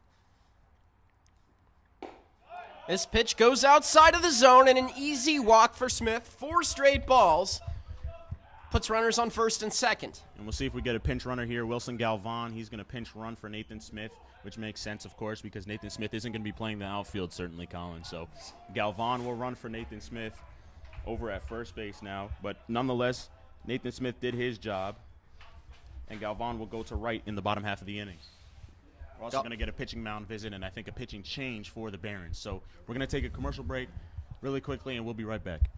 this pitch goes outside of the zone and an easy walk for Smith. 4 straight balls. Puts runners on first and second. we'll see if we get a pinch runner here. Wilson Galvan, he's going to pinch run for Nathan Smith, which makes sense, of course, because Nathan Smith isn't going to be playing the outfield, certainly, Colin. So Galvan will run for Nathan Smith over at first base now. But nonetheless, Nathan Smith did his job, and Galvan will go to right in the bottom half of the inning. We're also going to get a pitching mound visit and I think a pitching change for the Barons. So we're going to take a commercial break really quickly, and we'll be right back.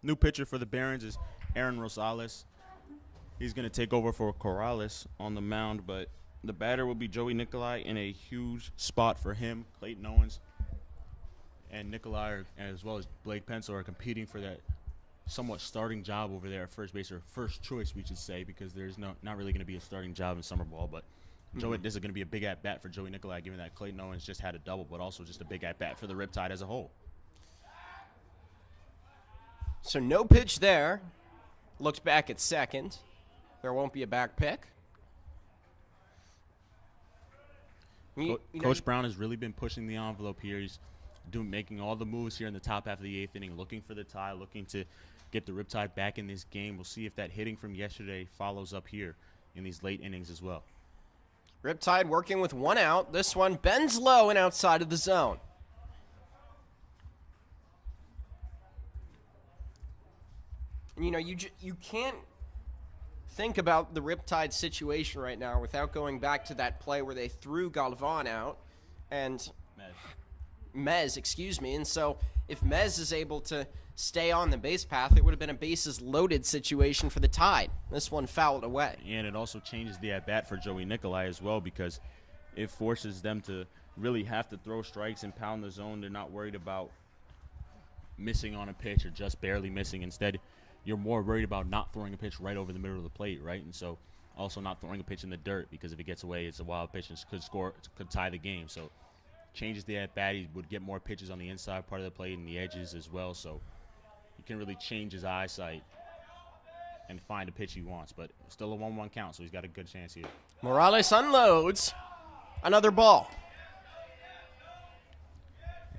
new pitcher for the Barons is Aaron Rosales. He's going to take over for Corrales on the mound, but the batter will be Joey Nicolai in a huge spot for him. Clayton Owens and Nicolai, as well as Blake Pencil, are competing for that somewhat starting job over there at first base, or first choice, we should say, because there's not really going to be a starting job in summer ball. But Joey, this is going to be a big at-bat for Joey Nicolai, given that Clayton Owens just had a double, but also just a big at-bat for the Riptide as a whole. So no pitch there. Looks back at second. There won't be a back pick. Coach Brown has really been pushing the envelope here. He's making all the moves here in the top half of the 8th inning, looking for the tie, looking to get the Riptide back in this game. We'll see if that hitting from yesterday follows up here in these late innings as well. Riptide working with 1 out. This one bends low and outside of the zone. You know, you can't think about the Riptide situation right now without going back to that play where they threw Galvan out and Mez, excuse me. And so if Mez is able to stay on the base path, it would have been a bases loaded situation for the Tide. This one fouled away. And it also changes the at-bat for Joey Nicolai as well, because it forces them to really have to throw strikes and pound the zone. They're not worried about missing on a pitch or just barely missing. Instead, you're more worried about not throwing a pitch right over the middle of the plate, right? And so also not throwing a pitch in the dirt, because if it gets away, it's a wild pitch and could tie the game. So changes the at-bat. He would get more pitches on the inside part of the plate and the edges as well. So he can really change his eyesight and find a pitch he wants. But still a 1-1 count, so he's got a good chance here. Morales unloads. Another ball.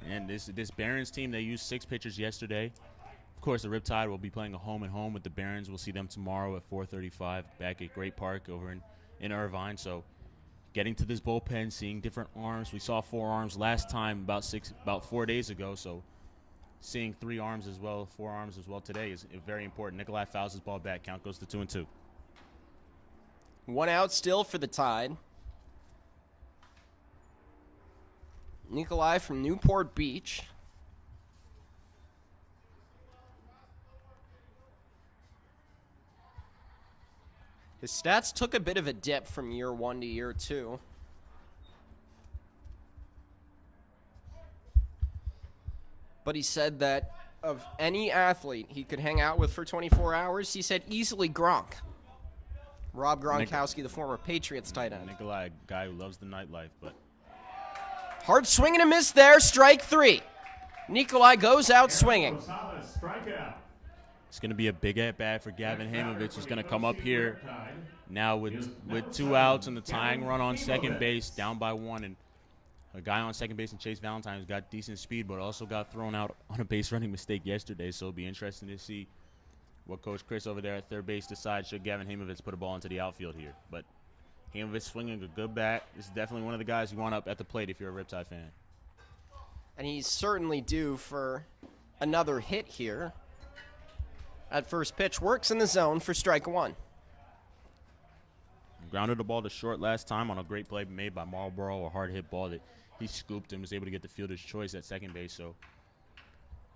And this Barons team, they used 6 pitchers yesterday. Of course, the Riptide will be playing a home-and-home with the Barons. We'll see them tomorrow at 4:35 back at Great Park over in Irvine. So getting to this bullpen, seeing different arms. We saw 4 arms last time about 4 days ago. So seeing 3 arms as well, 4 arms as well today is very important. Nicolai fouls his ball back. Count goes to 2-2. 1 out still for the Tide. Nicolai from Newport Beach. His stats took a bit of a dip from year 1 to year 2. But he said that of any athlete he could hang out with for 24 hours, he said easily Gronk. Rob Gronkowski, the former Patriots tight end. Nicolai, a guy who loves the nightlife, but hard swing and a miss there, strike 3. Nicolai goes out swinging. It's going to be a big at-bat for Gavin Hamovich, who's going to come up here now with 2 outs and the tying run on second base, down by 1. And a guy on second base, and Chase Valentine, who's got decent speed, but also got thrown out on a base running mistake yesterday. So it'll be interesting to see what Coach Chris over there at third base decides should Gavin Hamovich put a ball into the outfield here. But Hamovich swinging a good bat. This is definitely one of the guys you want up at the plate if you're a Riptide fan. And he's certainly due for another hit here. At first pitch, works in the zone for strike 1. Grounded the ball to short last time on a great play made by Marlboro, a hard hit ball that he scooped and was able to get the fielder's choice at second base. So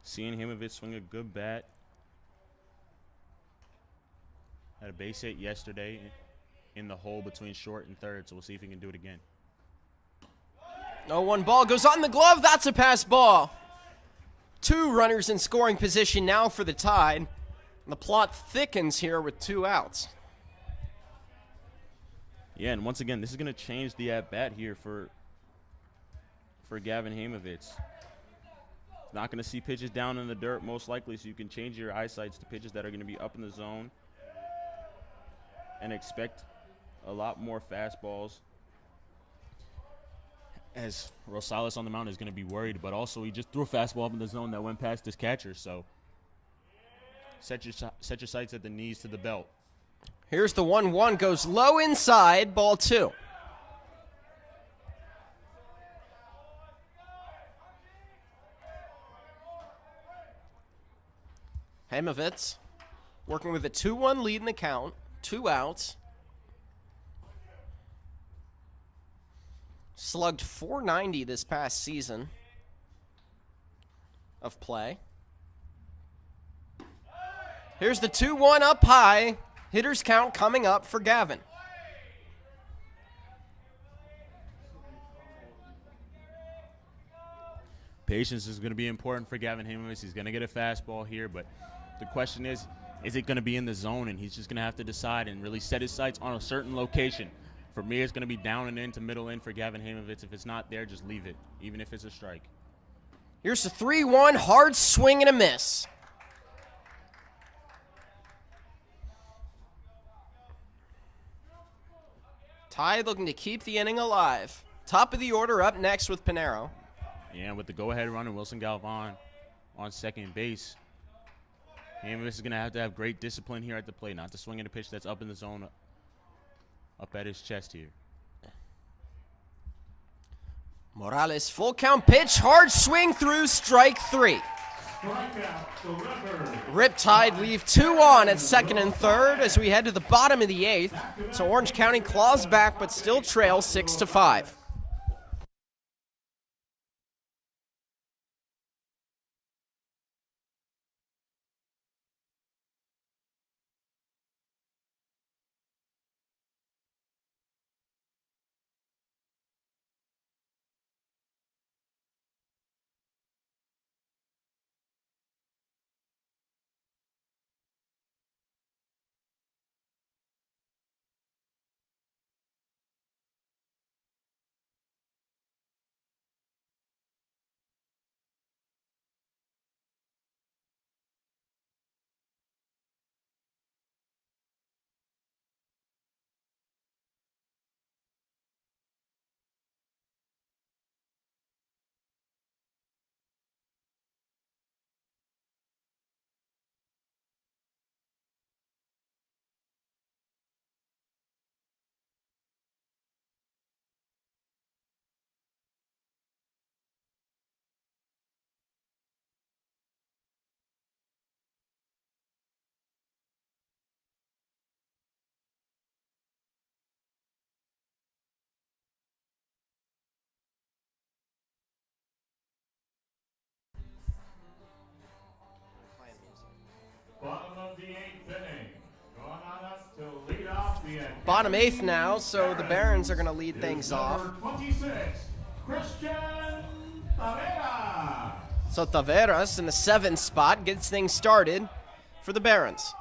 seeing Hamovich swing a good bat. Had a base hit yesterday in the hole between short and third, so we'll see if he can do it again. 0-1 ball goes on the glove. That's a pass ball. 2 runners in scoring position now for the Tide. The plot thickens here with 2 outs. Yeah, and once again, this is going to change the at-bat here for Gavin Hamovich. Not going to see pitches down in the dirt most likely, so you can change your eyesights to pitches that are going to be up in the zone and expect a lot more fastballs, as Rosales on the mound is going to be worried, but also he just threw a fastball up in the zone that went past his catcher, so set your sights at the knees to the belt. Here's the 1-1, goes low inside, ball 2. Hamovich working with a 2-1 lead in the count, 2 outs. Slugged .490 this past season of play. Here's the 2-1 up high. Hitters count coming up for Gavin. Patience is going to be important for Gavin Himowitz. He's going to get a fastball here, but the question is it going to be in the zone? And he's just going to have to decide and really set his sights on a certain location. For me, it's going to be down and in to middle in for Gavin Himowitz. If it's not there, just leave it, even if it's a strike. Here's the 3-1, hard swing and a miss. Tide looking to keep the inning alive. Top of the order up next with Pinero. Yeah, with the go-ahead runner, Wilson Galvan on second base. Himowitz is going to have great discipline here at the plate, not to swing at a pitch that's up in the zone, up at his chest here. Morales, full count pitch, hard swing through, strike 3. Strikeout delivered. Riptide leave 2 on at second and third as we head to the bottom of the 8th. So Orange County claws back but still trails 6-5. Bottom of the 8th inning. Going on up to lead off the end. Bottom 8th now, so the Barons are going to lead things off. Number 26, Christian Tavera. So Taveras in the 7th spot gets things started for the Barons.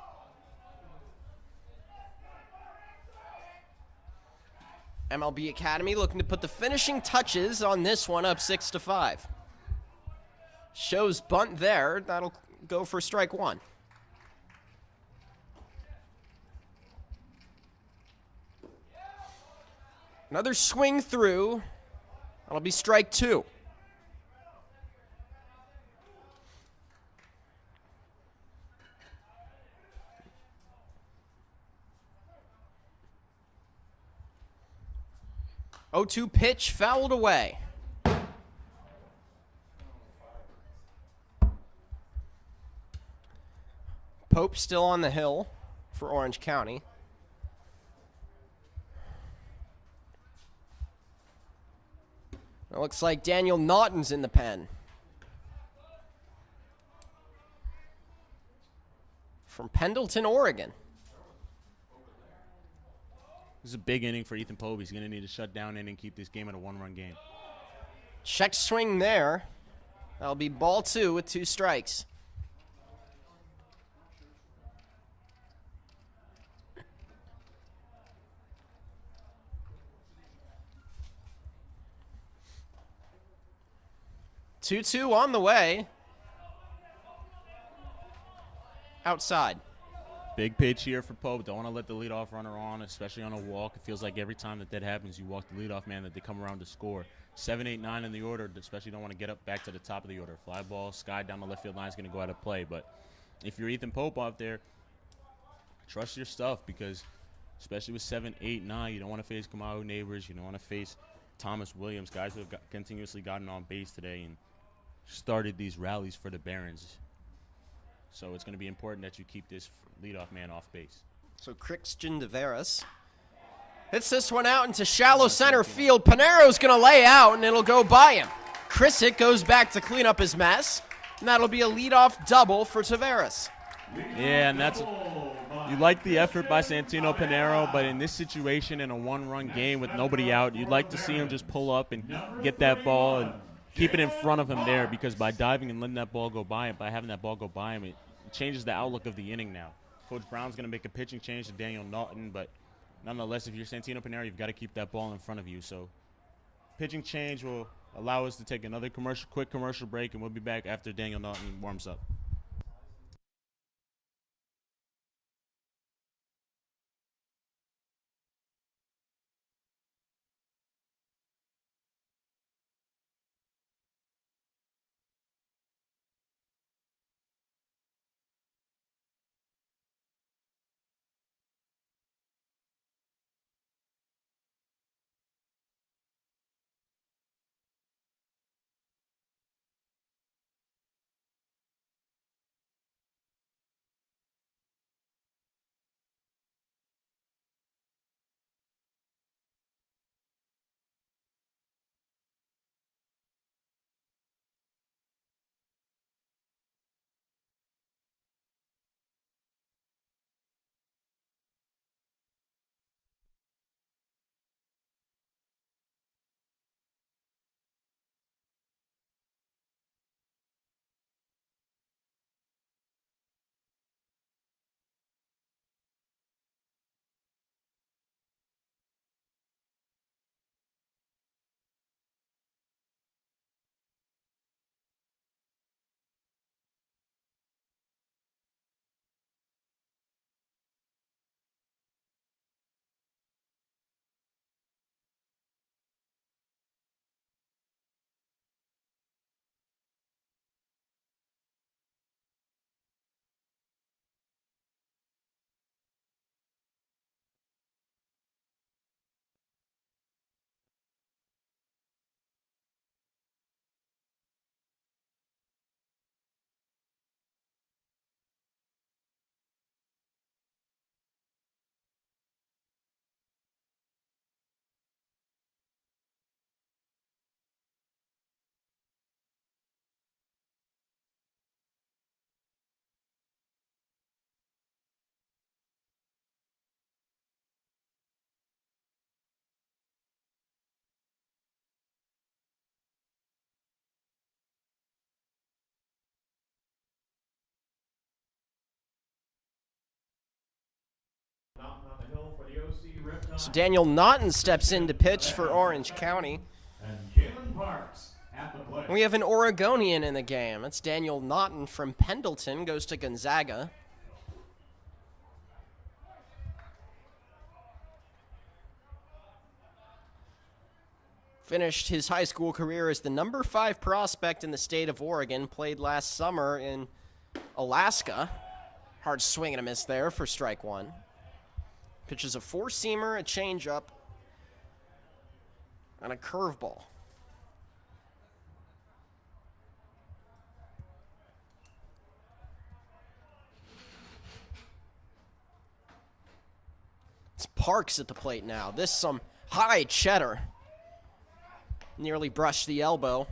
MLB Academy looking to put the finishing touches on this one, up 6-5. Shows bunt there. That'll go for strike 1. Another swing through. That'll be strike 2. Oh, 2 pitch fouled away. Pope still on the hill for Orange County. It looks like Daniel Naughton's in the pen. From Pendleton, Oregon. This is a big inning for Ethan Pope. He's going to need to shut down inning, keep this game at a 1-run game. Check swing there. That'll be ball 2 with 2 strikes. Two on the way. Outside. Big pitch here for Pope. Don't want to let the leadoff runner on, especially on a walk. It feels like every time that happens, you walk the leadoff man, that they come around to score. 7, 8, 9 in the order, especially don't want to get up back to the top of the order. Fly ball, sky down the left field line is going to go out of play. But if you're Ethan Pope out there, trust your stuff, because especially with 7, 8, 9, you don't want to face Kamau Neighbors. You don't want to face Thomas Williams, guys who have continuously gotten on base today and started these rallies for the Barons. So it's going to be important that you keep this leadoff man off base. So Christian Taveras hits this one out into shallow center field. Pinero's going to lay out, and it'll go by him. Chrisick goes back to clean up his mess, and that'll be a leadoff double for Taveras. Yeah, and that's you like the effort by Santino Pinero, but in this situation, in a one-run game with nobody out, you'd like to see him just pull up and get that ball and keep it in front of him there, because by diving and letting that ball go by him, by having that ball go by him, it changes the outlook of the inning now. Coach Brown's going to make a pitching change to Daniel Naughton, but nonetheless, if you're Santino Pinero, you've got to keep that ball in front of you. So pitching change will allow us to take another quick commercial break, and we'll be back after Daniel Naughton warms up. So Daniel Naughton steps in to pitch for Orange County. And Jalen Parks at the plate. We have an Oregonian in the game. That's Daniel Naughton from Pendleton, goes to Gonzaga. Finished his high school career as the number 5 prospect in the state of Oregon. Played last summer in Alaska. Hard swing and a miss there for strike one. Pitches a four-seamer, a changeup, and a curveball. It's Parks at the plate now. This some high cheddar. Nearly brushed the elbow.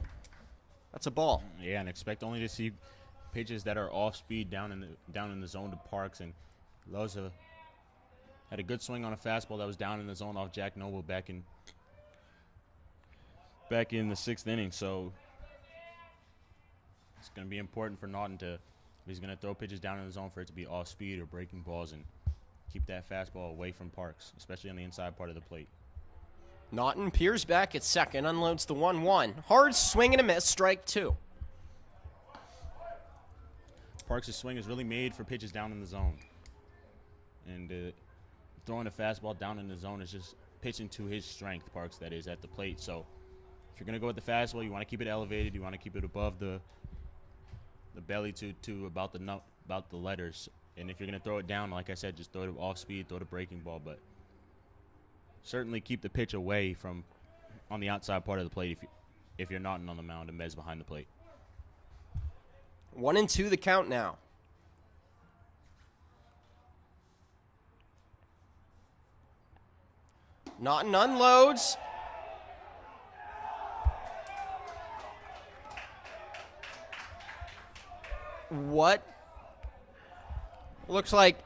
That's a ball. Yeah, and expect only to see pitches that are off speed down in the zone to Parks, and Loza had a good swing on a fastball that was down in the zone off Jack Noble back in the 6th inning. So it's going to be important for Naughton if he's going to throw pitches down in the zone, for it to be off speed or breaking balls, and keep that fastball away from Parks, especially on the inside part of the plate. Naughton peers back at second, unloads the 1-1. Hard swing and a miss, strike two. Parks' swing is really made for pitches down in the zone. And throwing a fastball down in the zone is just pitching to his strength, Parks, that is, at the plate. So if you're going to go with the fastball, you want to keep it elevated. You want to keep it above the belly to about the letters. And if you're going to throw it down, like I said, just throw it off speed, throw it a breaking ball. But certainly keep the pitch away from on the outside part of the plate if you're not on the mound and Mez behind the plate. 1-2 the count now. Naughton unloads. What Looks like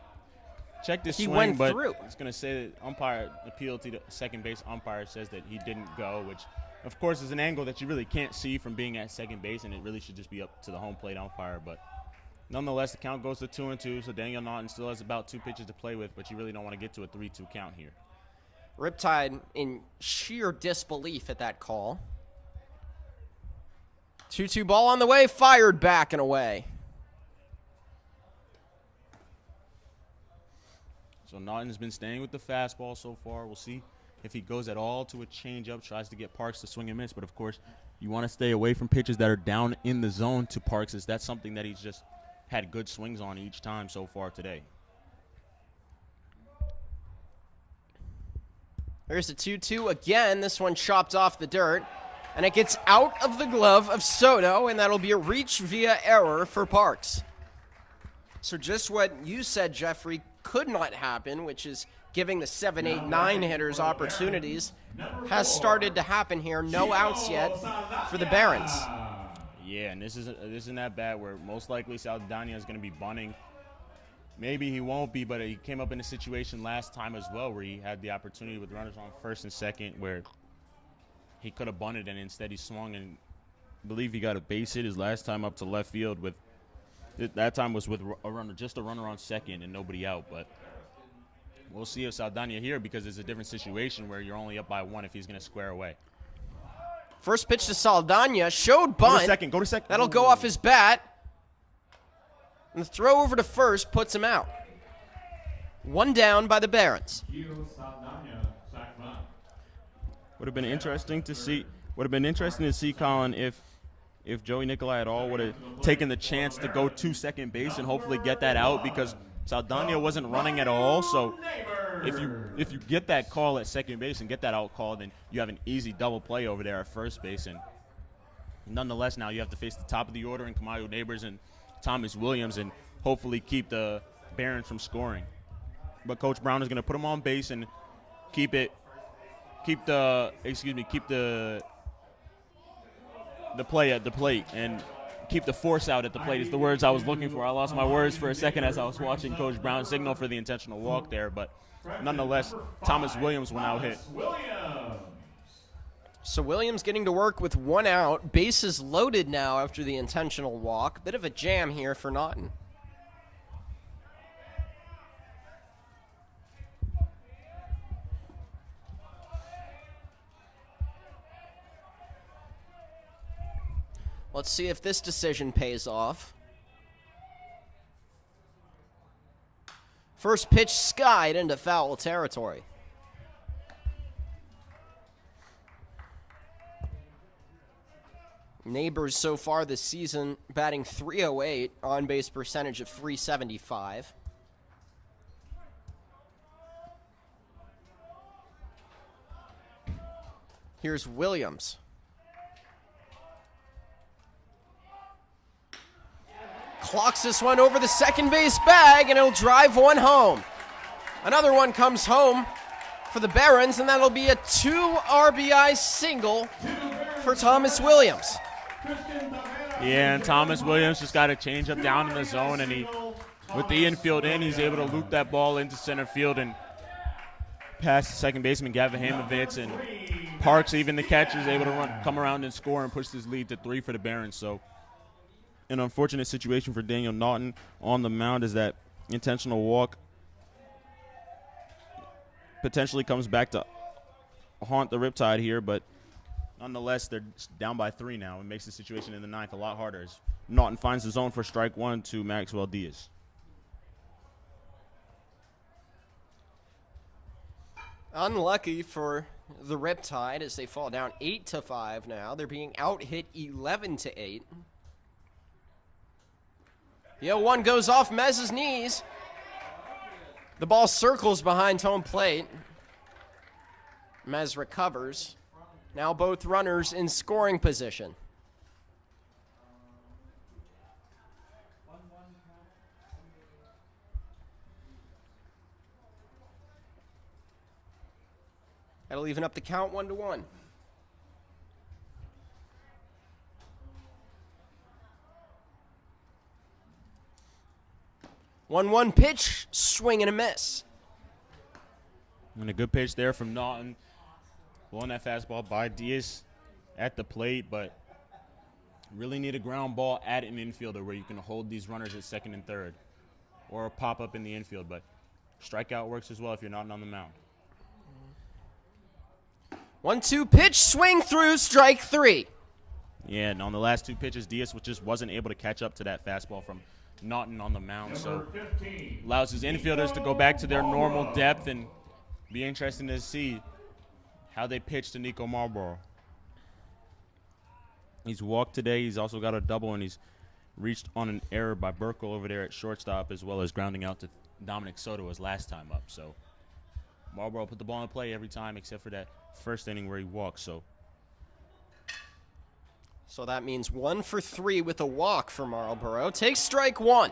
check this he swing, went but through. it's going to say that umpire appealed to the second base umpire says that he didn't go, which of course is an angle that you really can't see from being at second base, and it really should just be up to the home plate umpire. But nonetheless, the count goes to 2-2, so Daniel Naughton still has about 2 pitches to play with, but you really don't want to get to a 3-2 count here. Riptide in sheer disbelief at that call. 2-2 ball on the way, fired back and away. So Naughton's been staying with the fastball so far. We'll see if he goes at all to a changeup, tries to get Parks to swing and miss. But, of course, you want to stay away from pitches that are down in the zone to Parks, as that's something that he's just had good swings on each time so far today. There's a 2-2 again. This one chopped off the dirt. And it gets out of the glove of Soto, and that'll be a reach via error for Parks. So just what you said, Jeffrey, could not happen, which is giving the 7, 8, 9 hitters opportunities, has started to happen here. No outs yet for the Barons. Yeah, and this isn't that bad, where most likely Saldana is going to be bunting. Maybe he won't be, but he came up in a situation last time as well where he had the opportunity with runners on first and second where he could have bunted, and instead he swung, and I believe he got a base hit his last time up to left field. With that time was with a runner, just a runner on second and nobody out. But we'll see if Saldana here, because it's a different situation where you're only up by 1 if he's going to square away. First pitch to Saldana, showed bunt. Go to second. That'll go off his bat. And the throw over to first puts him out. 1 down by the Barons. Would have been interesting to see. Colin, if Joey Nicolai at all would have taken the chance to go to second base and hopefully get that out, because Saldana wasn't running at all. So if you get that call at second base and get that out call, then you have an easy double play over there at first base. And nonetheless, now you have to face the top of the order in Kamayo Neighbors and Thomas Williams and hopefully keep the Barons from scoring. But Coach Brown is going to put him on base and keep the play at the plate and keep the force out at the plate is the words I was looking for. I lost my words for a second as I was watching Coach Brown signal for the intentional walk there, but nonetheless, Thomas Williams will now hit. So Williams getting to work with 1 out. Bases loaded now after the intentional walk. Bit of a jam here for Naughton. Let's see if this decision pays off. First pitch skied into foul territory. Neighbors so far this season batting .308, on-base percentage of .375. Here's Williams. Clocks this one over the second base bag, and he'll drive one home. Another one comes home for the Barons, and that'll be a 2 RBI single for Thomas Williams. Yeah, and Thomas Williams just got a changeup down in the zone, and with the infield in, he's able to loop that ball into center field and past the second baseman Gavin Hamovitz, and Parks, even the catcher, is able to come around and score and push his lead to 3 for the Barons. So an unfortunate situation for Daniel Naughton on the mound is that intentional walk potentially comes back to haunt the Riptide here, but nonetheless, they're down by 3 now. It makes the situation in the 9th a lot harder as Naughton finds the zone for strike 1 to Maxwell Diaz. Unlucky for the Riptide as they fall down 8-5 now. They're being out-hit 11-8. The 0-1 goes off Mez's knees. The ball circles behind home plate. Mez recovers. Now both runners in scoring position. That'll even up the count 1-1. 1-1 pitch, swing and a miss. And a good pitch there from Naughton. Blowing that fastball by Diaz at the plate, but really need a ground ball at an infielder where you can hold these runners at second and third, or a pop up in the infield. But strikeout works as well if you're not on the mound. 1-2 pitch, swing through, strike 3. Yeah, and on the last 2 pitches, Diaz just wasn't able to catch up to that fastball from Naughton on the mound. So allows his infielders to go back to their normal depth, and be interesting to see how they pitch to Nico Marlboro. He's walked today. He's also got a double, and he's reached on an error by Burkle over there at shortstop, as well as grounding out to Dominic Soto his last time up. So Marlboro put the ball in play every time except for that first inning where he walked. So that means 1 for 3 with a walk for Marlboro. Takes strike 1.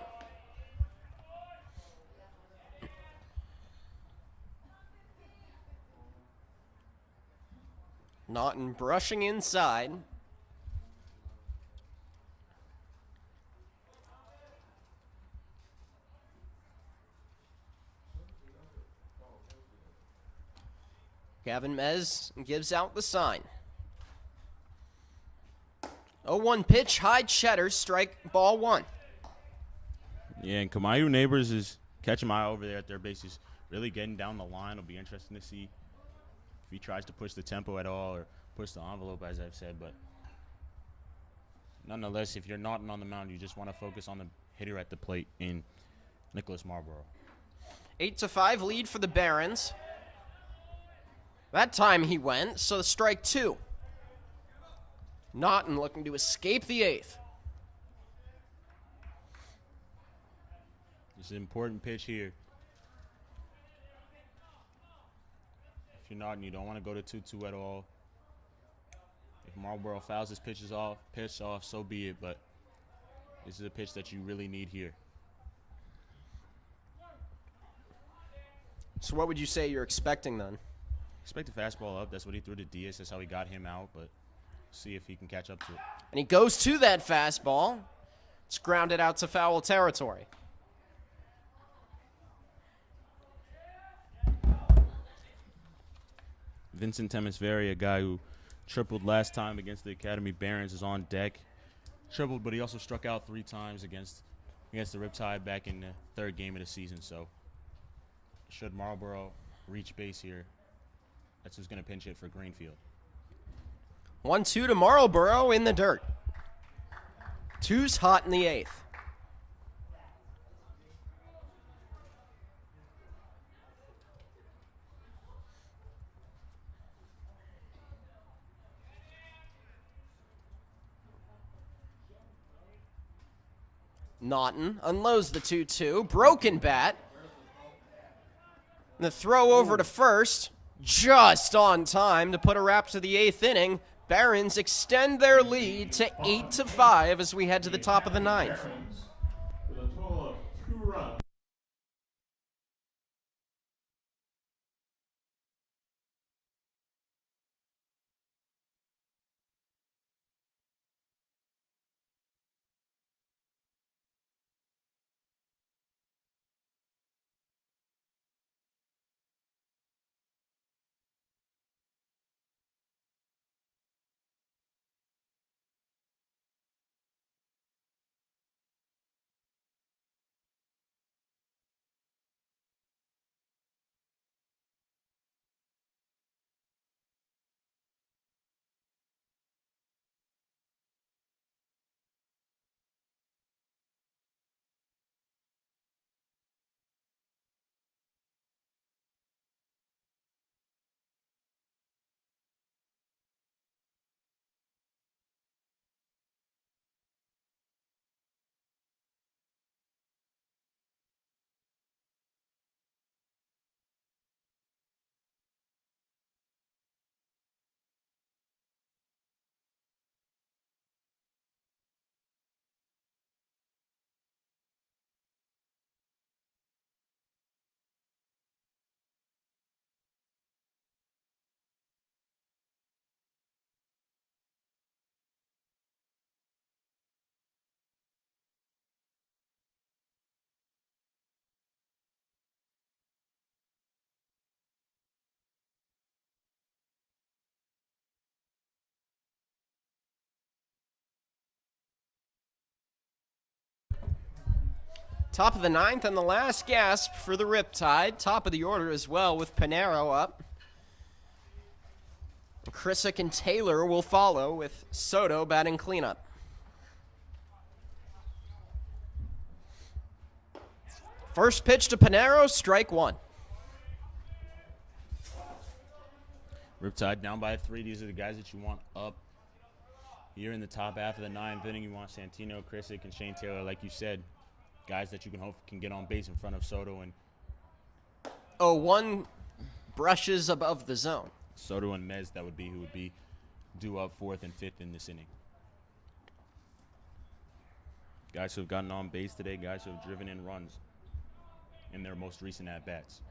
Naughton brushing inside. Gavin Mez gives out the sign. 0-1 pitch, high cheddar, strike ball 1. Yeah, and Kamayu Neighbors is catching my eye over there at their base. He's really getting down the line. It'll be interesting to see if he tries to push the tempo at all or push the envelope, as I've said. But nonetheless, if you're not on the mound, you just want to focus on the hitter at the plate in Nicholas Marlboro. 8-5 lead for the Barons. That time he went, so strike 2. Naughton looking to escape the 8th. It's an important pitch here. If you're Naughton, you don't want to go to 2-2 at all. If Marlboro fouls his pitch off, so be it. But this is a pitch that you really need here. So what would you say you're expecting then? Expect a fastball up. That's what he threw to Diaz. That's how he got him out. But see if he can catch up to it. And he goes to that fastball. It's grounded out to foul territory. Vincent Temesvari, a guy who tripled last time against the Academy Barons, is on deck. Tripled, but he also struck out 3 times against the Riptide back in the 3rd game of the season. So should Marlboro reach base here, that's who's going to pinch hit for Greenfield. 1-2 to Marlboro in the dirt. 2's hot in the 8th. Naughton unloads the 2-2. Broken bat. And the throw over to first. Just on time to put a wrap to the 8th inning. Barons extend their lead to 8-5 as we head to the top of the 9th. With a total of 2 runs. Top of the ninth and the last gasp for the Riptide. Top of the order as well with Pinero up. Krissick and Taylor will follow with Soto batting cleanup. First pitch to Pinero, strike one. Riptide down by 3. These are the guys that you want up here in the top half of the ninth inning. You want Santino, Krissick, and Shane Taylor, like you said, guys that you can hope can get on base in front of Soto and 0-1 brushes above the zone. Soto and Mez. That would be who would be due up 4th and 5th in this inning. Guys who have gotten on base today, guys who have driven in runs in their most recent at-bats.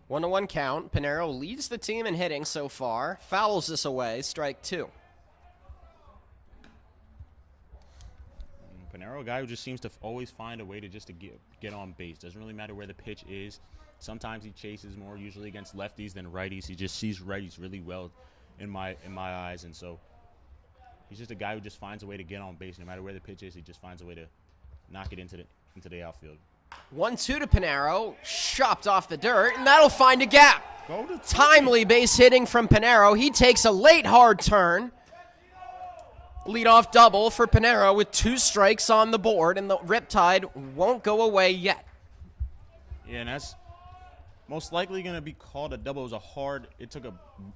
1-1 count. Pinero leads the team in hitting so far. Fouls this away, strike two. Pinero, a guy who just seems to always find a way to just to get on base. Doesn't really matter where the pitch is. Sometimes he chases more, usually against lefties than righties. He just sees righties really well in my eyes, and so he's just a guy who just finds a way to get on base. No matter where the pitch is, he just finds a way to knock it into the outfield. 1-2 to Pinero, chopped off the dirt, and that'll find a gap. Timely base hitting from Pinero. He takes a late hard turn. Leadoff double for Pinero with 2 strikes on the board, and the Riptide won't go away yet. Yeah, and that's most likely going to be called a double. It took a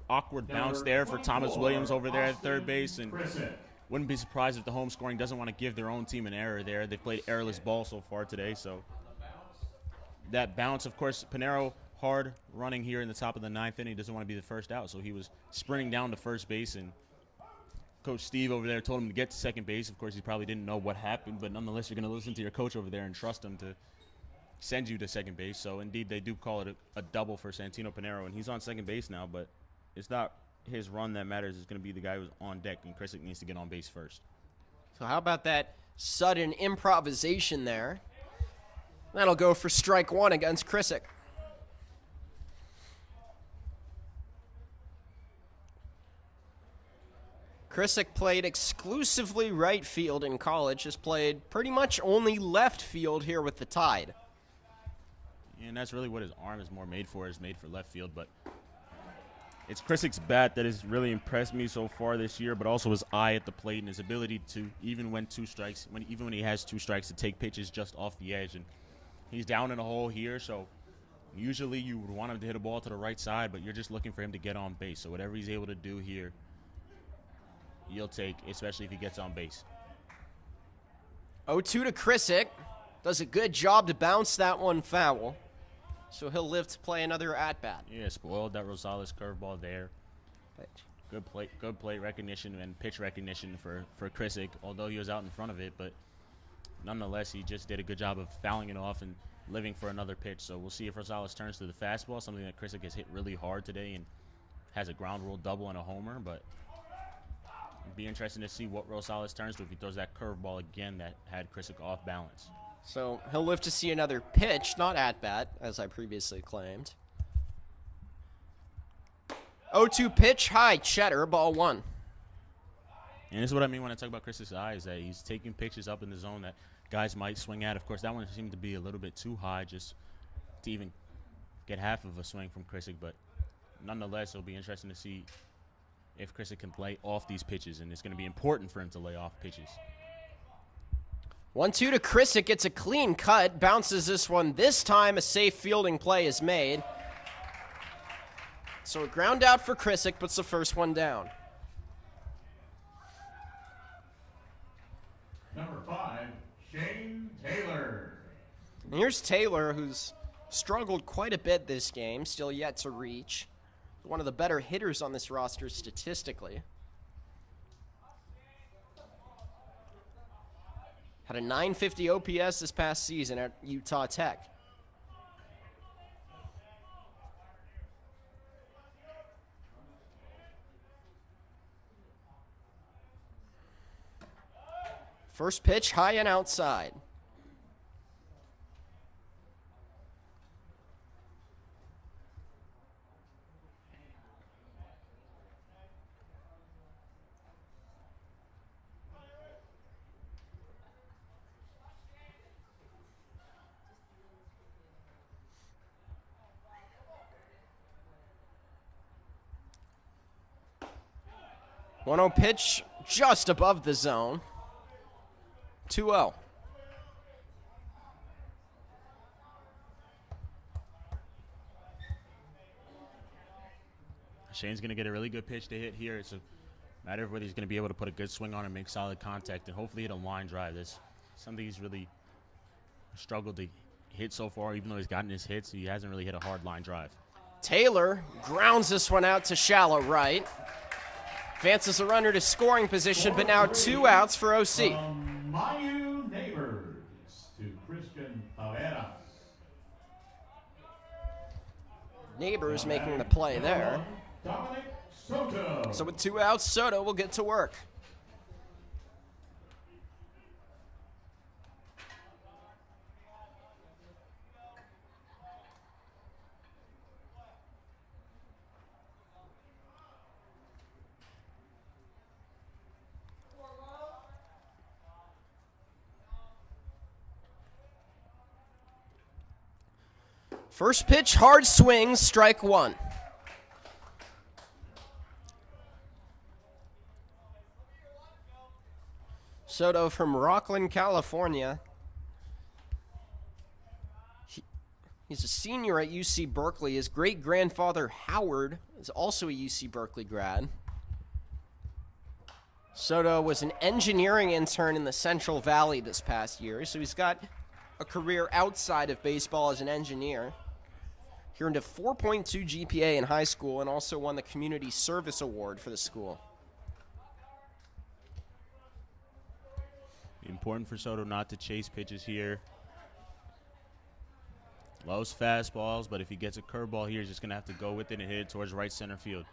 awkward bounce there for Thomas Williams over there at third base, and wouldn't be surprised if the home scoring doesn't want to give their own team an error there. They've played errorless ball so far today, so that bounce, of course, Pinero hard running here in the top of the ninth inning, doesn't want to be the first out, so he was sprinting down to first base, and Coach Steve over there told him to get to second base. Of course, he probably didn't know what happened, but nonetheless, you're going to listen to your coach over there and trust him to send you to second base. So, indeed, they do call it a double for Santino Pinero, and he's on second base now, but it's not his run that matters. It's going to be the guy who's on deck, and Krissick needs to get on base first. So how about that sudden improvisation there? That'll go for strike one against Krissick. Krissick played exclusively right field in college, has played pretty much only left field here with the Tide. And that's really what his arm is more made for, is made for left field. But it's Krissick's bat that has really impressed me so far this year, but also his eye at the plate and his ability to, even when he has 2 strikes, to take pitches just off the edge. And he's down in a hole here, so usually you would want him to hit a ball to the right side, but you're just looking for him to get on base. So whatever he's able to do here, you'll take, especially if he gets on base. 0-2 to Krissick. Does a good job to bounce that one foul. So he'll live to play another at-bat. Yeah, spoiled that Rosales curveball there. Good plate recognition and pitch recognition for Krissick, although he was out in front of it. But nonetheless, he just did a good job of fouling it off and living for another pitch. So we'll see if Rosales turns to the fastball, something that Krissick has hit really hard today and has a ground rule double and a homer. But it'd be interesting to see what Rosales turns to if he throws that curveball again that had Krissick off balance. So he'll live to see another pitch, not at-bat, as I previously claimed. 0-2 pitch, high, Cheddar, ball one. And this is what I mean when I talk about Krissick's eye, is that he's taking pitches up in the zone that guys might swing at. Of course, that one seemed to be a little bit too high just to even get half of a swing from Krissick. But nonetheless, it'll be interesting to see if Krissick can lay off these pitches, and it's going to be important for him to lay off pitches. 1-2 to Krissick, gets a clean cut, bounces this one. This time a safe fielding play is made. So a ground out for Krissick, puts the first one down. Number 5, Shane Taylor. And here's Taylor, who's struggled quite a bit this game, still yet to reach. One of the better hitters on this roster statistically. Had a 950 OPS this past season at Utah Tech. First pitch, high and outside. 1-0 pitch just above the zone. 2-0. Shane's going to get a really good pitch to hit here. It's a matter of whether he's going to be able to put a good swing on and make solid contact and hopefully hit a line drive. That's something he's really struggled to hit so far. Even though he's gotten his hits, he hasn't really hit a hard line drive. Taylor grounds this one out to shallow right. Advances a runner to scoring position, but now 2 outs for OC. Mayu Neighbors to Christian Taveras. Neighbors making the play there. Dominic Soto. So with 2 outs, Soto will get to work. First pitch, hard swing, strike 1. Soto from Rockland, California. He's a senior at UC Berkeley. His great-grandfather, Howard, is also a UC Berkeley grad. Soto was an engineering intern in the Central Valley this past year, so he's got a career outside of baseball as an engineer. He earned a 4.2 GPA in high school and also won the Community Service Award for the school. Important for Soto not to chase pitches here. Loves fastballs, but if he gets a curveball here, he's just going to have to go with it and hit it towards right center field.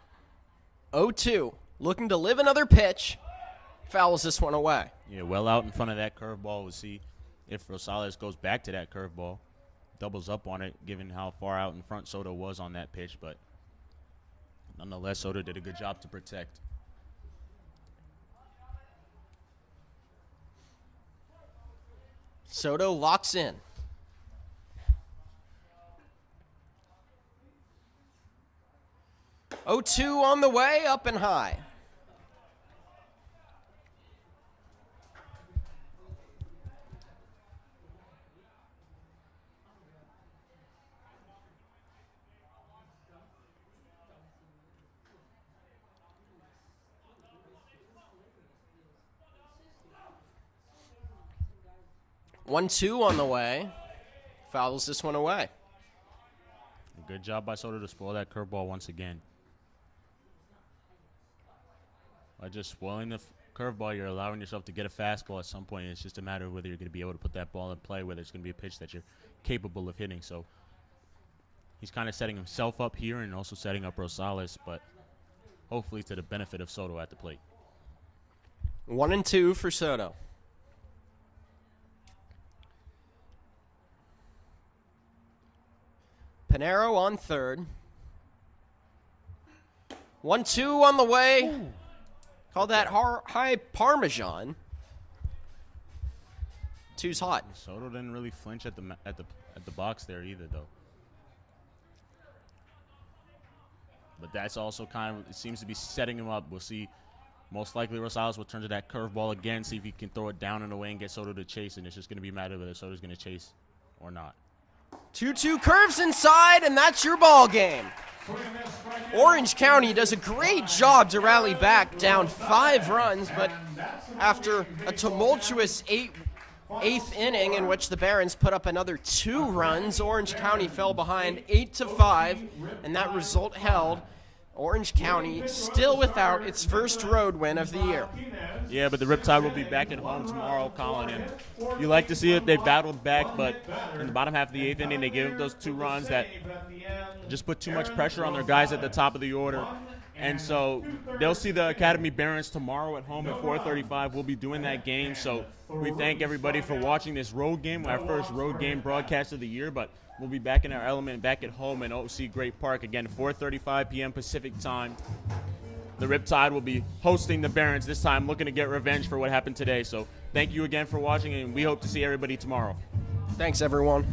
0-2, looking to live another pitch. Fouls this one away. Yeah, well out in front of that curveball. We'll see if Rosales goes back to that curveball. Doubles up on it, given how far out in front Soto was on that pitch. But nonetheless, Soto did a good job to protect. Soto locks in. Oh, 2 on the way, up and high. One, 2 on the way. Fouls this one away. Good job by Soto to spoil that curveball once again. By just spoiling the curveball, you're allowing yourself to get a fastball at some point. It's just a matter of whether you're going to be able to put that ball in play, whether it's going to be a pitch that you're capable of hitting. So he's kind of setting himself up here and also setting up Rosales, but hopefully to the benefit of Soto at the plate. 1-2 for Soto. Pinero on third. 1-2 on the way. Ooh. Call that high Parmesan. 2's hot. Soto didn't really flinch at the box there either, though. But that's also kind of, it seems to be setting him up. We'll see. Most likely Rosales will turn to that curveball again, see if he can throw it down and away and get Soto to chase, and it's just going to be a matter of whether Soto's going to chase or not. 2-2 curves inside, and that's your ball game. Orange County does a great job to rally back, down 5 runs, but after a tumultuous eighth inning in which the Barons put up another 2 runs, Orange County fell behind 8-5, and that result held Orange County still without its first road win of the year. Yeah, but the Riptide will be back at home tomorrow, Colin. And you like to see it. They battled back, but in the bottom half of the 8th inning, they gave up those 2 runs that just put too much pressure on their guys at the top of the order. And so they'll see the Academy Barons tomorrow at home at 4:35. We'll be doing that game. So we thank everybody for watching this road game, our first road game broadcast of the year. But we'll be back in our element, back at home in OC Great Park. Again, 4:35 p.m. Pacific time. The Riptide will be hosting the Barons, this time looking to get revenge for what happened today. So thank you again for watching, and we hope to see everybody tomorrow. Thanks, everyone.